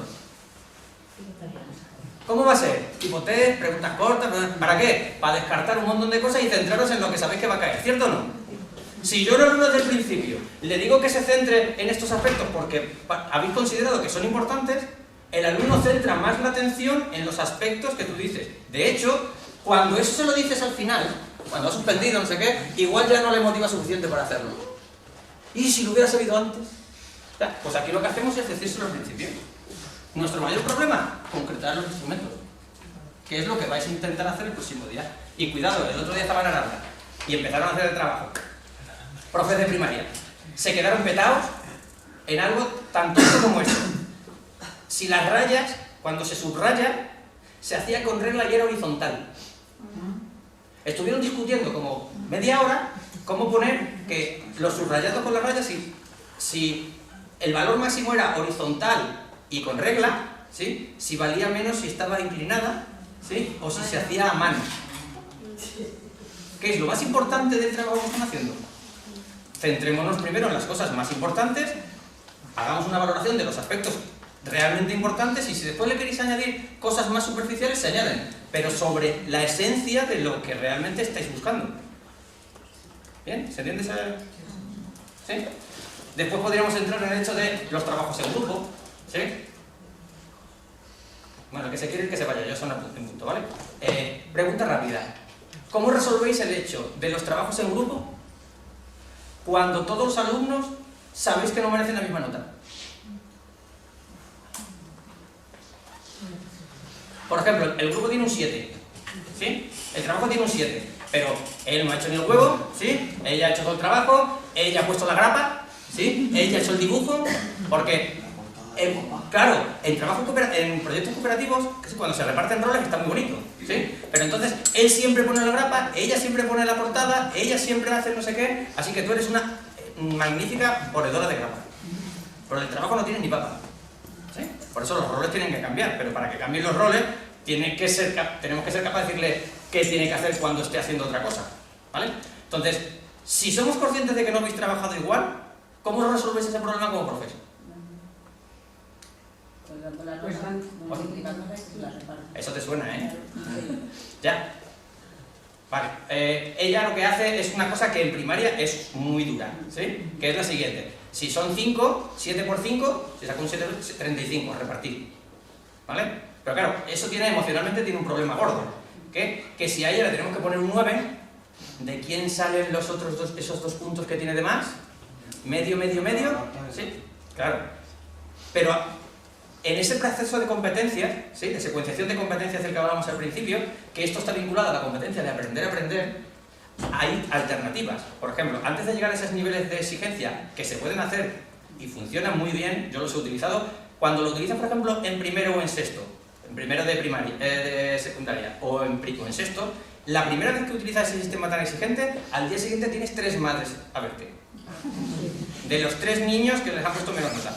¿Cómo va a ser? Tipo test, preguntas cortas, ¿para qué? Para descartar un montón de cosas y centraros en lo que sabéis que va a caer, ¿cierto o no? Si yo al alumno desde el principio le digo que se centre en estos aspectos porque habéis considerado que son importantes, el alumno centra más la atención en los aspectos que tú dices. De hecho, cuando eso se lo dices al final, cuando ha suspendido, no sé qué, igual ya no le motiva suficiente para hacerlo. ¿Y si lo hubiera sabido antes? Pues aquí lo que hacemos es decírselo al principio. Nuestro mayor problema, concretar los instrumentos, que es lo que vais a intentar hacer el próximo día. Y cuidado, el otro día estaban en Aranda y empezaron a hacer el trabajo. Profes de primaria. Se quedaron petados en algo tan tonto como esto. Si las rayas, cuando se subraya, se hacía con regla y era horizontal. Estuvieron discutiendo como media hora cómo poner que los subrayados con las rayas, si el valor máximo era horizontal y con regla, ¿sí? Si valía menos si estaba inclinada, ¿sí? O si se hacía a mano. ¿Qué es lo más importante del trabajo que están haciendo? Centrémonos primero en las cosas más importantes, hagamos una valoración de los aspectos realmente importantes y si después le queréis añadir cosas más superficiales, se añaden, pero sobre la esencia de lo que realmente estáis buscando. ¿Bien? ¿Se entiende esa...? ¿Sí? Después podríamos entrar en el hecho de los trabajos en grupo, ¿sí? Bueno, el que se quiere que se vaya, yo son en punto, ¿vale? Pregunta rápida. ¿Cómo resolvéis el hecho de los trabajos en grupo cuando todos los alumnos sabéis que no merecen la misma nota? Por ejemplo, el grupo tiene un 7, ¿sí? El trabajo tiene un 7, pero él no ha hecho ni el huevo, ¿sí? Ella ha hecho todo el trabajo, ella ha puesto la grapa, ¿sí? Ella ha hecho el dibujo, porque, claro, en proyectos cooperativos, cuando se reparten roles está muy bonito, ¿sí? Pero entonces, él siempre pone la grapa, ella siempre pone la portada, ella siempre hace no sé qué, así que tú eres una magnífica ponedora de grapa. Pero el trabajo no tiene ni papa. ¿Sí? Por eso los roles tienen que cambiar, pero para que cambien los roles tenemos que ser capaces de decirle qué tiene que hacer cuando esté haciendo otra cosa, ¿vale? Entonces, si somos conscientes de que no habéis trabajado igual, ¿cómo resolvéis ese problema como profesor? Eso te suena, ¿eh? ¿Ya? Vale. Ella lo que hace es una cosa que en primaria es muy dura, ¿sí? Que es la siguiente. Si son 5, 7 por 5, si saco un 7, 35, a repartir. ¿Vale? Pero claro, eso emocionalmente tiene un problema gordo. Que si a ella le tenemos que poner un 9, ¿de quién salen los otros esos dos puntos que tiene de más? ¿Medio, medio, medio? Sí, claro. Pero en ese proceso de competencias, ¿sí? De secuenciación de competencias del que hablábamos al principio, que esto está vinculado a la competencia de aprender a aprender, hay alternativas. Por ejemplo, antes de llegar a esos niveles de exigencia que se pueden hacer y funcionan muy bien, yo los he utilizado, cuando lo utilizas, por ejemplo, en primero o en sexto, en primero de primaria, de secundaria o en sexto, la primera vez que utilizas ese sistema tan exigente, al día siguiente tienes 3 madres a verte. De los 3 niños que les han puesto menos nota.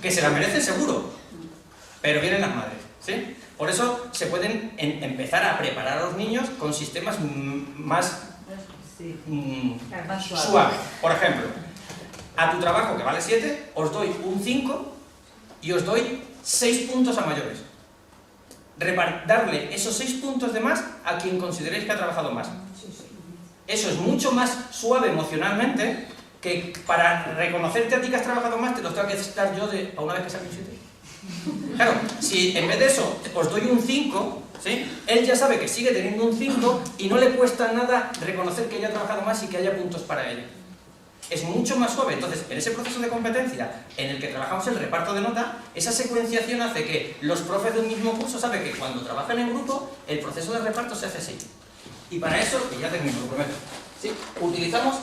Que se la merecen seguro, pero vienen las madres, ¿sí? Por eso se pueden empezar a preparar a los niños con sistemas más suaves. Por ejemplo, a tu trabajo que vale 7, os doy un 5 y os doy 6 puntos a mayores. Darle esos 6 puntos de más a quien consideréis que ha trabajado más. Eso es mucho más suave emocionalmente que para reconocerte a ti que has trabajado más te los tengo que dar yo a una vez que saque un 7. Claro, si en vez de eso os doy un 5, ¿sí? Él ya sabe que sigue teniendo un 5 y no le cuesta nada reconocer que ella ha trabajado más y que haya puntos para ella. Es mucho más suave. Entonces, en ese proceso de competencia en el que trabajamos el reparto de nota, esa secuenciación hace que los profes de un mismo curso saben que cuando trabajan en grupo, el proceso de reparto se hace así. Y para eso, y ya termino, lo prometo, ¿sí? Utilizamos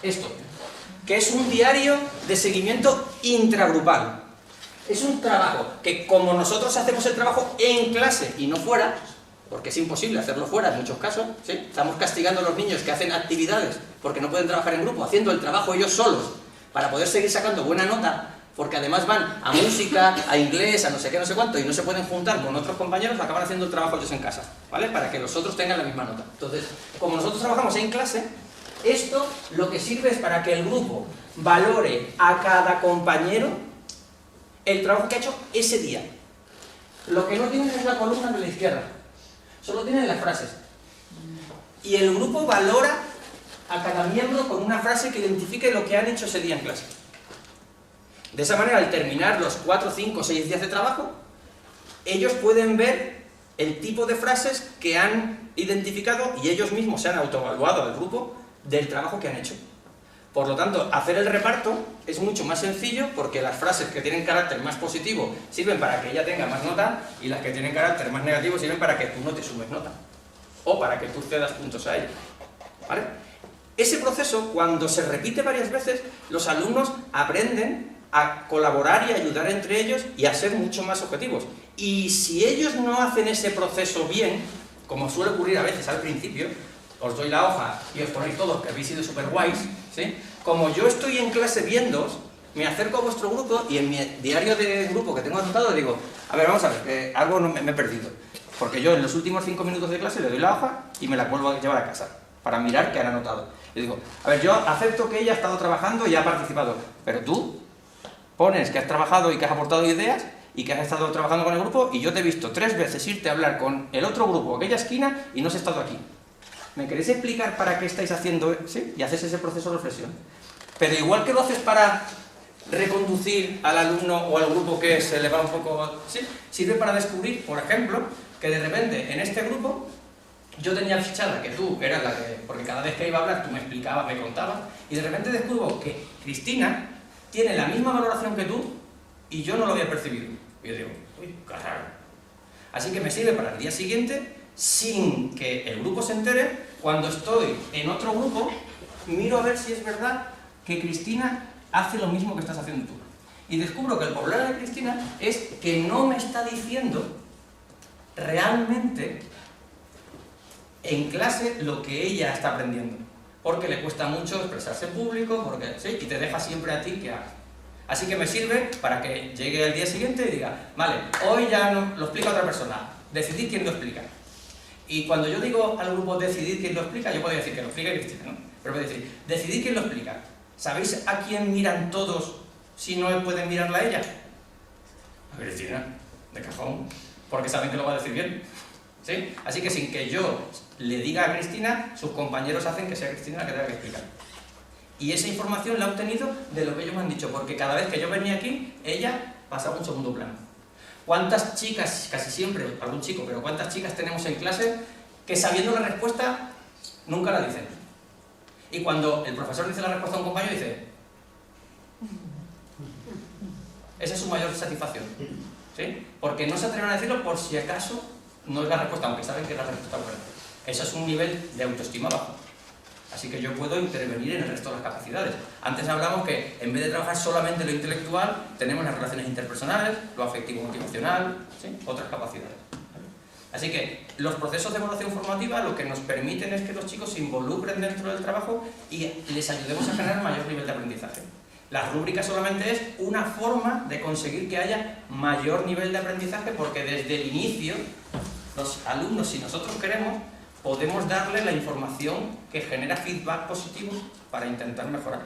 esto. que es un diario de seguimiento intragrupal. Es un trabajo que, como nosotros hacemos el trabajo en clase y no fuera, porque es imposible hacerlo fuera en muchos casos, ¿sí? Estamos castigando a los niños que hacen actividades porque no pueden trabajar en grupo, haciendo el trabajo ellos solos, para poder seguir sacando buena nota, porque además van a música, a inglés, a no sé qué, no sé cuánto, y no se pueden juntar con otros compañeros, acaban haciendo el trabajo ellos en casa, ¿vale? Para que los otros tengan la misma nota. Entonces, como nosotros trabajamos en clase, esto lo que sirve es para que el grupo valore a cada compañero el trabajo que ha hecho ese día. Lo que no tienen es la columna de la izquierda, solo tienen las frases. Y el grupo valora a cada miembro con una frase que identifique lo que han hecho ese día en clase. De esa manera, al terminar los 4, 5, 6 días de trabajo, ellos pueden ver el tipo de frases que han identificado y ellos mismos se han autoevaluado al grupo del trabajo que han hecho. Por lo tanto, hacer el reparto es mucho más sencillo porque las frases que tienen carácter más positivo sirven para que ella tenga más nota y las que tienen carácter más negativo sirven para que tú no te sumes nota o para que tú cedas puntos a ella, ¿vale? Ese proceso, cuando se repite varias veces, los alumnos aprenden a colaborar y ayudar entre ellos y a ser mucho más objetivos. Y si ellos no hacen ese proceso bien, como suele ocurrir a veces al principio, os doy la hoja y os ponéis todos que habéis sido súper guays, ¿sí? Como yo estoy en clase viéndoos, me acerco a vuestro grupo y en mi diario de grupo que tengo anotado digo, a ver, vamos a ver, algo no me he perdido. Porque yo en los últimos 5 minutos de clase le doy la hoja y me la vuelvo a llevar a casa para mirar qué han anotado. Y digo, a ver, yo acepto que ella ha estado trabajando y ha participado, pero tú pones que has trabajado y que has aportado ideas y que has estado trabajando con el grupo y yo te he visto 3 veces irte a hablar con el otro grupo, aquella esquina, y no has estado aquí. ¿Me queréis explicar para qué estáis haciendo? ¿Sí? Y haces ese proceso de reflexión. Pero igual que lo haces para reconducir al alumno o al grupo que se le va un poco... ¿sí? Sirve para descubrir, por ejemplo, que de repente en este grupo yo tenía fichada que tú eras la que... Porque cada vez que iba a hablar tú me explicabas, me contabas, y de repente descubro que Cristina tiene la misma valoración que tú y yo no lo había percibido. Y yo digo, uy, qué raro. Así que me sirve para el día siguiente, sin que el grupo se entere, cuando estoy en otro grupo, miro a ver si es verdad que Cristina hace lo mismo que estás haciendo tú. Y descubro que el problema de Cristina es que no me está diciendo realmente en clase lo que ella está aprendiendo. Porque le cuesta mucho expresarse en público, porque, ¿sí? Y te deja siempre a ti que hagas. Así que me sirve para que llegue al día siguiente y diga, vale, hoy ya no, lo explica otra persona, decidid quién lo explica. Y cuando yo digo al grupo decidid quién lo explica, yo podría decir que lo explica Cristina, ¿no? Pero voy a decir, decidid quién lo explica. ¿Sabéis a quién miran todos si no pueden mirarla a ella? A Cristina, de cajón, porque saben que lo va a decir bien, ¿sí? Así que sin que yo le diga a Cristina, sus compañeros hacen que sea Cristina la que tenga que explicar. Y esa información la he obtenido de lo que ellos me han dicho, porque cada vez que yo venía aquí, ella pasaba a un segundo plano. ¿Cuántas chicas, casi siempre, algún chico, pero cuántas chicas tenemos en clase que sabiendo la respuesta nunca la dicen? Y cuando el profesor dice la respuesta a un compañero, dice... Esa es su mayor satisfacción, ¿sí? Porque no se atreven a decirlo por si acaso no es la respuesta, aunque saben que es la respuesta correcta. Eso es un nivel de autoestima bajo. Así que yo puedo intervenir en el resto de las capacidades. Antes hablamos que en vez de trabajar solamente lo intelectual, tenemos las relaciones interpersonales, lo afectivo-motivacional, ¿sí? Otras capacidades. Así que los procesos de evaluación formativa lo que nos permiten es que los chicos se involucren dentro del trabajo y les ayudemos a generar mayor nivel de aprendizaje. Las rúbricas solamente es una forma de conseguir que haya mayor nivel de aprendizaje porque desde el inicio los alumnos, si nosotros queremos, podemos darle la información que genera feedback positivo para intentar mejorar.